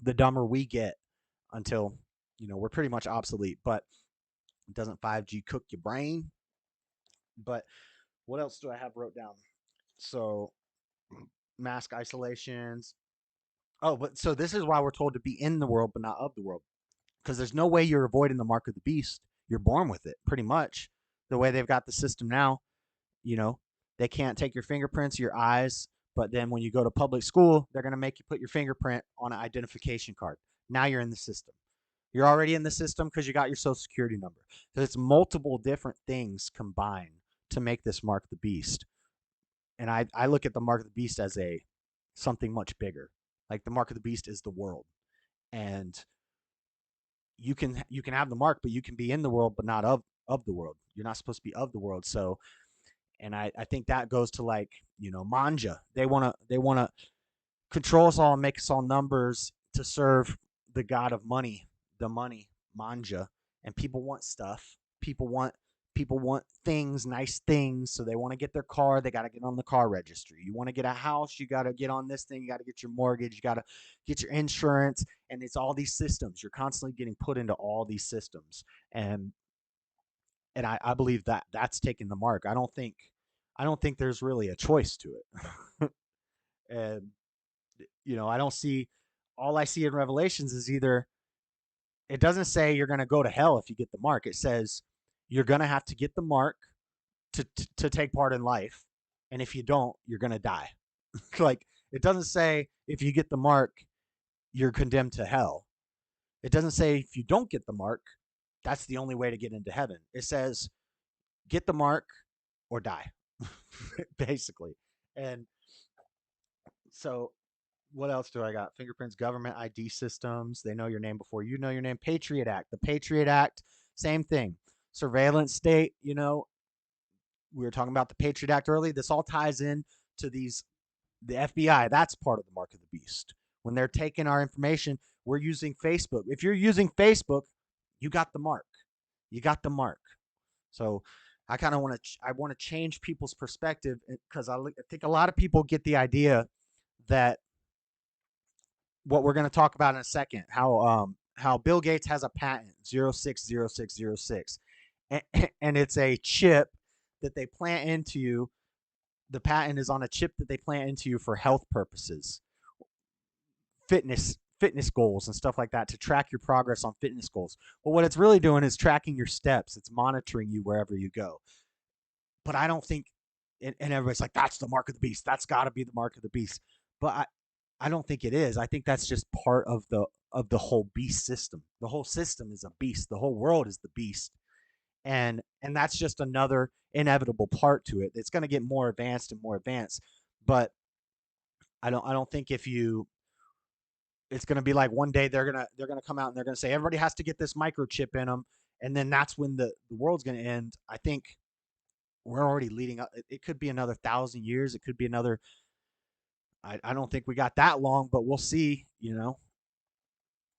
the dumber we get until, we're pretty much obsolete. But doesn't 5G cook your brain? But what else do I have wrote down? So mask isolations. Oh, but so this is why we're told to be in the world, but not of the world. Because there's no way you're avoiding the mark of the beast. You're born with it, pretty much. The way they've got the system now, they can't take your fingerprints, your eyes, but then when you go to public school, they're going to make you put your fingerprint on an identification card. Now you're in the system. You're already in the system because you got your social security number. So it's multiple different things combined to make this mark of the beast. And I look at the mark of the beast as something much bigger. Like the mark of the beast is the world. And you can have the mark, but you can be in the world, but not of the world. You're not supposed to be of the world. So, and I think that goes to like, manja. They want to control us all and make us all numbers to serve the god of money, the money, manja. And people want stuff. People want things, nice things. So they want to get their car. They got to get on the car registry. You want to get a house. You got to get on this thing. You got to get your mortgage. You got to get your insurance. And it's all these systems. You're constantly getting put into all these systems. And I believe that that's taking the mark. I don't think there's really a choice to it. And, all I see in Revelations is either, it doesn't say you're going to go to hell if you get the mark. It says you're going to have to get the mark to take part in life. And if you don't, you're going to die. Like, it doesn't say if you get the mark, you're condemned to hell. It doesn't say if you don't get the mark, that's the only way to get into heaven. It says get the mark or die, basically. And so what else do I got? Fingerprints, government ID systems. They know your name before you know your name. Patriot Act. The Patriot Act, same thing. Surveillance state, we were talking about the Patriot Act earlier. This all ties in to the FBI. That's part of the mark of the beast. When they're taking our information, we're using Facebook. If you're using Facebook, you got the mark. You got the mark. So I kind of want to change people's perspective, because I think a lot of people get the idea that what we're going to talk about in a second, how Bill Gates has a patent 060606, and it's a chip that they plant into you. The patent is on a chip that they plant into you for health purposes, fitness goals and stuff like that, to track your progress on fitness goals. Well, what it's really doing is tracking your steps. It's monitoring you wherever you go. But I don't think, and everybody's like, that's the mark of the beast. That's got to be the mark of the beast. But I don't think it is. I think that's just part of the whole beast system. The whole system is a beast. The whole world is the beast. And that's just another inevitable part to it. It's going to get more advanced and more advanced. But I don't think it's going to be like one day they're going to come out and they're going to say everybody has to get this microchip in them, and then that's when the world's going to end. I think we're already leading up. It could be another 1,000 years. It could be another. I don't think we got that long, but we'll see.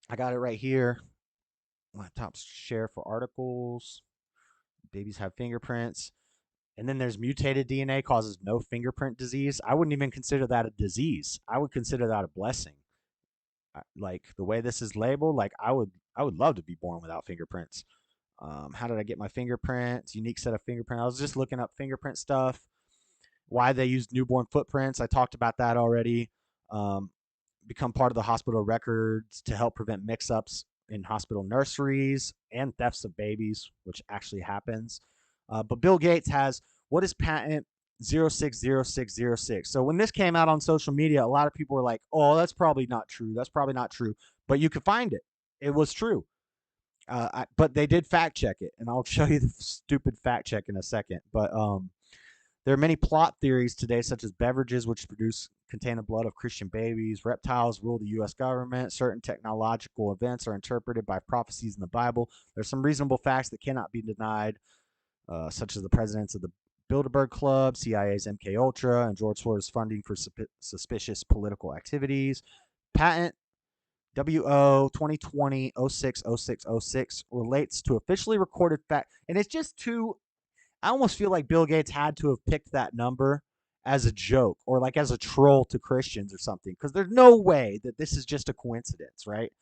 I got it right here. Laptop share for articles. Babies have fingerprints. And then there's mutated DNA causes no fingerprint disease. I wouldn't even consider that a disease. I would consider that a blessing. Like the way this is labeled, like I would love to be born without fingerprints. How did I get my fingerprints? Unique set of fingerprints. I was just looking up fingerprint stuff. Why they use newborn footprints. I talked about that already. Become part of the hospital records to help prevent mix-ups in hospital nurseries and thefts of babies, which actually happens. But Bill Gates has, what is patent 060606? So when this came out on social media, a lot of people were like, oh, that's probably not true. That's probably not true. But you could find it. It was true. But they did fact check it, and I'll show you the stupid fact check in a second. But there are many plot theories today, such as beverages which contain the blood of Christian babies, reptiles rule the U.S. government, certain technological events are interpreted by prophecies in the Bible. There's some reasonable facts that cannot be denied, such as the presidents of the Bilderberg Club, CIA's MK Ultra, and George Soros's funding for suspicious political activities. Patent WO 2020 060606 relates to officially recorded fact, and it's just too. I almost feel like Bill Gates had to have picked that number as a joke or like as a troll to Christians or something, because there's no way that this is just a coincidence, right?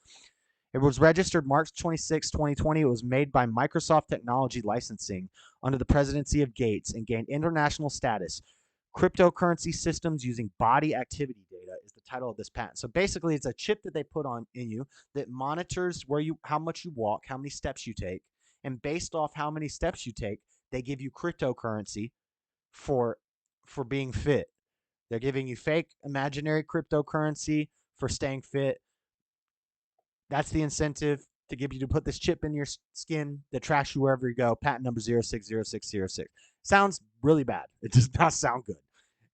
It was registered March 26, 2020. It was made by Microsoft Technology Licensing under the presidency of Gates and gained international status. Cryptocurrency systems using body activity data is the title of this patent. So basically, it's a chip that they put in you that monitors how much you walk, how many steps you take, and based off how many steps you take, they give you cryptocurrency for being fit. They're giving you fake imaginary cryptocurrency for staying fit. That's the incentive to give you to put this chip in your skin that tracks you wherever you go. Patent number 060606. Sounds really bad. It does not sound good.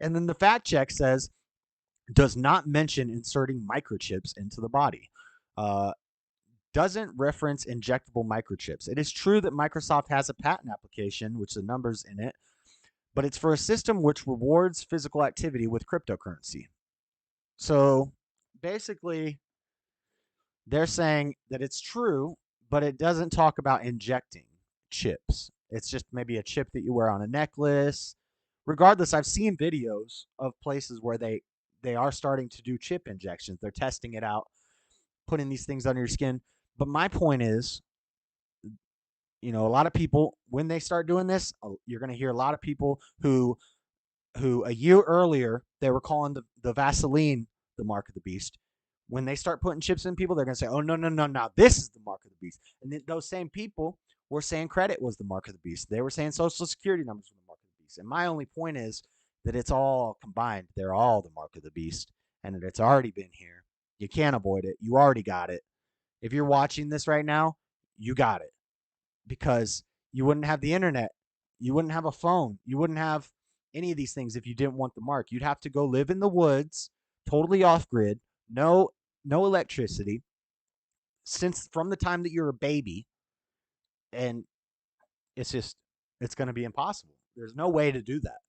And then the fact check says, does not mention inserting microchips into the body. Doesn't reference injectable microchips. It is true that Microsoft has a patent application, which the numbers in it, but it's for a system which rewards physical activity with cryptocurrency. So basically, they're saying that it's true, but it doesn't talk about injecting chips. It's just maybe a chip that you wear on a necklace. Regardless, I've seen videos of places where they are starting to do chip injections. They're testing it out, putting these things under your skin. But my point is, a lot of people, when they start doing this, you're going to hear a lot of people who a year earlier, they were calling the Vaseline the mark of the beast. When they start putting chips in people, they're going to say, oh, no, this is the mark of the beast. And then those same people were saying credit was the mark of the beast. They were saying social security numbers were the mark of the beast. And my only point is that it's all combined. They're all the mark of the beast, and that it's already been here. You can't avoid it. You already got it. If you're watching this right now, you got it, because you wouldn't have the internet. You wouldn't have a phone. You wouldn't have any of these things if you didn't want the mark. You'd have to go live in the woods, totally off grid, no electricity, from the time that you're a baby, and it's going to be impossible. There's no way to do that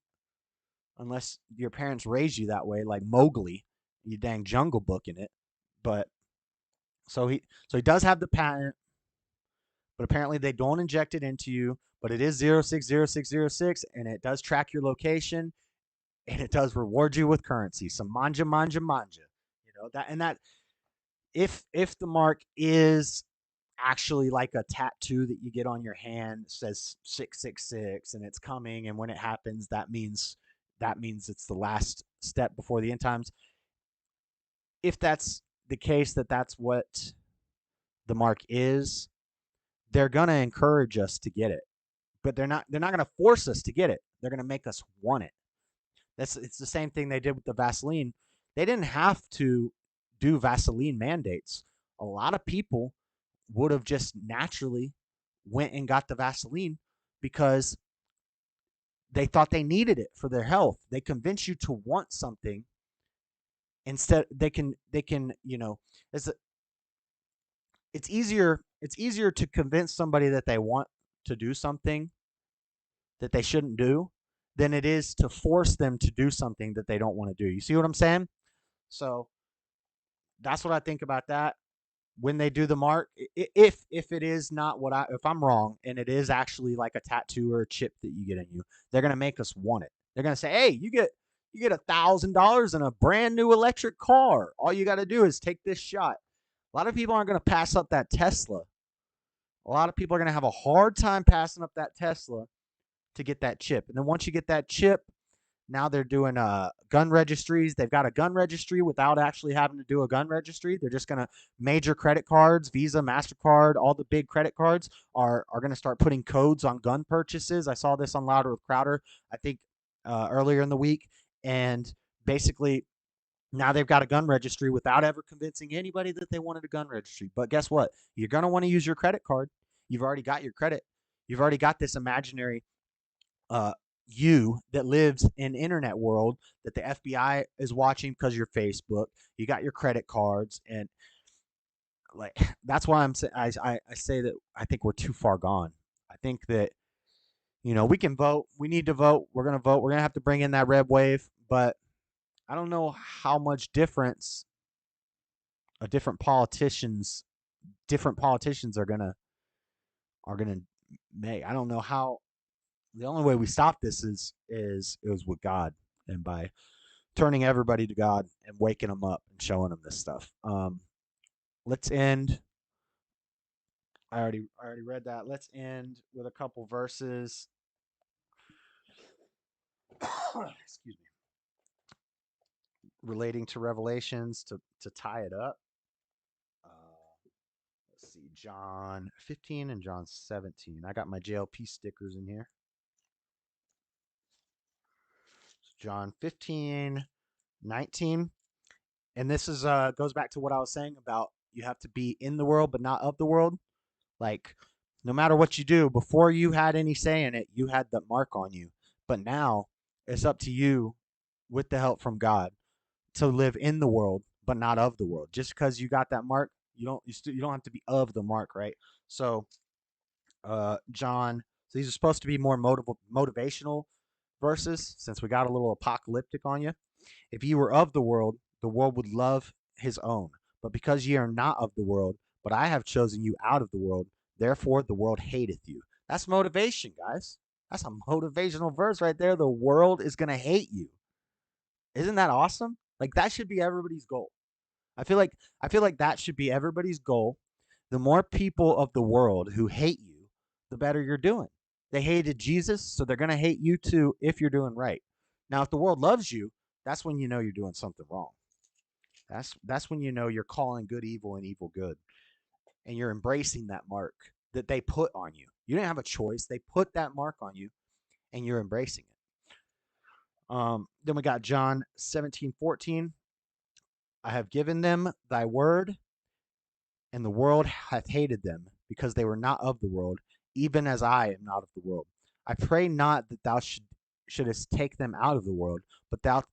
unless your parents raised you that way, like Mowgli, you dang Jungle Book in it. But so he does have the patent, but apparently they don't inject it into you. But it is 060606, and it does track your location, and it does reward you with currency. Some manja, manja, manja. You know that, and that if the mark is actually like a tattoo that you get on your hand that says 666 and it's coming, and when it happens, that means it's the last step before the end times. If that's the case, that's what the mark is, they're going to encourage us to get it. But they're not going to force us to get it. They're going to make us want it. It's the same thing they did with the Vaseline. They didn't have to do Vaseline mandates. A lot of people would have just naturally went and got the Vaseline because they thought they needed it for their health. They convince you to want something. Instead, they can, it's easier to convince somebody that they want to do something that they shouldn't do than it is to force them to do something that they don't want to do. You see what I'm saying? So that's what I think about that. When they do the mark, if it is not if I'm wrong and it is actually like a tattoo or a chip that you get in you, they're gonna make us want it. They're gonna say, hey, you get $1,000 in a brand new electric car. All you got to do is take this shot. A lot of people aren't gonna pass up that Tesla. A lot of people are gonna have a hard time passing up that Tesla to get that chip. And then once you get that chip, now they're doing gun registries. They've got a gun registry without actually having to do a gun registry. They're just going to major credit cards, Visa, MasterCard, all the big credit cards are going to start putting codes on gun purchases. I saw this on Louder with Crowder, I think earlier in the week. And basically now they've got a gun registry without ever convincing anybody that they wanted a gun registry. But guess what? You're going to want to use your credit card. You've already got your credit. You've already got this imaginary you that lives in internet world that the FBI is watching because your Facebook. You got your credit cards, and like that's why I say that I think we're too far gone. I think that we can vote. We need to vote. We're gonna vote. We're gonna have to bring in that red wave, but I don't know how much difference different politicians are gonna make. I don't know how. The only way we stop this is with God, and by turning everybody to God and waking them up and showing them this stuff. Let's end. I already read that. Let's end with a couple verses. Excuse me. Relating to Revelations to tie it up. Let's see, John 15 and John 17. I got my JLP stickers in here. John 15:19, and this is goes back to what I was saying about you have to be in the world but not of the world. Like no matter what you do, before you had any say in it, you had the mark on you, but now it's up to you with the help from God to live in the world but not of the world. Just because you got that mark, you don't have to be of the mark, right? So John, so these are supposed to be more motivational verses, since we got a little apocalyptic on you. If ye were of the world would love his own. But because ye are not of the world, but I have chosen you out of the world, therefore the world hateth you. That's motivation, guys. That's a motivational verse right there. The world is going to hate you. Isn't that awesome? Like that should be everybody's goal. I feel like that should be everybody's goal. The more people of the world who hate you, the better you're doing. They hated Jesus, so they're going to hate you too if you're doing right. Now, if the world loves you, that's when you know you're doing something wrong. That's when you know you're calling good evil and evil good. And you're embracing that mark that they put on you. You didn't have a choice. They put that mark on you, and you're embracing it. Then we got John 17:14. I have given them thy word, and the world hath hated them, because they were not of the world, even as I am not of the world. I pray not that thou shouldest take them out of the world, but thou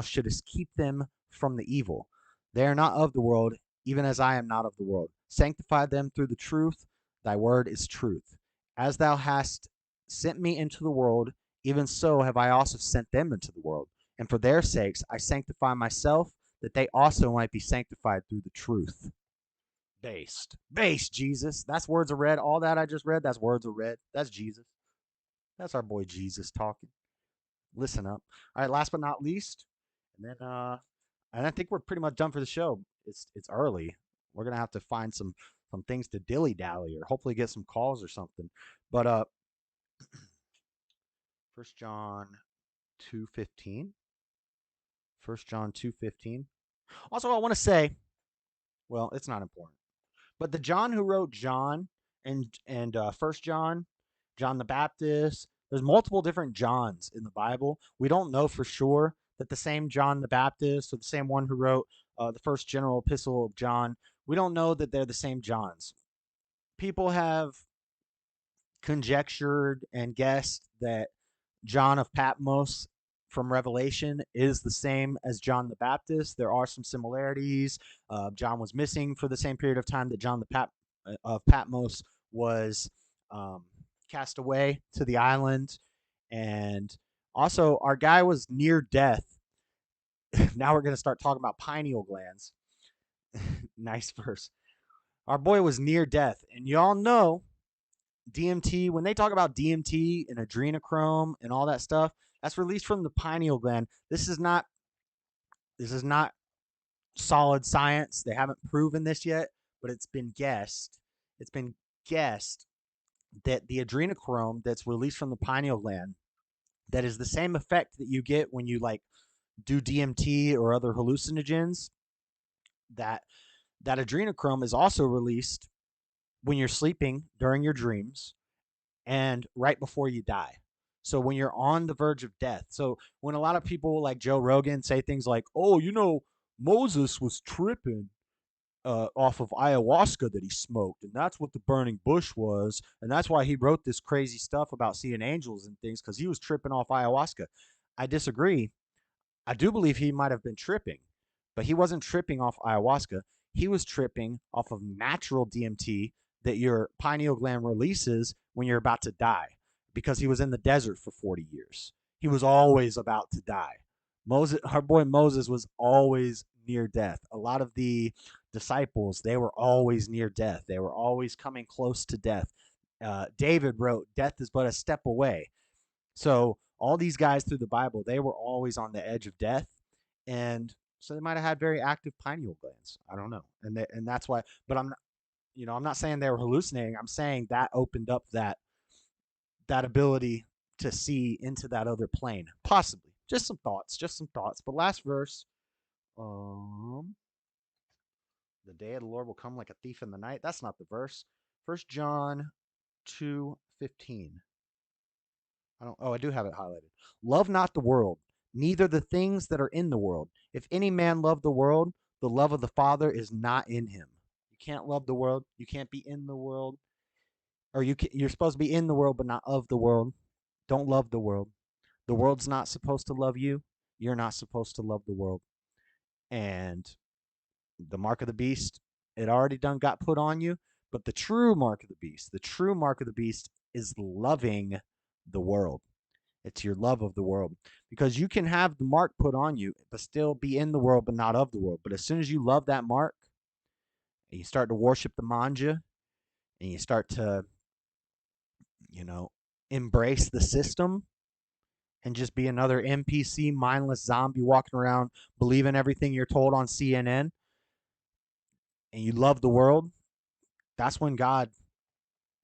shouldest keep them from the evil. They are not of the world, even as I am not of the world. Sanctify them through the truth. Thy word is truth. As thou hast sent me into the world, Even so have I also sent them into the world. And for their sakes I sanctify myself, that they also might be sanctified through the truth. Based, Jesus. That's words of red. All that I just read, that's words of red. That's Jesus. That's our boy Jesus talking. Listen up. All right, last but not least, and then and I think we're pretty much done for the show. It's early. We're gonna have to find some things to dilly dally, or hopefully get some calls or something. But 1 John 2:15. 1 John 2:15. Also, I want to say, well, it's not important, but the John who wrote John and 1 John, John the Baptist, there's multiple different Johns in the Bible. We don't know for sure that the same John the Baptist or the same one who wrote the first general epistle of John, we don't know that they're the same Johns. People have conjectured and guessed that John of Patmos from Revelation is the same as John the Baptist. There are some similarities. John was missing for the same period of time that John of Patmos was cast away to the island. And also, our guy was near death. Now we're going to start talking about pineal glands. Nice verse. Our boy was near death. And y'all know DMT, when they talk about DMT and adrenochrome and all that stuff, that's released from the pineal gland. This is not solid science. They haven't proven this yet, but it's been guessed. It's been guessed that the adrenochrome that's released from the pineal gland, that is the same effect that you get when you like do DMT or other hallucinogens, that adrenochrome is also released when you're sleeping during your dreams and right before you die. So when you're on the verge of death. So when a lot of people like Joe Rogan say things like, oh, Moses was tripping off of ayahuasca that he smoked, and that's what the burning bush was, and that's why he wrote this crazy stuff about seeing angels and things, because he was tripping off ayahuasca. I disagree. I do believe he might have been tripping, but he wasn't tripping off ayahuasca. He was tripping off of natural DMT that your pineal gland releases when you're about to die, because he was in the desert for 40 years. He was always about to die. Our boy Moses was always near death. A lot of the disciples, they were always near death. They were always coming close to death. David wrote, death is but a step away. So all these guys through the Bible, they were always on the edge of death. And so they might have had very active pineal glands. I don't know. And that's why, but I'm not saying they were hallucinating. I'm saying that opened up that ability to see into that other plane. Possibly. Just some thoughts. But last verse, the day of the Lord will come like a thief in the night. That's not the verse. 1 John 2:15. I do have it highlighted. Love not the world, neither the things that are in the world. If any man love the world, the love of the Father is not in him. You can't love the world. You can't be in the world. Or you're supposed to be in the world, but not of the world. Don't love the world. The world's not supposed to love you. You're not supposed to love the world. And the mark of the beast, it already got put on you. But the true mark of the beast is loving the world. It's your love of the world. Because you can have the mark put on you, but still be in the world, but not of the world. But as soon as you love that mark, and you start to worship the manja, and you start to, embrace the system, and just be another NPC, mindless zombie walking around, believing everything you're told on CNN, and you love the world, that's when God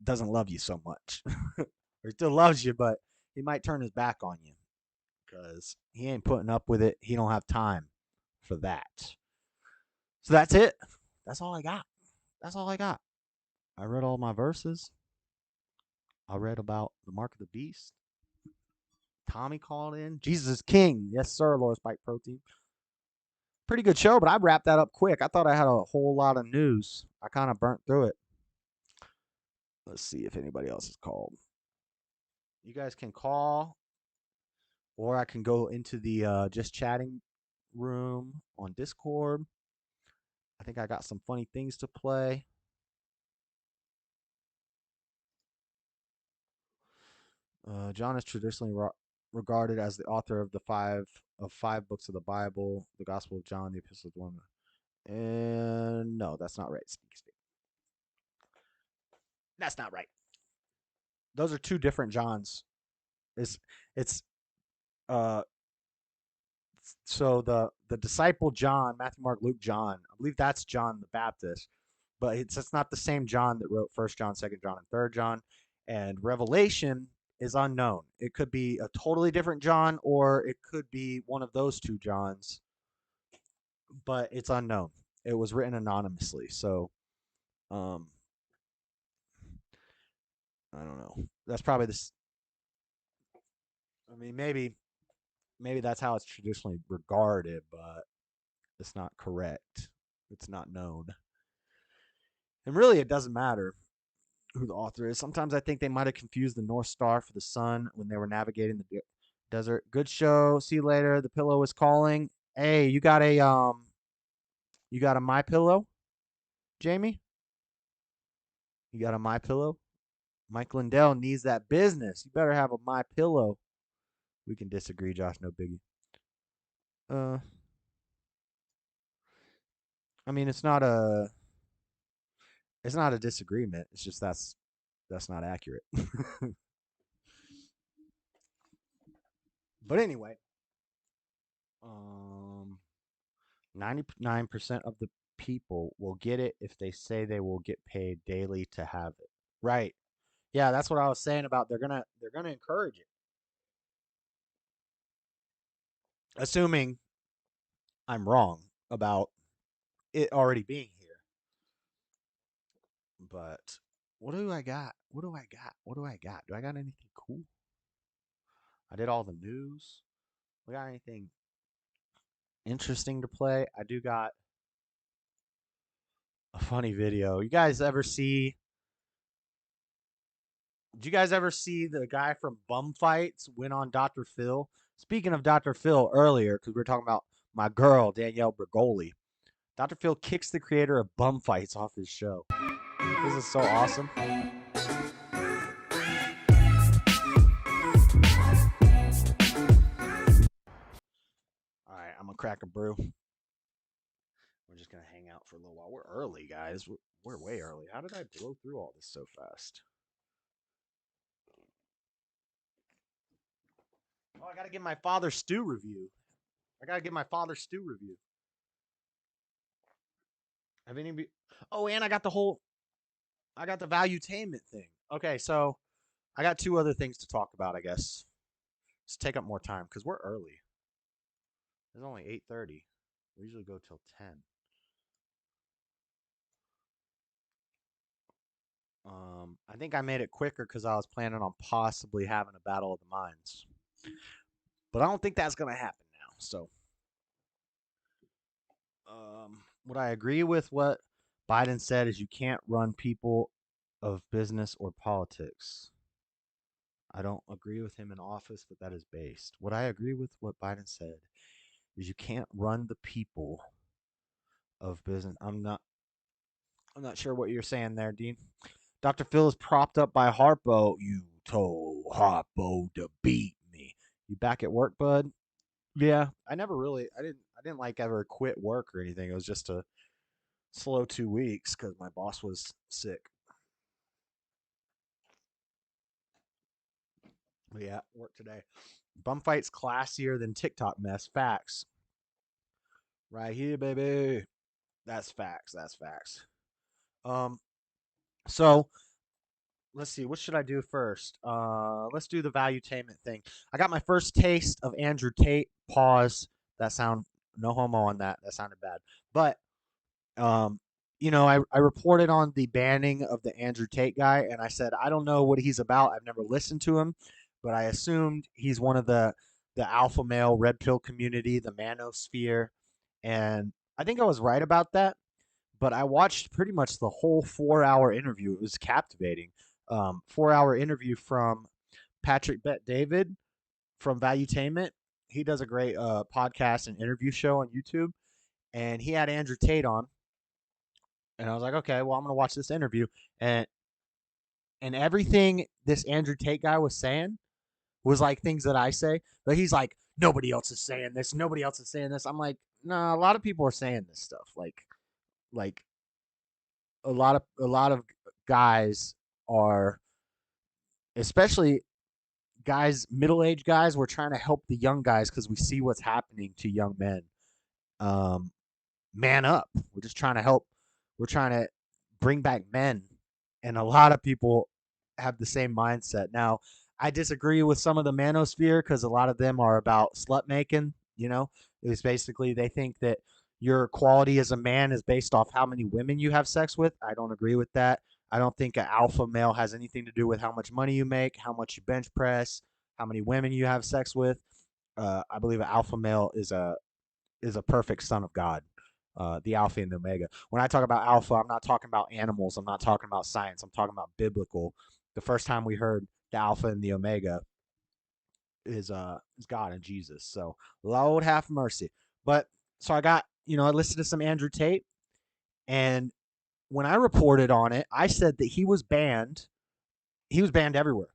doesn't love you so much. Or he still loves you, but he might turn his back on you because he ain't putting up with it. He don't have time for that. So that's it. That's all I got. I read all my verses. I read about the mark of the beast. Tommy called in. Jesus is king. Yes, sir, Laura Spike Protein. Pretty good show, but I wrapped that up quick. I thought I had a whole lot of news. I kind of burnt through it. Let's see if anybody else is called. You guys can call, or I can go into the just chatting room on Discord. I think I got some funny things to play. John is traditionally regarded as the author of five books of the Bible, the Gospel of John, the Epistle of one. And no, that's not right. That's not right. Those are two different Johns. It's so the disciple John, Matthew, Mark, Luke, John. I believe that's John the Baptist, but it's not the same John that wrote 1 John, 2 John, and 3 John. And Revelation is unknown. It could be a totally different John, or it could be one of those two Johns, but it's unknown. It was written anonymously, so I don't know. That's probably this. I mean, maybe that's how it's traditionally regarded, but it's not correct. It's not known. And really, it doesn't matter who the author is. Sometimes I think they might have confused the North Star for the sun when they were navigating the desert. Good show. See you later. The Pillow is calling. Hey, you got a My Pillow, Jamie? You got a My Pillow? Mike Lindell needs that business. You better have a My Pillow. We can disagree, Josh. No biggie. I mean, it's not a disagreement. It's just that's not accurate. But anyway, 99% of the people will get it if they say they will get paid daily to have it. Right. Yeah, that's what I was saying about they're gonna encourage it. Assuming I'm wrong about it already being here. But what do I got? What do I got? Do I got anything cool? I did all the news. We got anything interesting to play? I do got a funny video. Did you guys ever see the guy from Bum Fights went on Dr. Phil? Speaking of Dr. Phil earlier, because we were talking about my girl, Danielle Bergoli, Dr. Phil kicks the creator of Bum Fights off his show. This is so awesome. All right, I'm going to crack a brew. We're just going to hang out for a little while. We're early, guys. We're way early. How did I blow through all this so fast? Oh, I got to give my Father Stew review. Oh, and I got the valuetainment thing. Okay, so I got two other things to talk about, I guess. Just take up more time because we're early. It's only 8:30. We usually go till 10. I think I made it quicker because I was planning on possibly having a battle of the minds. But I don't think that's going to happen now. So, would I agree with what Biden said is you can't run people of business or politics? I don't agree with him in office, but that is based. Would I agree with what Biden said is you can't run the people of business. I'm not sure what you're saying there, Dean. Dr. Phil is propped up by Harpo. You told Harpo to beat me. You back at work, bud? Yeah. I didn't like ever quit work or anything. It was just a slow 2 weeks because my boss was sick. But yeah, work today. Bum Fight's classier than TikTok mess. Facts. Right here, baby. That's facts. So let's see. What should I do first? Let's do the valuetainment thing. I got my first taste of Andrew Tate. Pause. That sound no homo on that. That sounded bad. But I reported on the banning of the Andrew Tate guy, and I said I don't know what he's about. I've never listened to him, but I assumed he's one of the alpha male red pill community, the manosphere, and I think I was right about that. But I watched pretty much the whole 4-hour interview. It was captivating. 4-hour interview from Patrick Bet-David from Valuetainment. He does a great podcast and interview show on YouTube, and he had Andrew Tate on. And I was like, okay, well, I'm going to watch this interview. And everything this Andrew Tate guy was saying was like things that I say, but he's like, nobody else is saying this. Nobody else is saying this. I'm like, nah, a lot of people are saying this stuff. Like a lot of guys are, especially guys, middle-aged guys, we're trying to help the young guys because we see what's happening to young men. Man up. We're just trying to help. We're trying to bring back men. And a lot of people have the same mindset. Now, I disagree with some of the manosphere because a lot of them are about slut making. It's basically they think that your quality as a man is based off how many women you have sex with. I don't agree with that. I don't think an alpha male has anything to do with how much money you make, how much you bench press, how many women you have sex with. I believe an alpha male is a perfect son of God. The alpha and the omega. When I talk about alpha, I'm not talking about animals. I'm not talking about science. I'm talking about biblical. The first time we heard the alpha and the omega is God and Jesus. So Lord have mercy. But so I listened to some Andrew Tate, and when I reported on it, I said that he was banned. He was banned everywhere.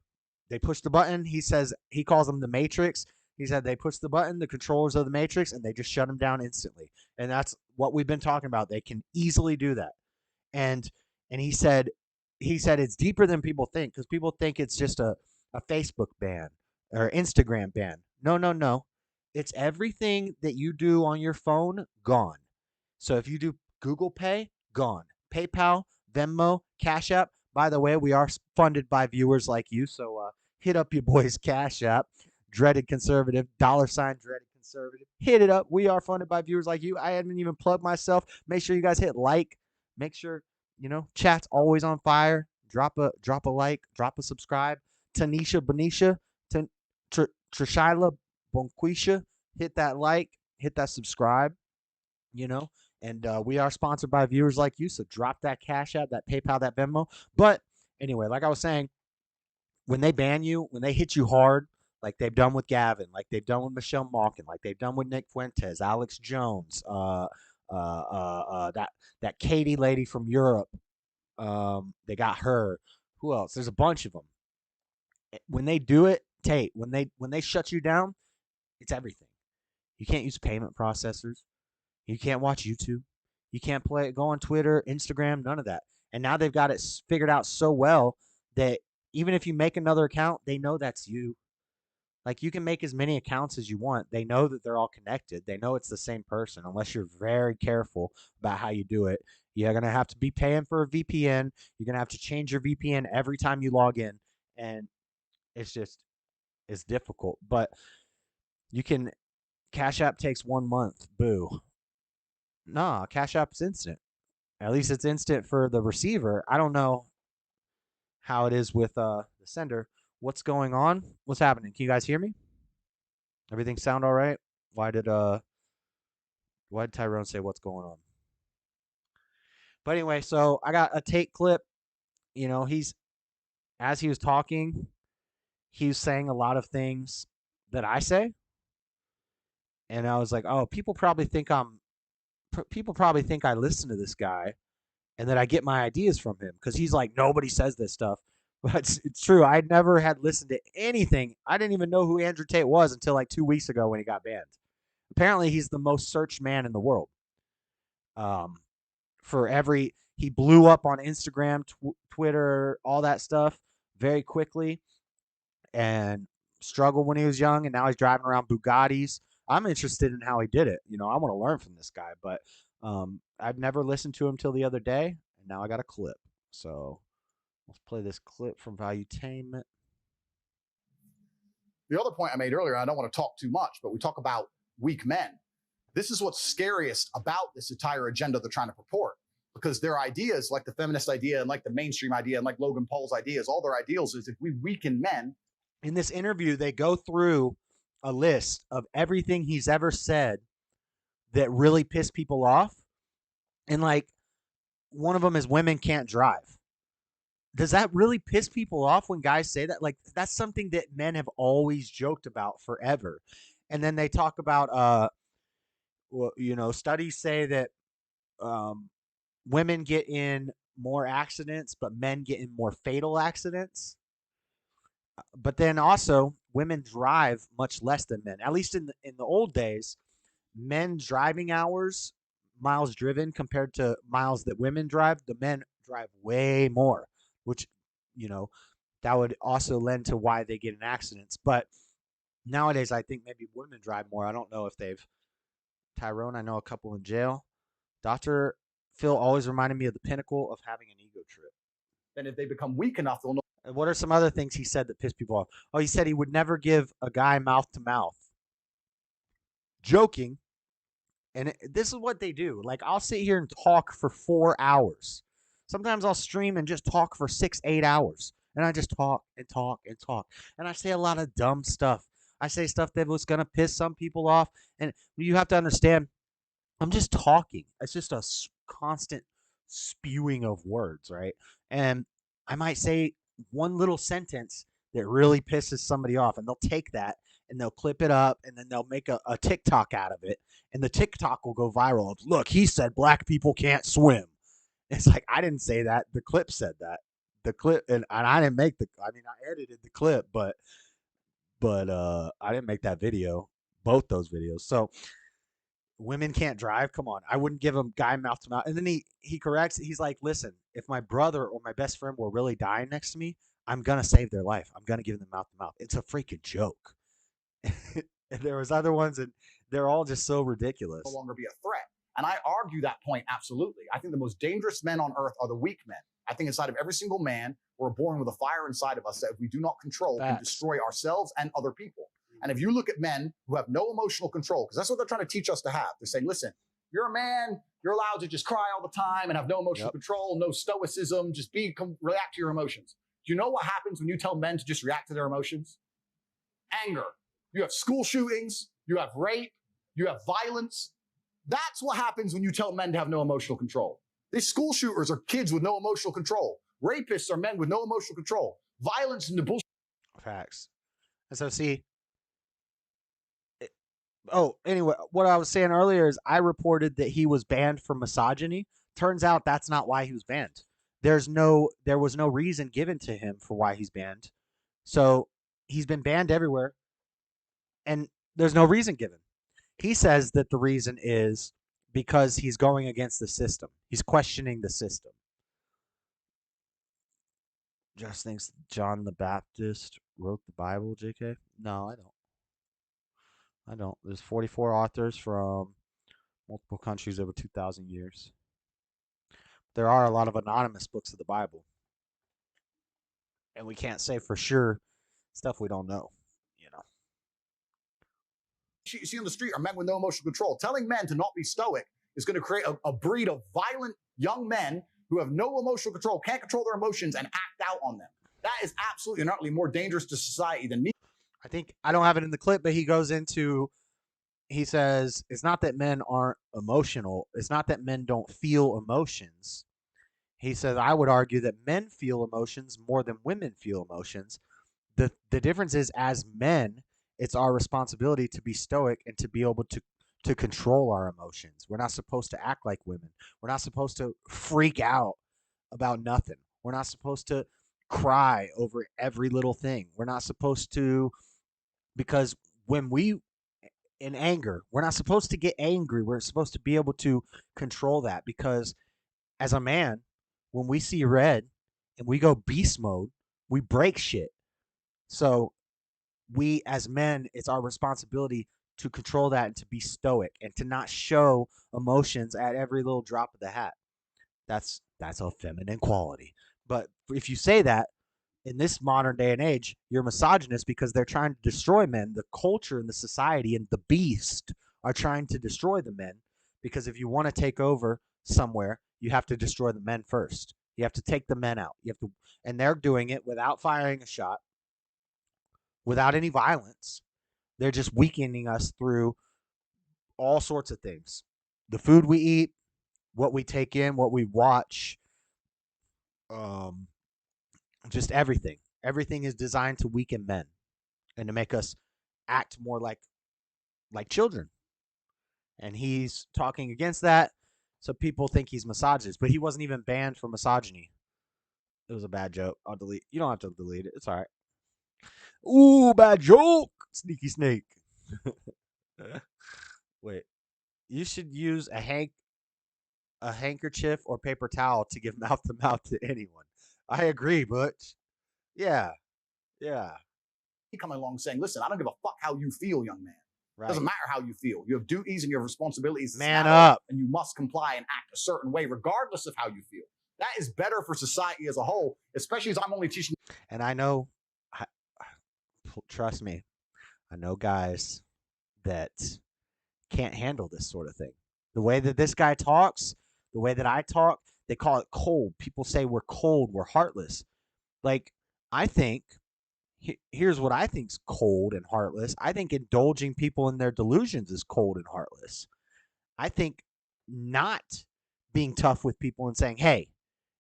They pushed the button. He says he calls them the Matrix. He said they pushed the button, the controllers of the Matrix, and they just shut him down instantly. And that's what we've been talking about. They can easily do that. And he said it's deeper than people think, because people think it's just a Facebook ban or Instagram ban. No. It's everything that you do on your phone, gone. So if you do Google Pay, gone. PayPal, Venmo, Cashapp. By the way, we are funded by viewers like you, so hit up your boys' Cashapp. Dreadedconservative, $, Dreadedconservative. Hit it up. We are funded by viewers like you. I haven't even plugged myself. Make sure you guys hit like. Make sure, chat's always on fire. Drop a like. Drop a subscribe. Tanisha Benicia. Trishila Bonquisha. Hit that like. Hit that subscribe. And we are sponsored by viewers like you. So drop that Cash App, that PayPal, that Venmo. But anyway, like I was saying, when they ban you, when they hit you hard, like they've done with Gavin, like they've done with Michelle Malkin, like they've done with Nick Fuentes, Alex Jones, that Katie lady from Europe, they got her. Who else? There's a bunch of them. When they do it, Tate, when they shut you down, it's everything. You can't use payment processors. You can't watch YouTube. You can't go on Twitter, Instagram, none of that. And now they've got it figured out so well that even if you make another account, they know that's you. Like, you can make as many accounts as you want. They know that they're all connected. They know it's the same person, unless you're very careful about how you do it. You're going to have to be paying for a VPN. You're going to have to change your VPN every time you log in. And it's difficult. But you can, Cash App takes 1 month. Boo. Nah, Cash App's instant. At least it's instant for the receiver. I don't know how it is with the sender. What's going on? What's happening? Can you guys hear me? Everything sound all right? Why did Tyrone say what's going on? But anyway, so I got a Tate clip. As he was talking, he was saying a lot of things that I say. And I was like, oh, people probably think I listen to this guy and that I get my ideas from him, because he's like, nobody says this stuff. But it's true. I never had listened to anything. I didn't even know who Andrew Tate was until like 2 weeks ago when he got banned. Apparently, he's the most searched man in the world. He blew up on Instagram, Twitter, all that stuff very quickly, and struggled when he was young, and now he's driving around Bugattis. I'm interested in how he did it. I want to learn from this guy, but I've never listened to him till the other day, and now I got a clip. So let's play this clip from Valuetainment. The other point I made earlier, I don't want to talk too much, but we talk about weak men. This is what's scariest about this entire agenda they're trying to purport, because their ideas, like the feminist idea and like the mainstream idea and like Logan Paul's ideas, all their ideals is if we weaken men. In this interview, they go through a list of everything he's ever said that really pissed people off. And like, one of them is women can't drive. Does that really piss people off when guys say that? Like, that's something that men have always joked about forever. And then they talk about, studies say that women get in more accidents, but men get in more fatal accidents. But then also, women drive much less than men. At least in the old days, men driving hours, miles driven compared to miles that women drive, the men drive way more, which, that would also lend to why they get in accidents. But nowadays, I think maybe women drive more. I don't know if Tyrone, I know a couple in jail. Dr. Phil always reminded me of the pinnacle of having an ego trip. Then if they become weak enough, they'll know. And what are some other things he said that pissed people off? Oh, he said he would never give a guy mouth to mouth. Joking. And this is what they do. Like, I'll sit here and talk for 4 hours. Sometimes I'll stream and just talk for 6-8 hours. And I just talk and talk and talk. And I say a lot of dumb stuff. I say stuff that was going to piss some people off. And you have to understand, I'm just talking. It's just a constant spewing of words, right? And I might say one little sentence that really pisses somebody off. And they'll take that and they'll clip it up and then they'll make a TikTok out of it. And the TikTok will go viral. Look, he said black people can't swim. It's like, I didn't say that. The clip said that. The clip, and I didn't make I edited the clip, but I didn't make that video, both those videos. So women can't drive. Come on. I wouldn't give a guy mouth to mouth. And then he corrects. He's like, listen, if my brother or my best friend were really dying next to me, I'm going to save their life. I'm going to give them mouth to mouth. It's a freaking joke. And there was other ones, and they're all just so ridiculous. No longer be a threat. And I argue that point absolutely. I think the most dangerous men on earth are the weak men. I think inside of every single man, we're born with a fire inside of us that if we do not control, can destroy ourselves and other people. And if you look at men who have no emotional control, because that's what they're trying to teach us to have. They're saying, listen, you're a man, you're allowed to just cry all the time and have no emotional control, no stoicism, just react to your emotions. Do you know what happens when you tell men to just react to their emotions? Anger. You have school shootings, you have rape, you have violence. That's what happens when you tell men to have no emotional control. These school shooters are kids with no emotional control. Rapists are men with no emotional control. Violence and the bullshit. Facts. And so, see. Anyway, what I was saying earlier is I reported that he was banned for misogyny. Turns out that's not why he was banned. There was no reason given to him for why he's banned. So he's been banned everywhere, and there's no reason given. He says that the reason is because he's going against the system. He's questioning the system. Just thinks John the Baptist wrote the Bible, JK? No, I don't. There's 44 authors from multiple countries over 2,000 years. There are a lot of anonymous books of the Bible. And we can't say for sure stuff we don't know, You see on the street are men with no emotional control. Telling men to not be stoic is going to create a breed of violent young men who have no emotional control, can't control their emotions, and act out on them. That is absolutely and utterly more dangerous to society than me. I don't have it in the clip, but he says, it's not that men aren't emotional. It's not that men don't feel emotions. He says, I would argue that men feel emotions more than women feel emotions. The difference is, as men, it's our responsibility to be stoic and to be able to control our emotions. We're not supposed to act like women. We're not supposed to freak out about nothing. We're not supposed to cry over every little thing. We're not supposed to, because when we, in anger, we're not supposed to get angry. We're supposed to be able to control that, because as a man, when we see red and we go beast mode, we break shit. So we as men, it's our responsibility to control that and to be stoic and to not show emotions at every little drop of the hat. That's a feminine quality. But if you say that in this modern day and age, you're misogynist, because they're trying to destroy men. The culture and the society and the beast are trying to destroy the men, because if you want to take over somewhere, you have to destroy the men first. You have to take the men out. And they're doing it without firing a shot, without any violence. They're just weakening us through all sorts of things. The food we eat, what we take in, what we watch, just everything. Everything is designed to weaken men and to make us act more like children. And he's talking against that, so people think he's misogynist, but he wasn't even banned for misogyny. It was a bad joke. I'll delete. You don't have to delete it. It's all right. Ooh, bad joke. Sneaky snake. Wait. You should use a handkerchief or paper towel to give mouth to mouth to anyone. I agree, Butch. Yeah. Yeah. Coming along saying, listen, I don't give a fuck how you feel, young man. Right. Doesn't matter how you feel. You have duties and you have responsibilities. Man up. And you must comply and act a certain way, regardless of how you feel. That is better for society as a whole, especially as I'm only teaching. And I know, trust me, I know guys that can't handle this sort of thing. The way that this guy talks, the way that I talk, they call it cold. People say we're cold, we're heartless. Like, I think, here's what I think's cold and heartless. I think indulging people in their delusions is cold and heartless. I think not being tough with people and saying, hey,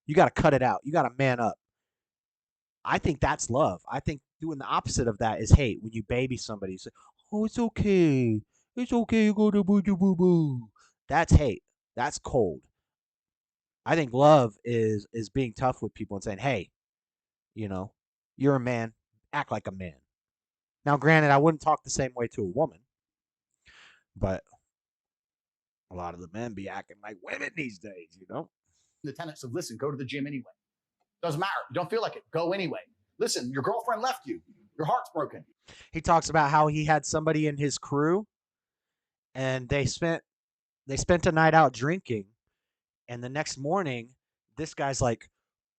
you got to cut it out. You got to man up. I think that's love. I think doing the opposite of that is hate. When you baby somebody, you say, oh, it's okay. It's okay. You go to boo-boo. That's hate. That's cold. I think love is being tough with people and saying, hey, you know, you're a man. Act like a man. Now, granted, I wouldn't talk the same way to a woman, but a lot of the men be acting like women these days, you know? The tenets of, listen, go to the gym anyway. Doesn't matter. You don't feel like it. Go anyway. Listen, your girlfriend left you. Your heart's broken. He talks about how he had somebody in his crew and they spent a night out drinking. And the next morning, this guy's like,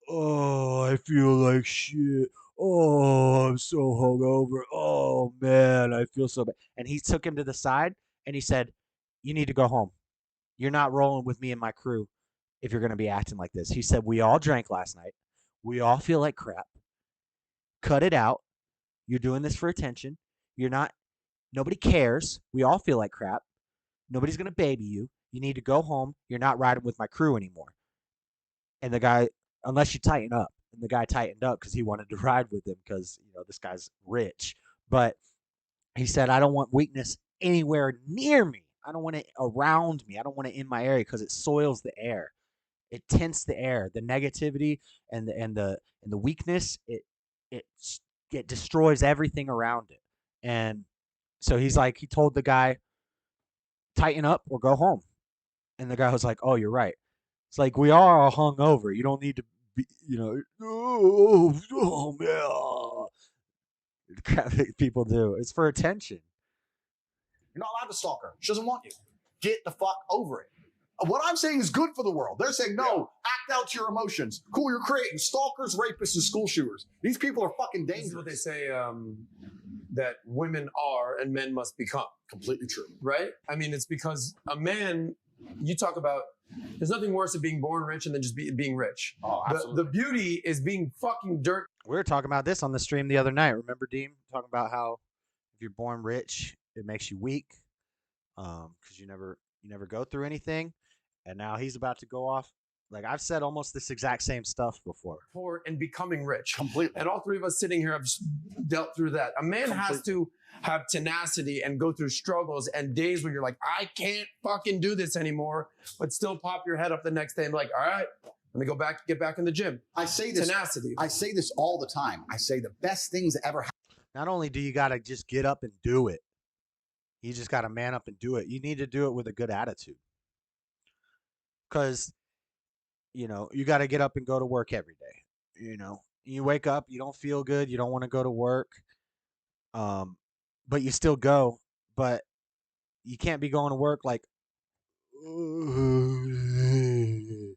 oh, I feel like shit. Oh, I'm so hungover. Oh, man, I feel so bad. And he took him to the side and he said, you need to go home. You're not rolling with me and my crew if you're going to be acting like this. He said, we all drank last night. We all feel like crap. Cut it out. You're doing this for attention. Nobody cares. We all feel like crap. Nobody's going to baby you. You need to go home. You're not riding with my crew anymore. And the guy, unless you tighten up. And the guy tightened up because he wanted to ride with him because, you know, this guy's rich. But he said, I don't want weakness anywhere near me. I don't want it around me. I don't want it in my area because it soils the air. It tints the air. The negativity and the weakness, it destroys everything around it. And so he told the guy, tighten up or go home. And the guy was like, oh, you're right. It's like, we are hungover. You don't need to be, you know, oh man. The crap that people do. It's for attention. You're not allowed to stalk her. She doesn't want you. Get the fuck over it. What I'm saying is good for the world. They're saying, no, act out your emotions. Cool, you're creating stalkers, rapists, and school shooters. These people are fucking dangerous. This is what they say that women are and men must become. Completely true. Right? I mean, it's because a man, you talk about, there's nothing worse than being born rich and then just being rich. Oh, absolutely. The beauty is being fucking dirt. We were talking about this on the stream the other night. Remember, Deem? Talking about how if you're born rich, it makes you weak because you never go through anything. And now he's about to go off. Like, I've said almost this exact same stuff before. Poor and becoming rich. Completely. And all three of us sitting here have dealt through that. A man has to have tenacity and go through struggles and days where you're like, I can't fucking do this anymore, but still pop your head up the next day and be like, all right, let me get back in the gym. I say this. Tenacity. I say this all the time. I say the best things that ever happened. Not only do you got to just get up and do it, you just got to man up and do it. You need to do it with a good attitude. Because, you know, you got to get up and go to work every day. You know, you wake up, you don't feel good, you don't want to go to work, but you still go. But you can't be going to work like, you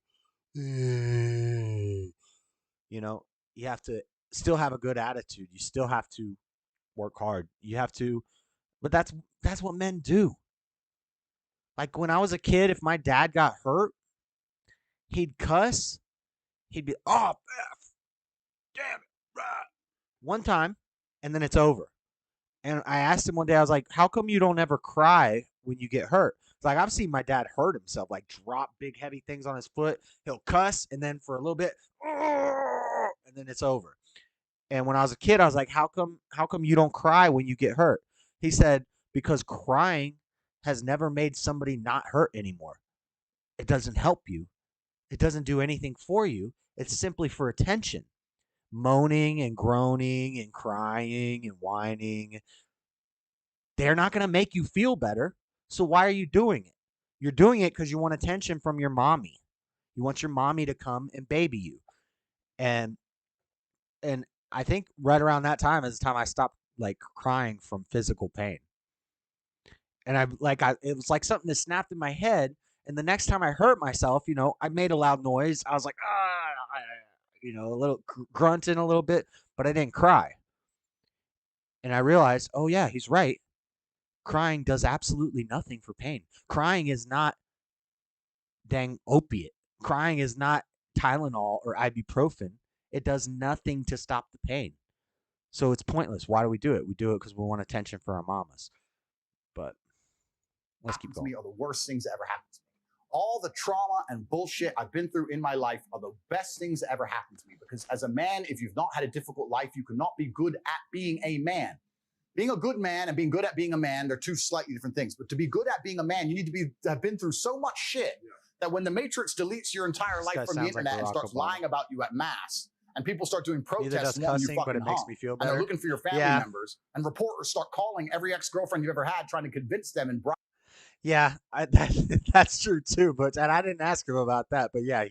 know, you have to still have a good attitude. You still have to work hard. You have to, but that's what men do. Like when I was a kid, if my dad got hurt, he'd cuss. He'd be, oh, F, damn it, rah. One time, and then it's over. And I asked him one day, I was like, how come you don't ever cry when you get hurt? It's like, I've seen my dad hurt himself, like drop big heavy things on his foot. He'll cuss, and then for a little bit, and then it's over. And when I was a kid, I was like, how come you don't cry when you get hurt? He said, because crying has never made somebody not hurt anymore. It doesn't help you. It doesn't do anything for you. It's simply for attention. moaning and groaning and crying and whining, they're not going to make you feel better. So why are you doing it? You're doing it because you want attention from your mommy. You want your mommy to come and baby you. And I think right around that time is the time I stopped like crying from physical pain. And it was like something that snapped in my head. And the next time I hurt myself, I made a loud noise. I was like, a little grunting a little bit, but I didn't cry. And I realized, oh yeah, he's right. Crying does absolutely nothing for pain. Crying is not dang opiate. Crying is not Tylenol or ibuprofen. It does nothing to stop the pain. So it's pointless. Why do we do it? We do it because we want attention for our mamas. But let's keep going. Are the worst things that ever happened to me. All the trauma and bullshit I've been through in my life are the best things that ever happened to me. Because as a man, if you've not had a difficult life, you cannot be good at being a man. Being a good man and being good at being a man, they're two slightly different things. But to be good at being a man, you need to have been through so much shit that when the Matrix deletes your entire life from the internet and starts lying about you at mass, and people start doing protests wanting you fucking hung, and they're looking for your family members, and reporters start calling every ex-girlfriend you've ever had, trying to convince them and yeah, that's true too. And I didn't ask him about that, but yeah,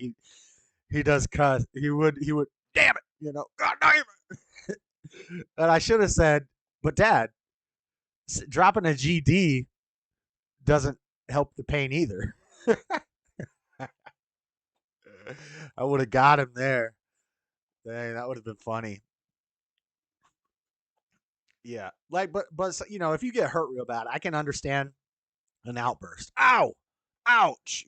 he does cuss. He would, damn it, God damn it. And I should have said, but Dad, dropping a GD doesn't help the pain either. I would have got him there. Dang, that would have been funny. Yeah, but if you get hurt real bad, I can understand an outburst. Ow, ouch.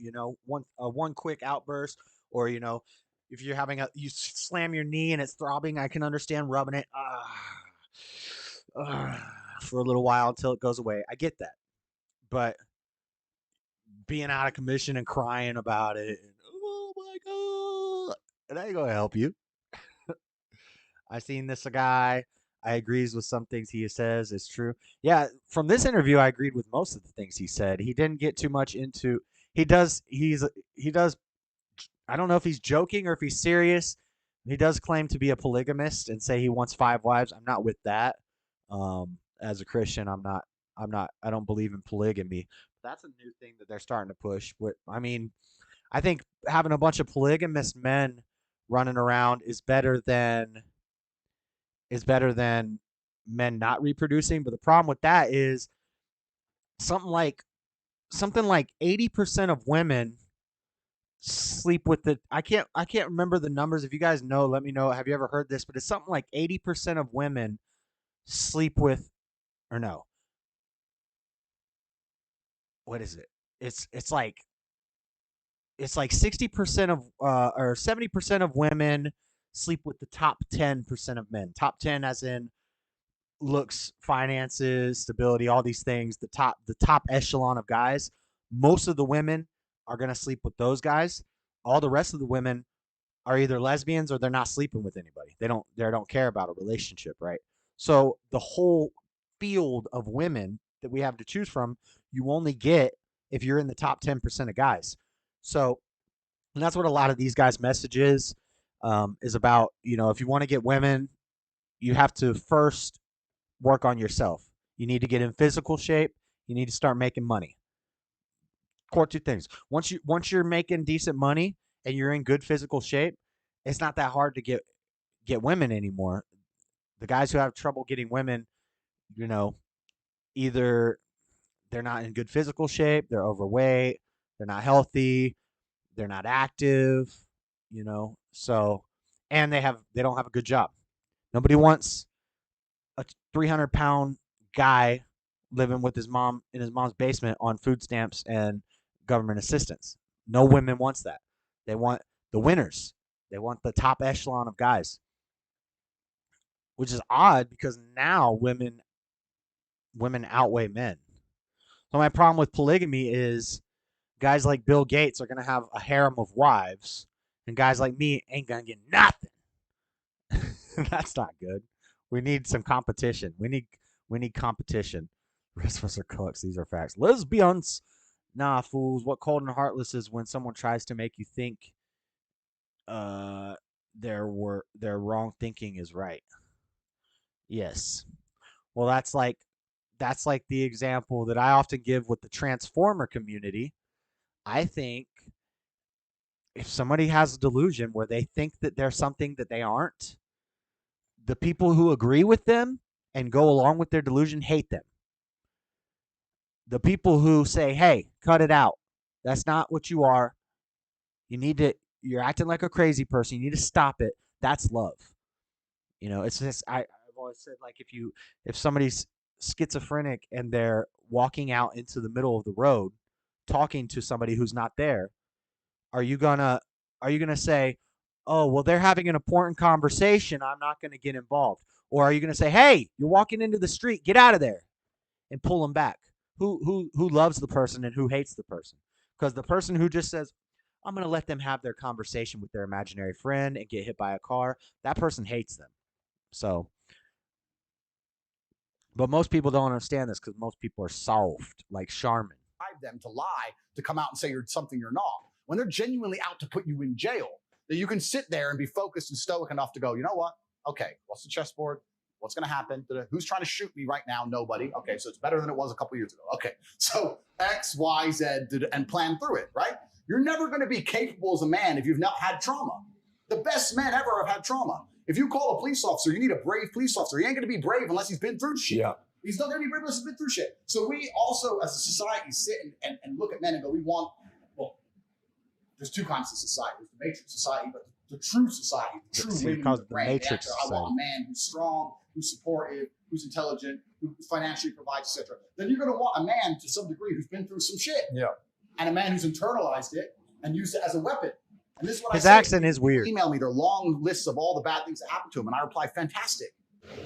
One quick outburst, or if you're you slam your knee and it's throbbing, I can understand rubbing it for a little while until it goes away. I get that, but being out of commission and crying about it, and, oh my god, it ain't gonna help you. I seen this guy. I agrees with some things he says. It's true. Yeah, from this interview, I agreed with most of the things he said. He didn't get too much into. He does. I don't know if he's joking or if he's serious. He does claim to be a polygamist and say he wants 5 wives. I'm not with that. As a Christian, I'm not. I don't believe in polygamy. That's a new thing that they're starting to push. I think having a bunch of polygamous men running around is better than men not reproducing. But the problem with that is something like 80% of women sleep with I can't remember the numbers. If you guys know, let me know. Have you ever heard this? But it's something like 80% of women sleep with, or no. What is it? It's like 60% of or 70% of women sleep with the top 10% of men. Top 10 as in looks, finances, stability, all these things. The top echelon of guys. Most of the women are going to sleep with those guys. All the rest of the women are either lesbians or they're not sleeping with anybody. They don't care about a relationship, right? So the whole field of women that we have to choose from, you only get if you're in the top 10% of guys. So, and that's what a lot of these guys' message is about. If you want to get women, you have to first work on yourself. You need to get in physical shape. You need to start making money. Core 2 things. Once you're making decent money and you're in good physical shape, it's not that hard to get women anymore. The guys who have trouble getting women, either they're not in good physical shape, they're overweight, they're not healthy, they're not active, so, and they don't have a good job. Nobody wants a 300-pound guy living with his mom in his mom's basement on food stamps and government assistance. No women wants that. They want the winners. They want the top echelon of guys, which is odd because now women outweigh men. So my problem with polygamy is guys like Bill Gates are going to have a harem of wives, and guys like me ain't going to get nothing. That's not good. We need some competition. We need competition. The rest of us are cooks. These are facts. Lesbians. Nah, fools. What cold and heartless is when someone tries to make you think their wrong thinking is right. Yes. Well, that's like the example that I often give with the transformer community. I think if somebody has a delusion where they think that they're something that they aren't, the people who agree with them and go along with their delusion hate them. The people who say, "Hey, cut it out. That's not what you are. You're acting like a crazy person. You need to stop it." That's love. It's just I've always said, like, if somebody's schizophrenic and they're walking out into the middle of the road talking to somebody who's not there, are you gonna say, "Oh, well, they're having an important conversation, I'm not gonna get involved"? Or are you gonna say, "Hey, you're walking into the street, get out of there," and pull them back? Who loves the person and who hates the person? Because the person who just says, "I'm gonna let them have their conversation with their imaginary friend and get hit by a car," that person hates them. So, but most people don't understand this because most people are soft, like Charmin. Them to lie, to come out and say you're something you're not, when they're genuinely out to put you in jail, that you can sit there and be focused and stoic enough to go, you know what? Okay, what's the chessboard? What's going to happen? Who's trying to shoot me right now? Nobody. Okay, so it's better than it was a couple years ago. Okay, so X, Y, Z, and plan through it, right? You're never going to be capable as a man if you've not had trauma. The best men ever have had trauma. If you call a police officer, you need a brave police officer. He ain't going to be brave unless he's been through shit. Yeah. He's not going to be brave unless he's been through shit. So we also, as a society, sit and look at men and go, there's two kinds of society. There's the matrix society, but the true society, the true women with the brain. Matrix I want a man who's strong, who's supportive, who's intelligent, who financially provides, etc. Then you're going to want a man to some degree who's been through some shit. Yeah. And a man who's internalized it and used it as a weapon. And this is what His I say. accent is weird. Email me their long lists of all the bad things that happened to him, and I reply, fantastic.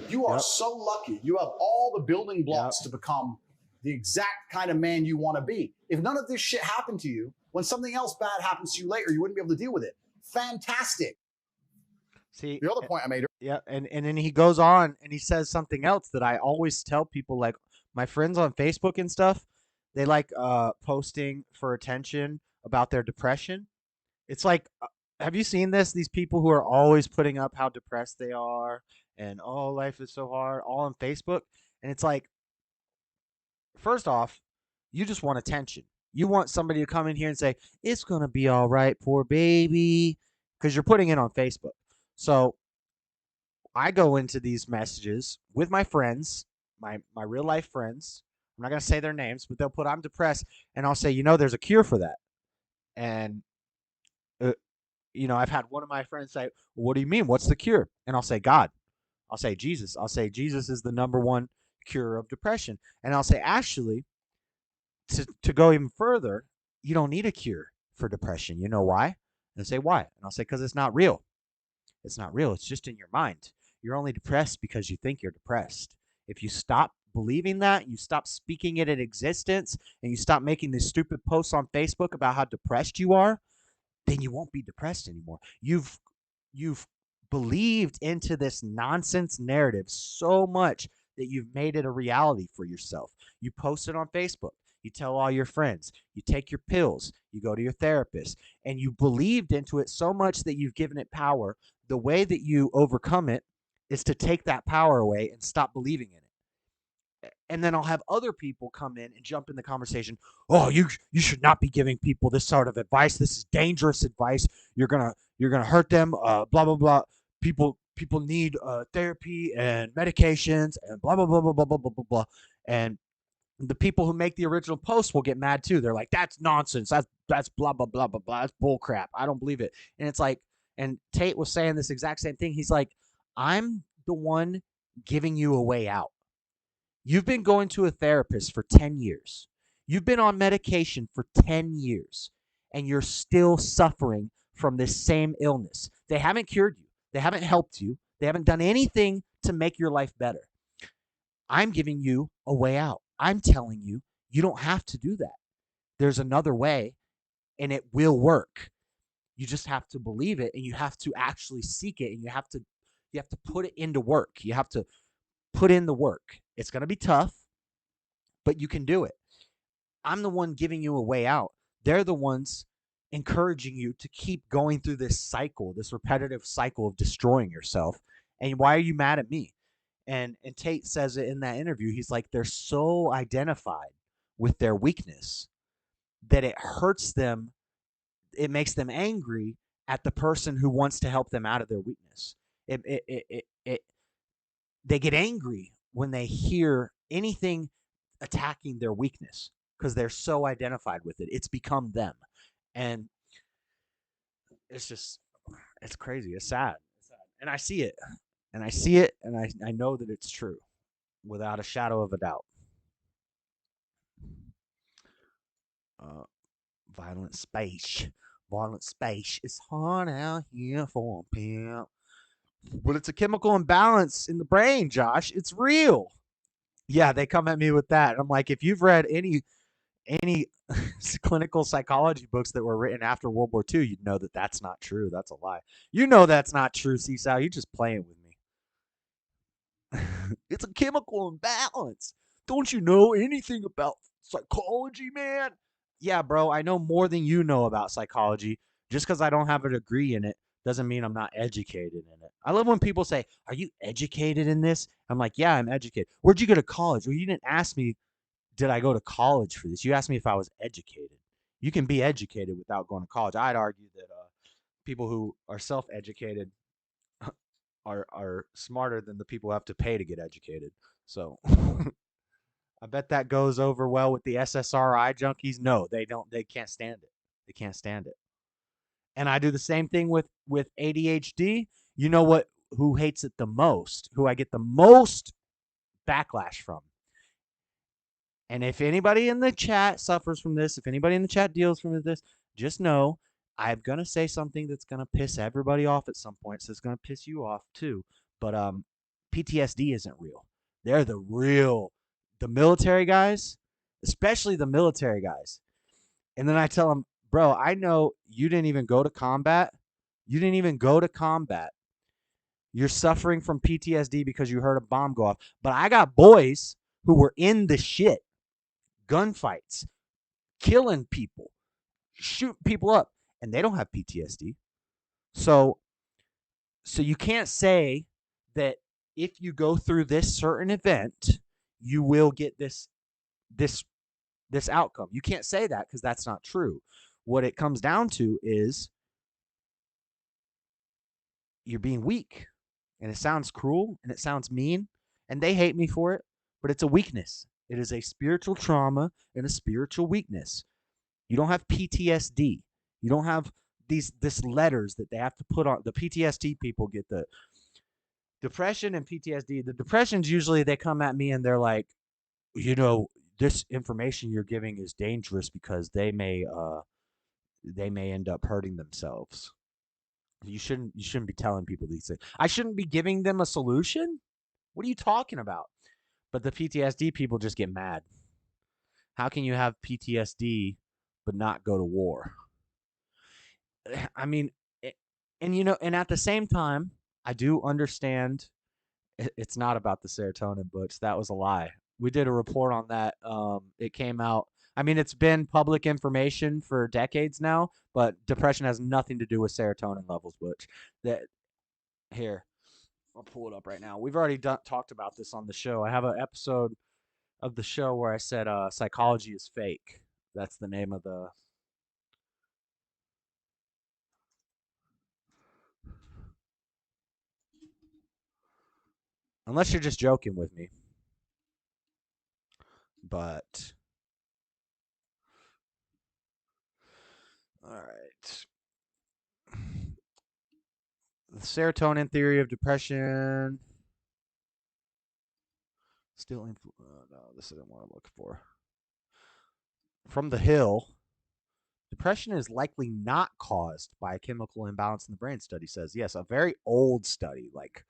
You are so lucky. You have all the building blocks to become the exact kind of man you want to be. If none of this shit happened to you, when something else bad happens to you later, you wouldn't be able to deal with it. Fantastic. See, the other point I made. Yeah, and then he goes on and he says something else that I always tell people, like my friends on Facebook and stuff, they like posting for attention about their depression. It's like, have you seen this? These people who are always putting up how depressed they are and, oh, life is so hard, all on Facebook. And it's like, first off, you just want attention. You want somebody to come in here and say, "It's going to be all right, poor baby," because you're putting it on Facebook. So I go into these messages with my friends, my real life friends. I'm not going to say their names, but they'll put, "I'm depressed." And I'll say, there's a cure for that. And, I've had one of my friends say, "Well, what do you mean? What's the cure?" And I'll say, "God." I'll say, "Jesus." I'll say, "Jesus is the number one cure of depression." And I'll say, actually, to go even further, you don't need a cure for depression. You know why? And they say, "Why?" And I'll say, "Because it's not real. It's not real. It's just in your mind. You're only depressed because you think you're depressed. If you stop believing that, you stop speaking it in existence, and you stop making these stupid posts on Facebook about how depressed you are, then you won't be depressed anymore. You've believed into this nonsense narrative so much that you've made it a reality for yourself. You post it on Facebook. You tell all your friends. You take your pills. You go to your therapist. And you believed into it so much that you've given it power. The way that you overcome it is to take that power away and stop believing in it. And then I'll have other people come in and jump in the conversation. "Oh, you should not be giving people this sort of advice. This is dangerous advice. You're gonna hurt them. Blah blah blah. People need therapy and medications and blah blah blah blah blah blah blah blah blah." And the people who make the original post will get mad too. They're like, "That's nonsense. That's blah blah blah blah blah. That's bull crap. I don't believe it." And it's like, and Tate was saying this exact same thing. He's like, "I'm the one giving you a way out. You've been going to a therapist for 10 years. You've been on medication for 10 years, and you're still suffering from this same illness. They haven't cured you. They haven't helped you. They haven't done anything to make your life better. I'm giving you a way out. I'm telling you, you don't have to do that. There's another way, and it will work. You just have to believe it, and you have to actually seek it, and you have to put it into work. You have to put in the work. It's going to be tough, but you can do it. I'm the one giving you a way out. They're the ones encouraging you to keep going through this cycle, this repetitive cycle of destroying yourself. And why are you mad at me? And Tate says it in that interview. He's like, they're so identified with their weakness that it hurts them. It makes them angry at the person who wants to help them out of their weakness. They get angry when they hear anything attacking their weakness because they're so identified with it. It's become them. And it's crazy. It's sad. And I see it. And I know that it's true without a shadow of a doubt. Violent space is hard out here for a pimp. But it's a chemical imbalance in the brain, Josh. It's real. Yeah, they come at me with that. I'm like, if you've read any clinical psychology books that were written after World War II, you'd know that that's not true. That's a lie. You know that's not true, Seesaw. You're just playing with me. It's a chemical imbalance. Don't you know anything about psychology, man? Yeah, bro, I know more than you know about psychology. Just because I don't have a degree in it doesn't mean I'm not educated in it. I love when people say, are you educated in this? I'm like, yeah, I'm educated. Where'd you go to college? Well, you didn't ask me, did I go to college for this? You asked me if I was educated. You can be educated without going to college. I'd argue that people who are self-educated are smarter than the people who have to pay to get educated. So I bet that goes over well with the SSRI junkies. No, they don't. They can't stand it. They can't stand it. And I do the same thing with ADHD. You know what? Who hates it the most? Who I get the most backlash from? And if anybody in the chat suffers from this, if anybody in the chat deals with this, just know I'm going to say something that's going to piss everybody off at some point. So it's going to piss you off too. But PTSD isn't real. They're the military guys, especially the military guys. And then I tell them, bro, I know you didn't even go to combat. You didn't even go to combat. You're suffering from PTSD because you heard a bomb go off. But I got boys who were in the shit. Gunfights, killing people, shooting people up, and they don't have PTSD. So you can't say that if you go through this certain event, you will get this outcome. You can't say that because that's not true. What it comes down to is you're being weak, and it sounds cruel and it sounds mean, and they hate me for it, but it's a weakness. It is a spiritual trauma and a spiritual weakness. You don't have PTSD. You don't have these letters that they have to put on. The PTSD people get the depression and PTSD. The depressions usually they come at me and they're like, you know, this information you're giving is dangerous because they may end up hurting themselves. You shouldn't be telling people these things. I shouldn't be giving them a solution. What are you talking about? But the PTSD people just get mad. How can you have PTSD but not go to war? I mean, and at the same time, I do understand it's not about the serotonin books. That was a lie. We did a report on that. It came out. I mean, it's been public information for decades now, but depression has nothing to do with serotonin levels, Butch. Here, I'll pull it up right now. We've already talked about this on the show. I have an episode of the show where I said psychology is fake. That's the name of the... Unless you're just joking with me. But... All right. The serotonin theory of depression... Still, no, this isn't what I'm looking for. From the Hill, depression is likely not caused by a chemical imbalance in the brain. Study says yes, a very old study, like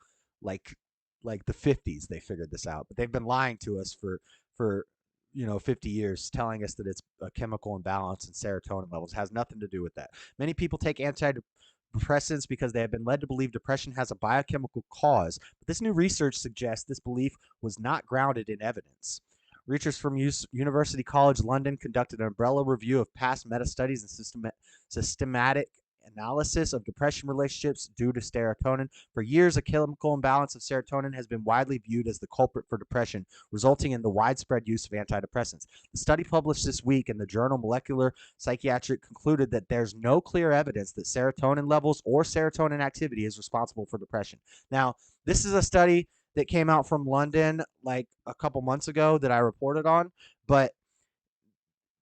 the 50s. They figured this out, but they've been lying to us for 50 years, telling us that it's a chemical imbalance in serotonin levels. It has nothing to do with that. Many people take antidepressants because they have been led to believe depression has a biochemical cause, but this new research suggests this belief was not grounded in evidence. Researchers from University College London conducted an umbrella review of past meta-studies and systematic analysis of depression relationships due to serotonin. For years, a chemical imbalance of serotonin has been widely viewed as the culprit for depression, resulting in the widespread use of antidepressants. The study published this week in the journal Molecular Psychiatry concluded that there's no clear evidence that serotonin levels or serotonin activity is responsible for depression. Now, this is a study that came out from London like a couple months ago that I reported on, but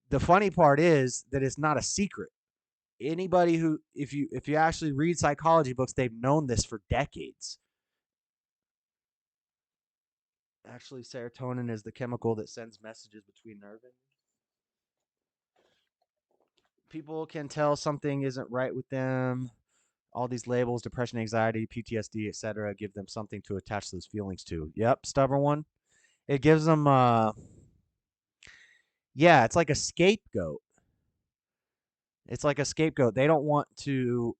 the funny part is that it's not a secret. Anybody who, if you actually read psychology books, they've known this for decades. Actually, serotonin is the chemical that sends messages between nerve endings. People can tell something isn't right with them. All these labels, depression, anxiety, PTSD, etc., give them something to attach those feelings to. Yep, stubborn one. It gives them, yeah, it's like a scapegoat. It's like a scapegoat. They don't want to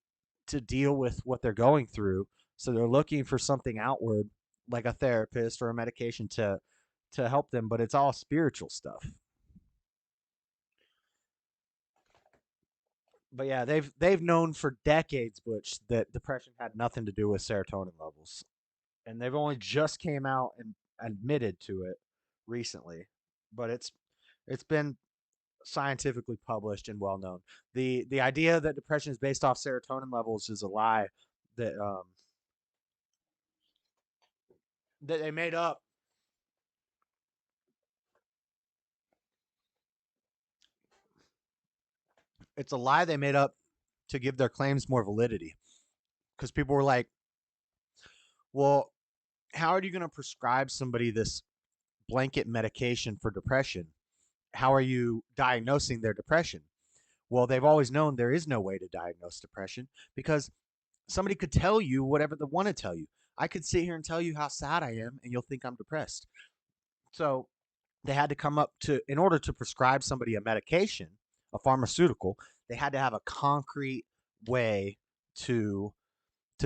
deal with what they're going through, so they're looking for something outward, like a therapist or a medication to help them. But it's all spiritual stuff. But yeah, they've known for decades, Butch, that depression had nothing to do with serotonin levels, and they've only just came out and admitted to it recently. But it's been scientifically published and well known. The idea that depression is based off serotonin levels is a lie that that they made up. It's a lie they made up to give their claims more validity. Because people were like, well, how are you going to prescribe somebody this blanket medication for depression? How are you diagnosing their depression? Well, they've always known there is no way to diagnose depression because somebody could tell you whatever they want to tell you. I could sit here and tell you how sad I am and you'll think I'm depressed. So they had to come up to, in order to prescribe somebody a medication, a pharmaceutical, they had to have a concrete way to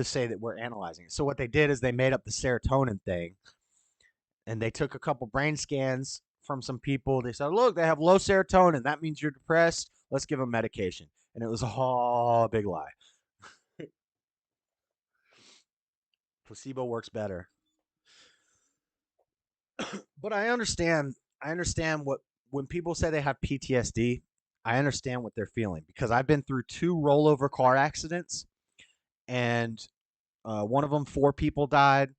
say that we're analyzing it. So what they did is they made up the serotonin thing, and they took a couple brain scans from some people. They said, look, they have low serotonin. That means you're depressed. Let's give them medication. And it was all a big lie. Placebo works better. But I understand what, when people say they have PTSD, I understand what they're feeling because I've been through 2 rollover car accidents, and one of them 4 people died.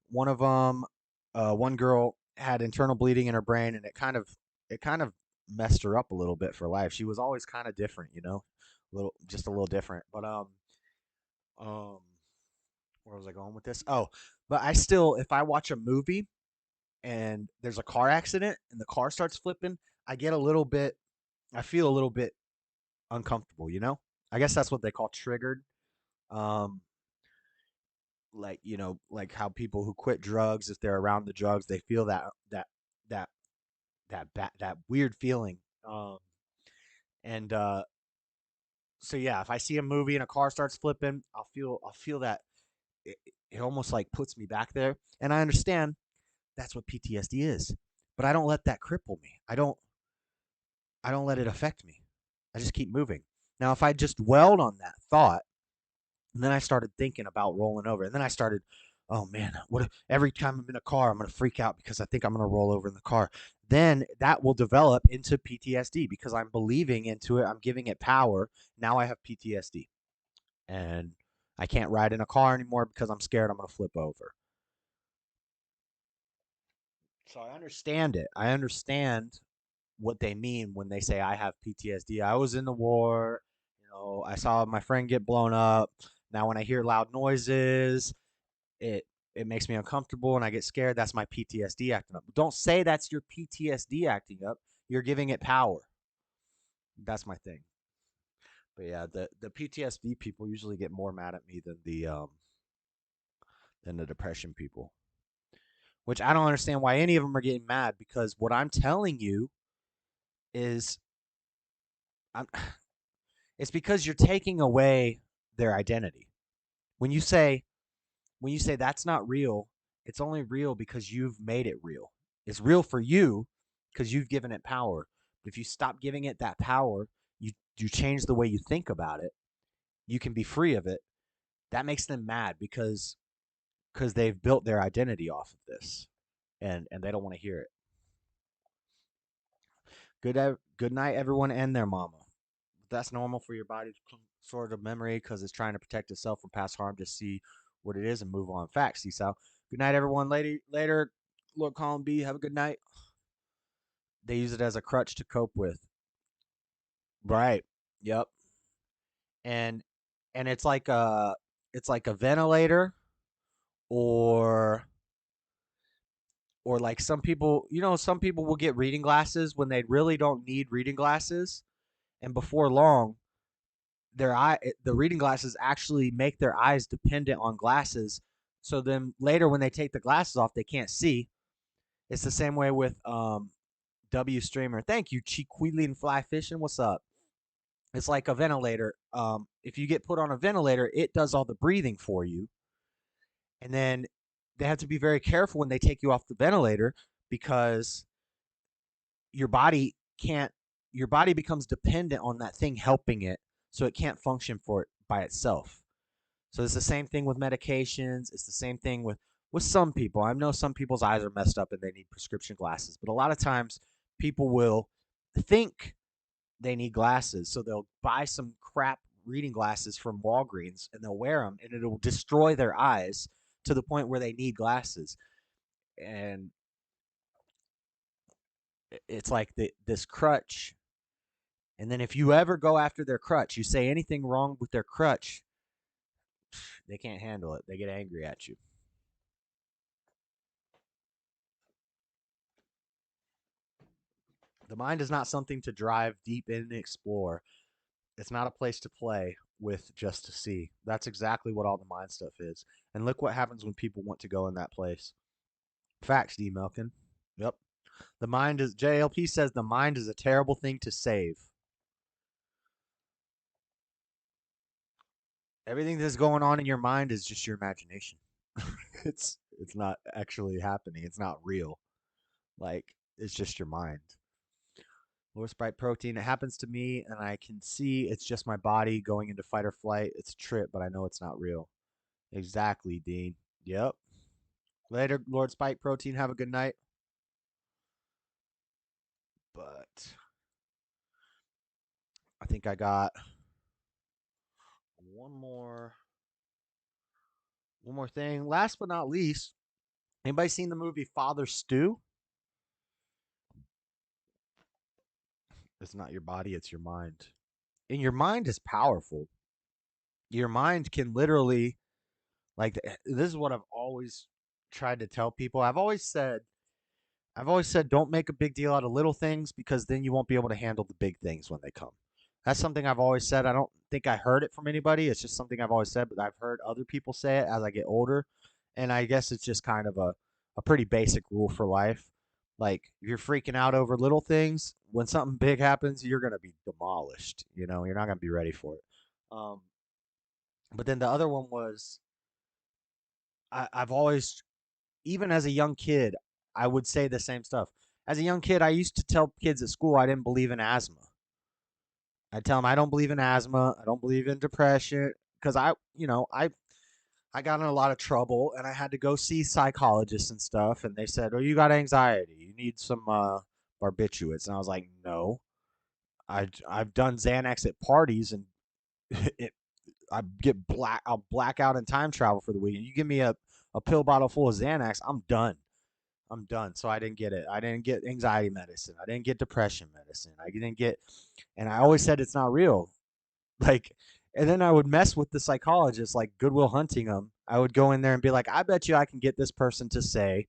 One of them, one girl had internal bleeding in her brain, and it kind of messed her up a little bit for life. She was always kind of different, just a little different. But where was I going with this? Oh, but I still, if I watch a movie and there's a car accident and the car starts flipping, I feel a little bit uncomfortable, I guess that's what they call triggered. Like, like how people who quit drugs, if they're around the drugs, they feel that weird feeling. And so yeah, if I see a movie and a car starts flipping, I'll feel that it almost like puts me back there. And I understand that's what PTSD is, but I don't let that cripple me. I don't let it affect me. I just keep moving. Now, if I just dwelled on that thought, and then I started thinking about rolling over, and then I started, oh man, what if every time I'm in a car, I'm going to freak out because I think I'm going to roll over in the car. Then that will develop into PTSD because I'm believing into it. I'm giving it power. Now I have PTSD, and I can't ride in a car anymore because I'm scared I'm going to flip over. So I understand it. I understand what they mean when they say I have PTSD. I was in the war. I saw my friend get blown up. Now when I hear loud noises, it makes me uncomfortable and I get scared. That's my PTSD acting up. Don't say that's your PTSD acting up. You're giving it power. That's my thing. But yeah, the PTSD people usually get more mad at me than the depression people. Which I don't understand why any of them are getting mad, because what I'm telling you is it's because you're taking away their identity. When you say that's not real, it's only real because you've made it real. It's real for you, because you've given it power. But if you stop giving it that power, you change the way you think about it, you can be free of it. That makes them mad because they've built their identity off of this, and they don't want to hear it. Good night, everyone and their mama. That's normal for your body to sort of memory because it's trying to protect itself from past harm. Just see what it is and move on. Facts, Seesaw. Good night, everyone. Later, Lord Colin B. Have a good night. They use it as a crutch to cope with. Right. Yep. And it's like a ventilator, or like some people, some people will get reading glasses when they really don't need reading glasses, and before long the reading glasses actually make their eyes dependent on glasses, so then later when they take the glasses off they can't see. It's the same way with W Streamer. Thank you, Chiquilin Fly Fishing. What's up? It's like a ventilator. If you get put on a ventilator, it does all the breathing for you, and then they have to be very careful when they take you off the ventilator because your body becomes dependent on that thing helping it, so it can't function for it by itself. So it's the same thing with medications. It's the same thing with some people. I know some people's eyes are messed up and they need prescription glasses, but a lot of times people will think they need glasses, so they'll buy some crap reading glasses from Walgreens and they'll wear them, and it'll destroy their eyes to the point where they need glasses. And it's like this crutch. And then if you ever go after their crutch, you say anything wrong with their crutch, they can't handle it. They get angry at you. The mind is not something to drive deep in and explore. It's not a place to play with just to see. That's exactly what all the mind stuff is. And look what happens when people want to go in that place. Facts, D. Melkin. Yep. The mind is, JLP says the mind is a terrible thing to save. Everything that's going on in your mind is just your imagination. It's not actually happening. It's not real. Like, it's just your mind. Lower spike protein. It happens to me, and I can see it's just my body going into fight or flight. It's a trip, but I know it's not real. Exactly, Dean. Yep. Later, Lord Spike Protein. Have a good night. But I think I got one more thing. Last but not least, anybody seen the movie Father Stew? It's not your body, it's your mind. And your mind is powerful. Your mind can literally, like, this is what I've always tried to tell people. I've always said don't make a big deal out of little things, because then you won't be able to handle the big things when they come. That's something I've always said. I don't think I heard it from anybody. It's just something I've always said, but I've heard other people say it as I get older. And I guess it's just kind of a pretty basic rule for life. Like, if you're freaking out over little things, when something big happens, you're going to be demolished. You're not going to be ready for it. But then the other one was, I've always, even as a young kid, I would say the same stuff. As a young kid, I used to tell kids at school I didn't believe in asthma. I'd tell them I don't believe in asthma. I don't believe in depression, because I got in a lot of trouble and I had to go see psychologists and stuff. And they said, "Oh, you got anxiety. You need some barbiturates." And I was like, "No, I've done Xanax at parties and I'll black out and time travel for the weekend. You give me a pill bottle full of Xanax, I'm done. So I didn't get it. I didn't get anxiety medicine. I didn't get depression medicine. And I always said it's not real. Like, and then I would mess with the psychologist, like Goodwill Hunting them. I would go in there and be like, I bet you I can get this person to say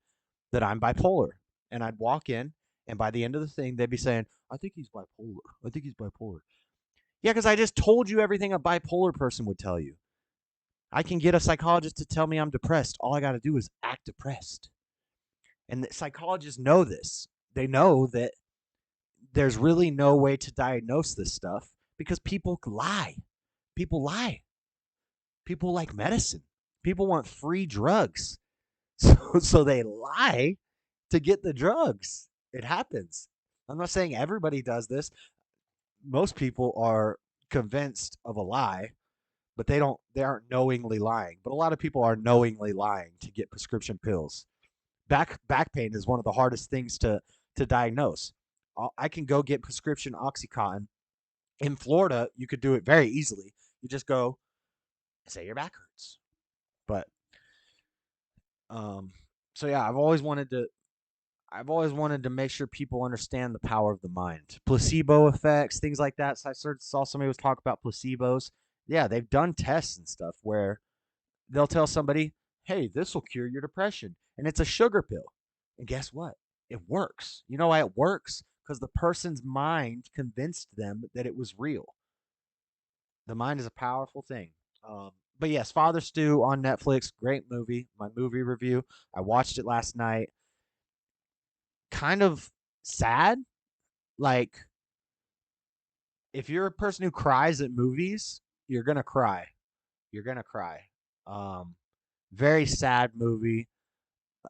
that I'm bipolar. And I'd walk in, and by the end of the thing, they'd be saying, I think he's bipolar. I think he's bipolar. Yeah, because I just told you everything a bipolar person would tell you. I can get a psychologist to tell me I'm depressed. All I got to do is act depressed. And the psychologists know this. They know that there's really no way to diagnose this stuff because people lie. People lie. People like medicine. People want free drugs. So they lie to get the drugs. It happens. I'm not saying everybody does this. Most people are convinced of a lie, but they aren't knowingly lying. But a lot of people are knowingly lying to get prescription pills. Back pain is one of the hardest things to diagnose. I can go get prescription Oxycontin. In Florida, you could do it very easily. You just go say your back hurts. But so yeah, I've always wanted to make sure people understand the power of the mind. Placebo effects, things like that. So I saw somebody was talking about placebos. Yeah, they've done tests and stuff where they'll tell somebody, hey, this will cure your depression. And it's a sugar pill. And guess what? It works. You know why it works? Because the person's mind convinced them that it was real. The mind is a powerful thing. But yes, Father Stew on Netflix, great movie. My movie review. I watched it last night. Kind of sad. Like, if you're a person who cries at movies, you're gonna cry. You're gonna cry. Very sad movie.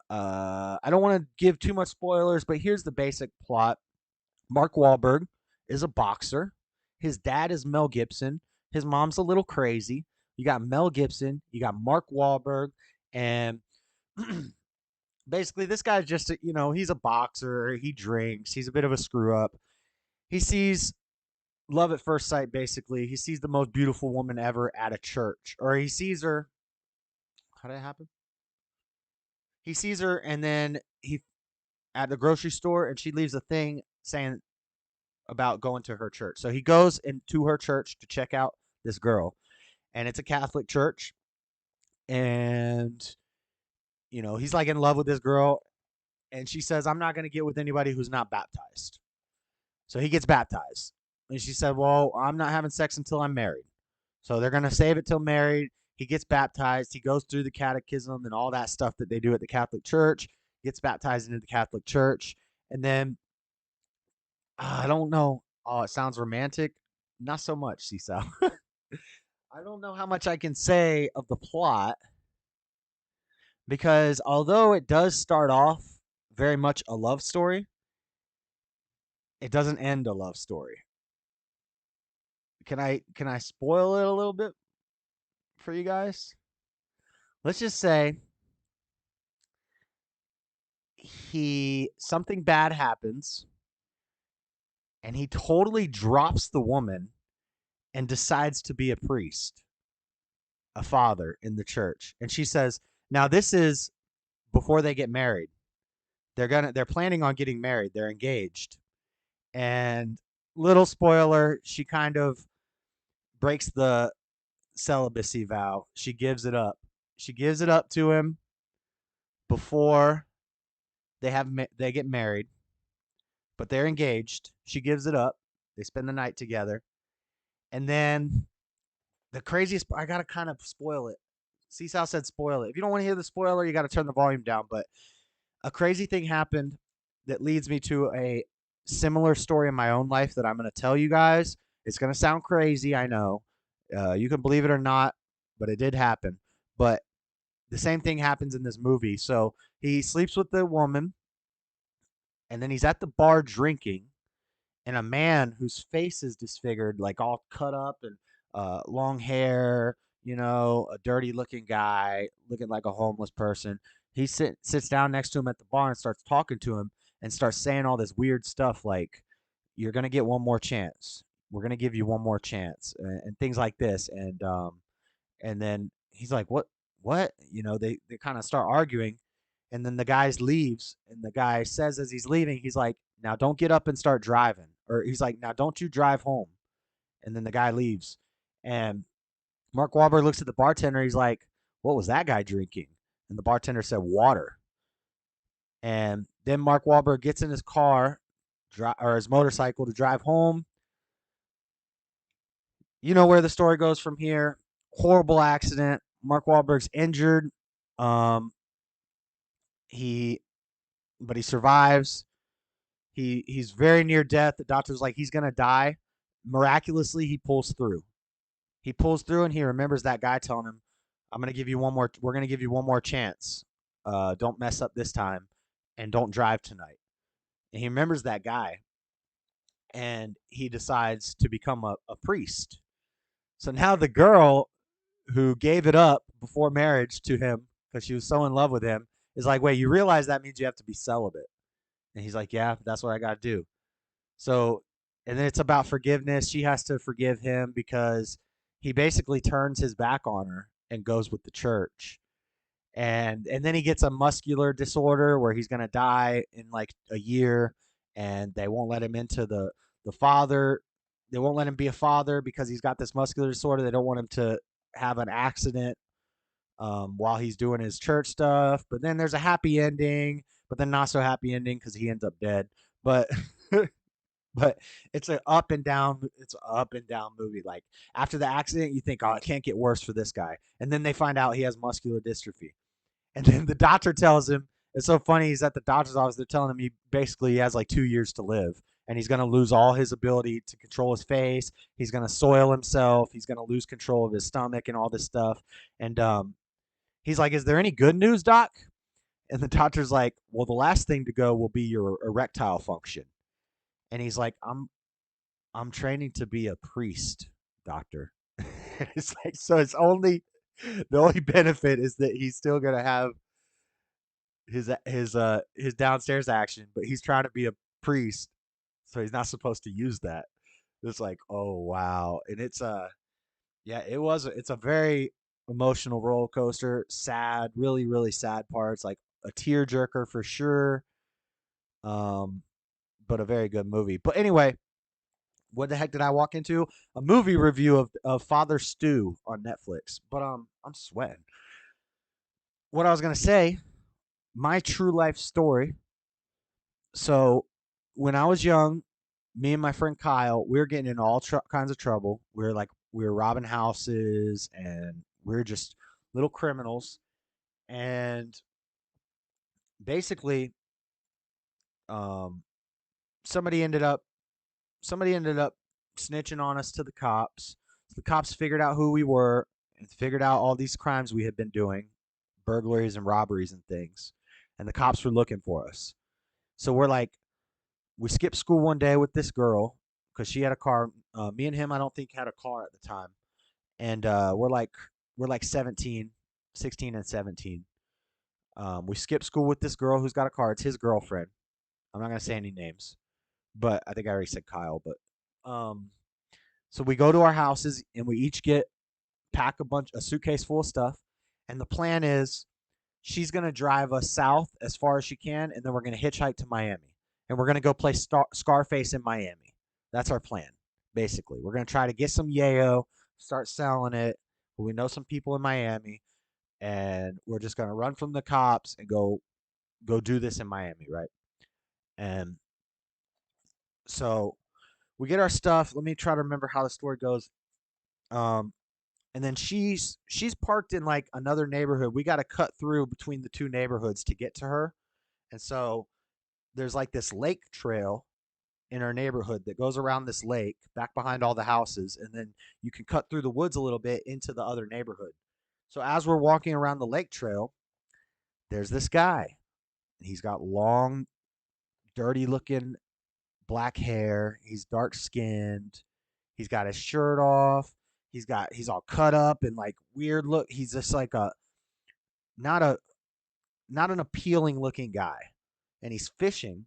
I don't want to give too much spoilers, but here's the basic plot. Mark Wahlberg is a boxer. His dad is Mel Gibson. His mom's a little crazy. You got Mel Gibson. You got Mark Wahlberg. And basically, this guy's just, he's a boxer. He drinks. He's a bit of a screw up. He sees love at first sight, basically. He sees the most beautiful woman ever at a church. Or he sees her. How did it happen? He sees her, and then he at the grocery store, and she leaves a thing saying about going to her church. So he goes into her church to check out this girl, and it's a Catholic church. And, he's like in love with this girl, and she says, I'm not going to get with anybody who's not baptized. So he gets baptized. And she said, well, I'm not having sex until I'm married. So they're going to save it till married. He gets baptized. He goes through the catechism and all that stuff that they do at the Catholic Church. Gets baptized into the Catholic Church. And then, I don't know. Oh, it sounds romantic. Not so much, Seesaw. I don't know how much I can say of the plot. Because although it does start off very much a love story, it doesn't end a love story. Can I spoil it a little bit for you guys? Let's just say something bad happens, and he totally drops the woman and decides to be a priest, a father in the church. And she says, now this is before they get married. They're planning on getting married. They're engaged. And little spoiler, she kind of breaks the celibacy vow. She gives it up. She gives it up to him before they get married, but they're engaged. She gives it up. They spend the night together. And then the craziest, I got to kind of spoil it. Seesaw said spoil it. If you don't want to hear the spoiler, you got to turn the volume down. But a crazy thing happened that leads me to a similar story in my own life that I'm going to tell you guys. It's going to sound crazy, I know. You can believe it or not, but it did happen. But the same thing happens in this movie. So he sleeps with the woman, and then he's at the bar drinking, and a man whose face is disfigured, like all cut up and long hair, a dirty looking guy, looking like a homeless person. He sits down next to him at the bar and starts talking to him and starts saying all this weird stuff like, you're going to get one more chance. We're going to give you one more chance, and things like this. And then he's like, what? They kind of start arguing, and then the guy leaves, and the guy says as he's leaving, he's like, now don't get up and start driving. Or he's like, now don't you drive home. And then the guy leaves. And Mark Wahlberg looks at the bartender. He's like, what was that guy drinking? And the bartender said water. And then Mark Wahlberg gets in his car or his motorcycle to drive home. You know where the story goes from here. Horrible accident. Mark Wahlberg's injured. But he survives. He's very near death. The doctor's like, he's gonna die. Miraculously, he pulls through. He pulls through, and he remembers that guy telling him, we're gonna give you one more chance. Don't mess up this time, and don't drive tonight. And he remembers that guy. and he decides to become a priest. So now the girl who gave it up before marriage to him because she was so in love with him is like, wait, you realize that means you have to be celibate? And he's like, yeah, that's what I got to do. So, and then it's about forgiveness. She has to forgive him because he basically turns his back on her and goes with the church. And then he gets a muscular disorder where he's going to die in like a year, and they won't let him into the father. They won't let him be a father because he's got this muscular disorder. They don't want him to have an accident while he's doing his church stuff. But then there's a happy ending, but then not so happy ending because he ends up dead. But but it's an up and down movie. Like after the accident, you think, oh, it can't get worse for this guy. And then they find out he has muscular dystrophy. And then the doctor tells him, it's so funny, he's at the doctor's office, they're telling him he has like 2 years to live. And he's going to lose all his ability to control his face. He's going to soil himself. He's going to lose control of his stomach and all this stuff. And he's like, is there any good news, doc? And the doctor's like, well, the last thing to go will be your erectile function. And he's like, I'm training to be a priest, doctor. It's like, so it's only, the only benefit is that he's still going to have his downstairs action, but he's trying to be a priest. So he's not supposed to use that. It's like, oh, wow. And it's it's a very emotional roller coaster. Sad, really, really sad parts. Like a tearjerker for sure. But a very good movie. But anyway, what the heck did I walk into? A movie review of Father Stew on Netflix. But I'm sweating. What I was going to say, my true life story. So when I was young, me and my friend Kyle, we were getting in all kinds of trouble. We were robbing houses, and we were just little criminals. And basically, somebody ended up snitching on us to the cops. So the cops figured out who we were and figured out all these crimes we had been doing, burglaries and robberies and things. And the cops were looking for us. So we skipped school one day with this girl because she had a car. Me and him, I don't think, had a car at the time. And we're like 16 and 17. We skipped school with this girl who's got a car. It's his girlfriend. I'm not going to say any names, but I think I already said Kyle. But so we go to our houses and we each pack a suitcase full of stuff. And the plan is she's going to drive us south as far as she can, and then we're going to hitchhike to Miami. And we're going to go play Scarface in Miami. That's our plan, basically. We're going to try to get some yayo, start selling it. We know some people in Miami, and we're just going to run from the cops and go do this in Miami, right? And so we get our stuff. Let me try to remember how the story goes. And then she's parked in like another neighborhood. We got to cut through between the two neighborhoods to get to her. And so there's like this lake trail in our neighborhood that goes around this lake back behind all the houses. And then you can cut through the woods a little bit into the other neighborhood. So as we're walking around the lake trail, there's this guy. He's got long, dirty looking black hair. He's dark skinned. He's got his shirt off. He's all cut up and like weird look. He's just like not an appealing looking guy. And he's fishing,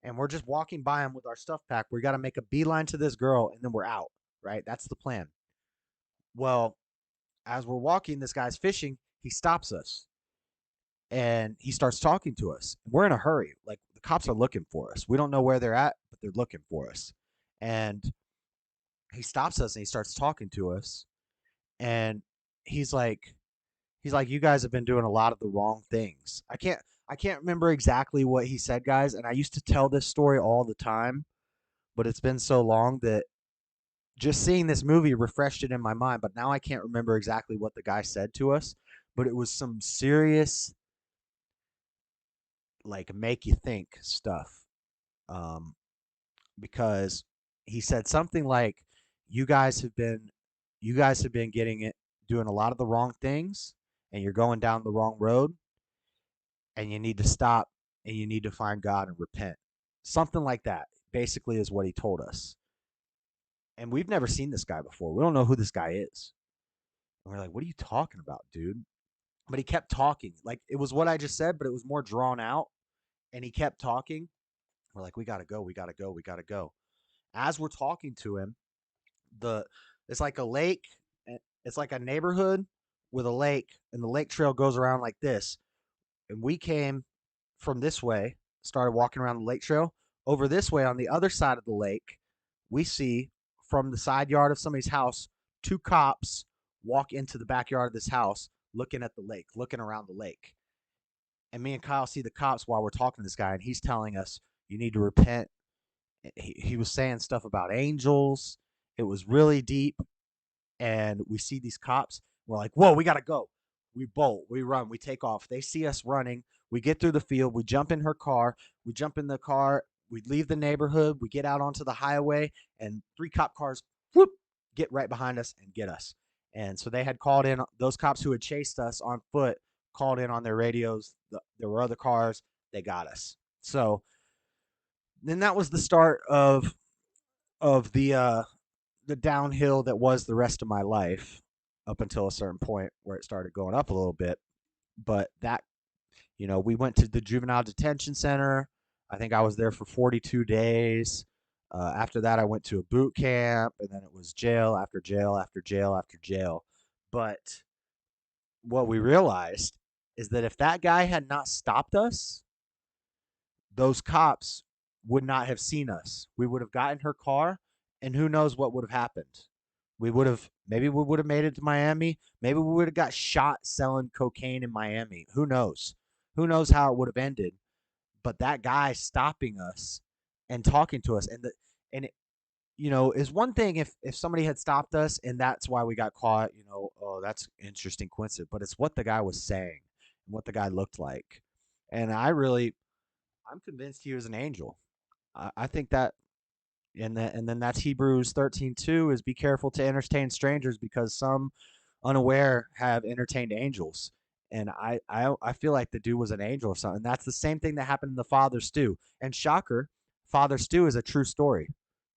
and we're just walking by him with our stuff pack. We got to make a beeline to this girl, and then we're out, right? That's the plan. Well, as we're walking, this guy's fishing. He stops us, and he starts talking to us. We're in a hurry. Like, the cops are looking for us. We don't know where they're at, but they're looking for us. And he stops us, and he starts talking to us. And he's like, you guys have been doing a lot of the wrong things. I can't remember exactly what he said, guys, and I used to tell this story all the time, but it's been so long that just seeing this movie refreshed it in my mind, but now I can't remember exactly what the guy said to us, but it was some serious, like, make you think stuff, because he said something like, you guys have been doing a lot of the wrong things, and you're going down the wrong road, and you need to stop, and you need to find God and repent. Something like that. basically is what he told us. And we've never seen this guy before. We don't know who this guy is. And we're like, what are you talking about, dude? But he kept talking. Like, it was what I just said, but it was more drawn out. And he kept talking. We're like, we got to go. We got to go. We got to go. As we're talking to him, it's like a lake. It's like a neighborhood with a lake. And the lake trail goes around like this. And we came from this way, started walking around the lake trail. Over this way on the other side of the lake, we see from the side yard of somebody's house, 2 cops walk into the backyard of this house, looking at the lake, looking around the lake. And me and Kyle see the cops while we're talking to this guy, and he's telling us, you need to repent. He was saying stuff about angels. It was really deep. And we see these cops. We're like, whoa, we got to go. We bolt, we run, we take off. They see us running. We get through the field. We jump in her car. We jump in the car. We leave the neighborhood. We get out onto the highway, and 3 cop cars whoop, get right behind us and get us. And so they had called in, those cops who had chased us on foot called in on their radios. There were other cars. They got us. So then that was the start of the downhill that was the rest of my life up until a certain point where it started going up a little bit. But that, we went to the juvenile detention center. I think I was there for 42 days. After that, I went to a boot camp, and then it was jail after jail after jail after jail. But what we realized is that if that guy had not stopped us, those cops would not have seen us. We would have gotten her car, and who knows what would have happened. Maybe we would have made it to Miami. Maybe we would have got shot selling cocaine in Miami. Who knows? Who knows how it would have ended? But that guy stopping us and talking to us, is one thing if somebody had stopped us and that's why we got caught. Oh, that's interesting coincidence. But it's what the guy was saying and what the guy looked like, and I'm convinced he was an angel. I think that. And then that's Hebrews 13:2 is be careful to entertain strangers because some unaware have entertained angels. And I feel like the dude was an angel or something. And that's the same thing that happened in the Father Stew. And shocker, Father Stew is a true story.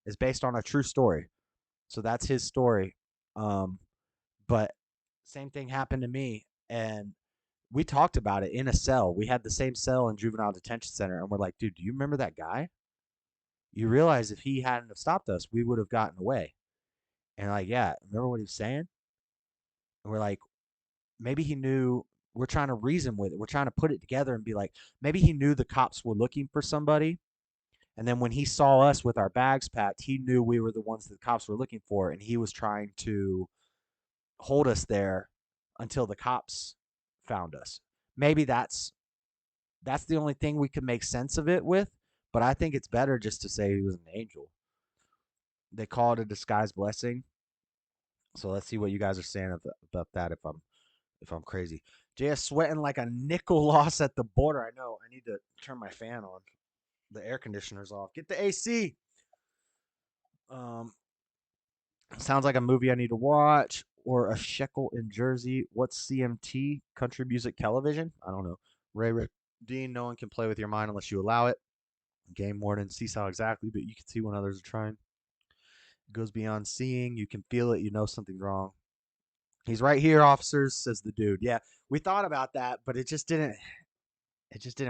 It's based on a true story. So that's his story. But same thing happened to me. And we talked about it in a cell. We had the same cell in juvenile detention center. And we're like, dude, do you remember that guy? You realize if he hadn't have stopped us, we would have gotten away. And like, yeah, remember what he was saying? And we're like, maybe he knew. We're trying to reason with it. We're trying to put it together and be like, maybe he knew the cops were looking for somebody. And then when he saw us with our bags packed, he knew we were the ones that the cops were looking for. And he was trying to hold us there until the cops found us. Maybe that's the only thing we could make sense of it with. But I think it's better just to say he was an angel. They call it a disguised blessing. So let's see what you guys are saying about that if I'm crazy. JS sweating like a nickel loss at the border. I know. I need to turn my fan on. The air conditioner's off. Get the AC. Sounds like a movie I need to watch or a shekel in Jersey. What's CMT? Country Music Television? I don't know. Ray Dean, no one can play with your mind unless you allow it. Game warden, seesaw exactly, but you can see when others are trying. It goes beyond seeing. You can feel it. You know something's wrong. He's right here, officers, says the dude. Yeah, we thought about that, but it just didn't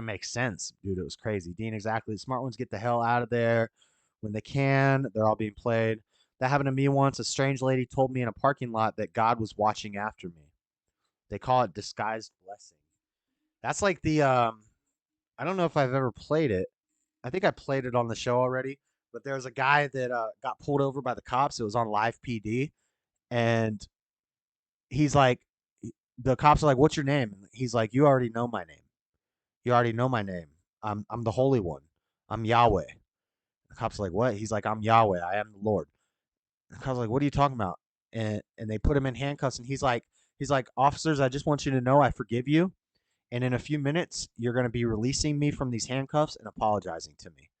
make sense, dude. It was crazy. Dean, exactly. The smart ones get the hell out of there when they can. They're all being played. That happened to me once. A strange lady told me in a parking lot that God was watching after me. They call it disguised blessing. That's like the I don't know if I've ever played it. I think I played it on the show already, but there was a guy that got pulled over by the cops. It was on live PD, and he's like, the cops are like, "What's your name?" And he's like, "You already know my name. You already know my name. I'm the Holy One. I'm Yahweh." The cops are like, "What?" He's like, "I'm Yahweh. I am the Lord." And the cops are like, "What are you talking about?" And they put him in handcuffs, and he's like, "Officers, I just want you to know I forgive you. And in a few minutes, you're going to be releasing me from these handcuffs and apologizing to me."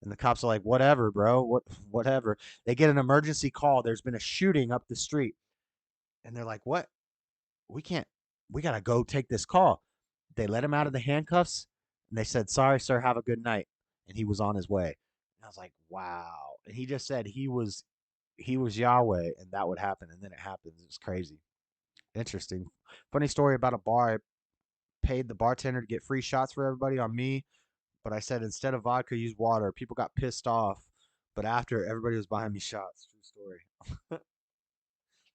And the cops are like, "Whatever, bro. Whatever." They get an emergency call. There's been a shooting up the street. And they're like, "What? We got to go take this call." They let him out of the handcuffs. And they said, "Sorry, sir. Have a good night." And he was on his way. And I was like, wow. And he just said he was Yahweh and that would happen. And then it happens. It was crazy. Interesting. Funny story about a bar. I paid the bartender to get free shots for everybody on me. But I said, instead of vodka, use water. People got pissed off. But after, everybody was buying me shots. True story.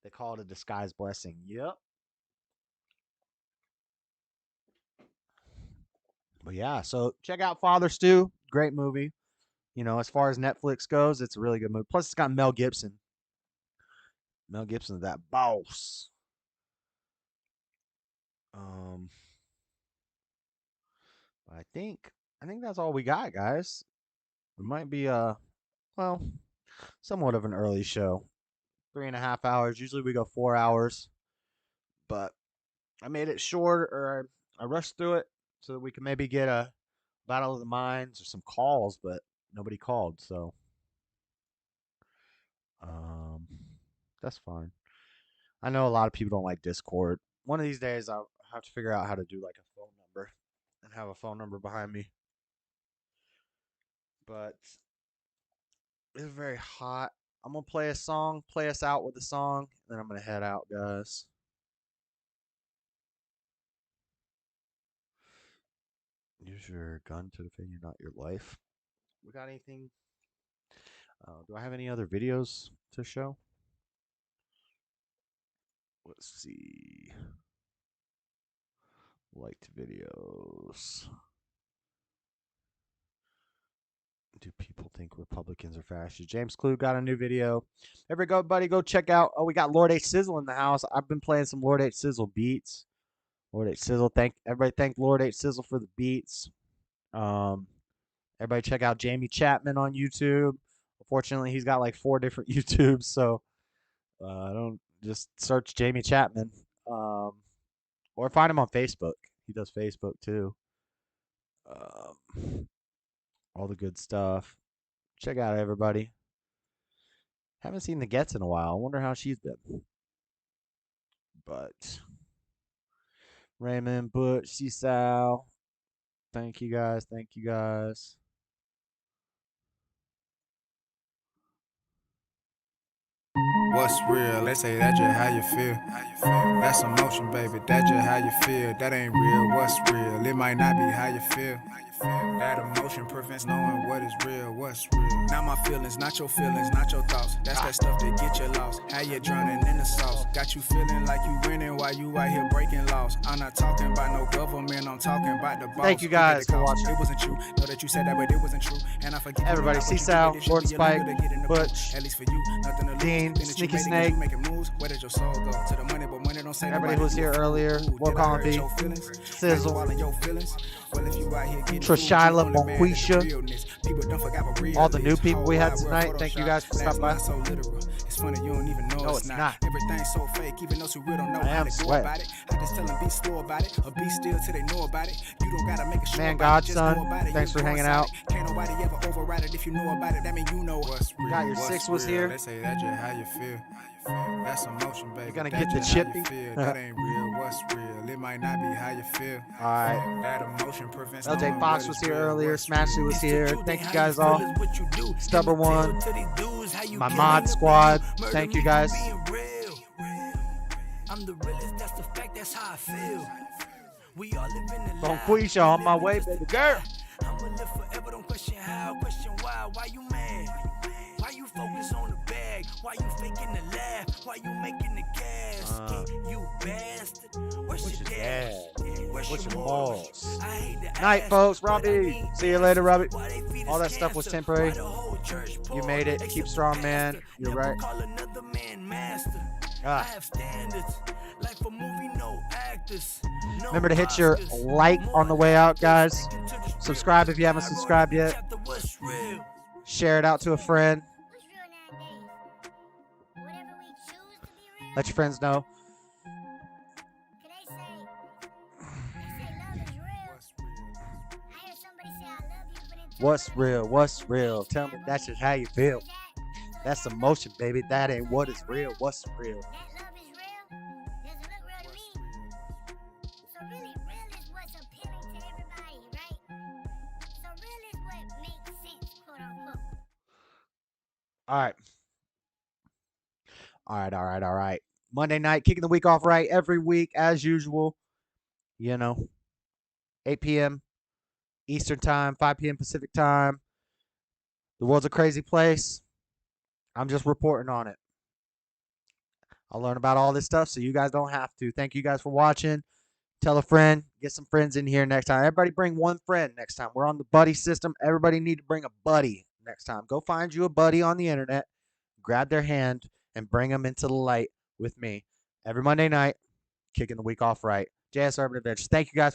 They call it a disguised blessing. Yep. But yeah, so check out Father Stew. Great movie. You know, as far as Netflix goes, it's a really good movie. Plus, it's got Mel Gibson. Mel Gibson's that boss. I think that's all we got, guys. It might be well, somewhat of an early show. 3.5 hours. Usually we go 4 hours, but I made it short, or I rushed through it so that we can maybe get a Battle of the Minds or some calls, but nobody called, so that's fine. I know a lot of people don't like Discord. One of these days I'll have to figure out how to do like a phone number and have a phone number behind me. But it's very hot. I'm gonna play a song, play us out with a song, and then I'm gonna head out, guys. Use your gun to defend you, not your life. We got anything? Do I have any other videos to show? Let's see. Liked videos. Do people think Republicans are fascist? James Clue got a new video. Everybody go check out. Oh, we got Lord H Sizzle in the house. I've been playing some Lord H Sizzle beats. Lord H Sizzle, thank Lord H Sizzle for the beats. Everybody check out Jamie Chapman on YouTube. Unfortunately, he's got like 4 different YouTubes, so don't just search Jamie Chapman. Or find him on Facebook. He does Facebook too. All the good stuff. Check out everybody. Haven't seen the Gets in a while. I wonder how she's been. But Raymond, Butch, C-Sal. Thank you guys. Thank you guys. What's real? They say that's just how you feel. That's emotion, baby. That's just how you feel. That ain't real. What's real? It might not be how you feel. That emotion prevents knowing what is real. What's real? Not my feelings, not your feelings, not your thoughts. That's that stuff that get you lost. How you drowning in the sauce? Got you feeling like you winning while you out here breaking laws. I'm not talking about no government. I'm talking about the boss. Thank you guys for watching. It wasn't true. Know that you said that, but it wasn't true. And I forget everybody. C-Sal, Lord Spike, Butch, at least for you, nothing to lose. Dean, Sneaky Snake. Where did your soul go? To the money, but money don't say everybody who was here earlier. Walk on B. Sizzle. Trishila Bonquisha. All the new people we had tonight. Thank you guys for stopping by. It's funny, you don't even know no, it's not. Everything's so fake, even those who real don't know how to go about it. I just tell them be slow about it, or be still till they know about it. You don't gotta make a show Man, about Godson, it. thanks for hanging out. Can't nobody ever override it if you know about it. That mean you know what's real. Got your 6 was here. They say that's just how you feel. That's emotion, baby. You're gonna get the chippy. That ain't real. What's real? It might not be how you feel. All right. That emotion prevents. LJ Fox was here earlier. Smashy was here. Thank you guys all. Stubborn One. My mod squad. Thank you guys. I'm the realest. That's the fact. That's how I feel. We all live in the Bonquisha on my way, baby girl. I'ma live forever. Don't question how. Question why. Why you mad? Why you focus on the bag? Why you faking the laugh? Why you making the gas? You bastard. Where's your dad? Where's your balls? Night, folks. Robbie. See you later, Robbie. All that stuff was temporary. You made it. Keep strong, man. You're right. Remember to hit your like on the way out, guys. Subscribe if you haven't subscribed yet. Share it out to a friend. Let your friends know. What's real? What's real? Tell me that's just how you feel. That's emotion, baby. That ain't what is real. What's real? All right. All right. Monday night, kicking the week off right every week as usual. 8 p.m. Eastern time, 5 p.m. Pacific time. The world's a crazy place. I'm just reporting on it. I'll learn about all this stuff so you guys don't have to. Thank you guys for watching. Tell a friend. Get some friends in here next time. Everybody bring one friend next time. We're on the buddy system. Everybody need to bring a buddy next time. Go find you a buddy on the internet. Grab their hand and bring them into the light with me. Every Monday night, kicking the week off right. JS Urban Adventures. Thank you guys.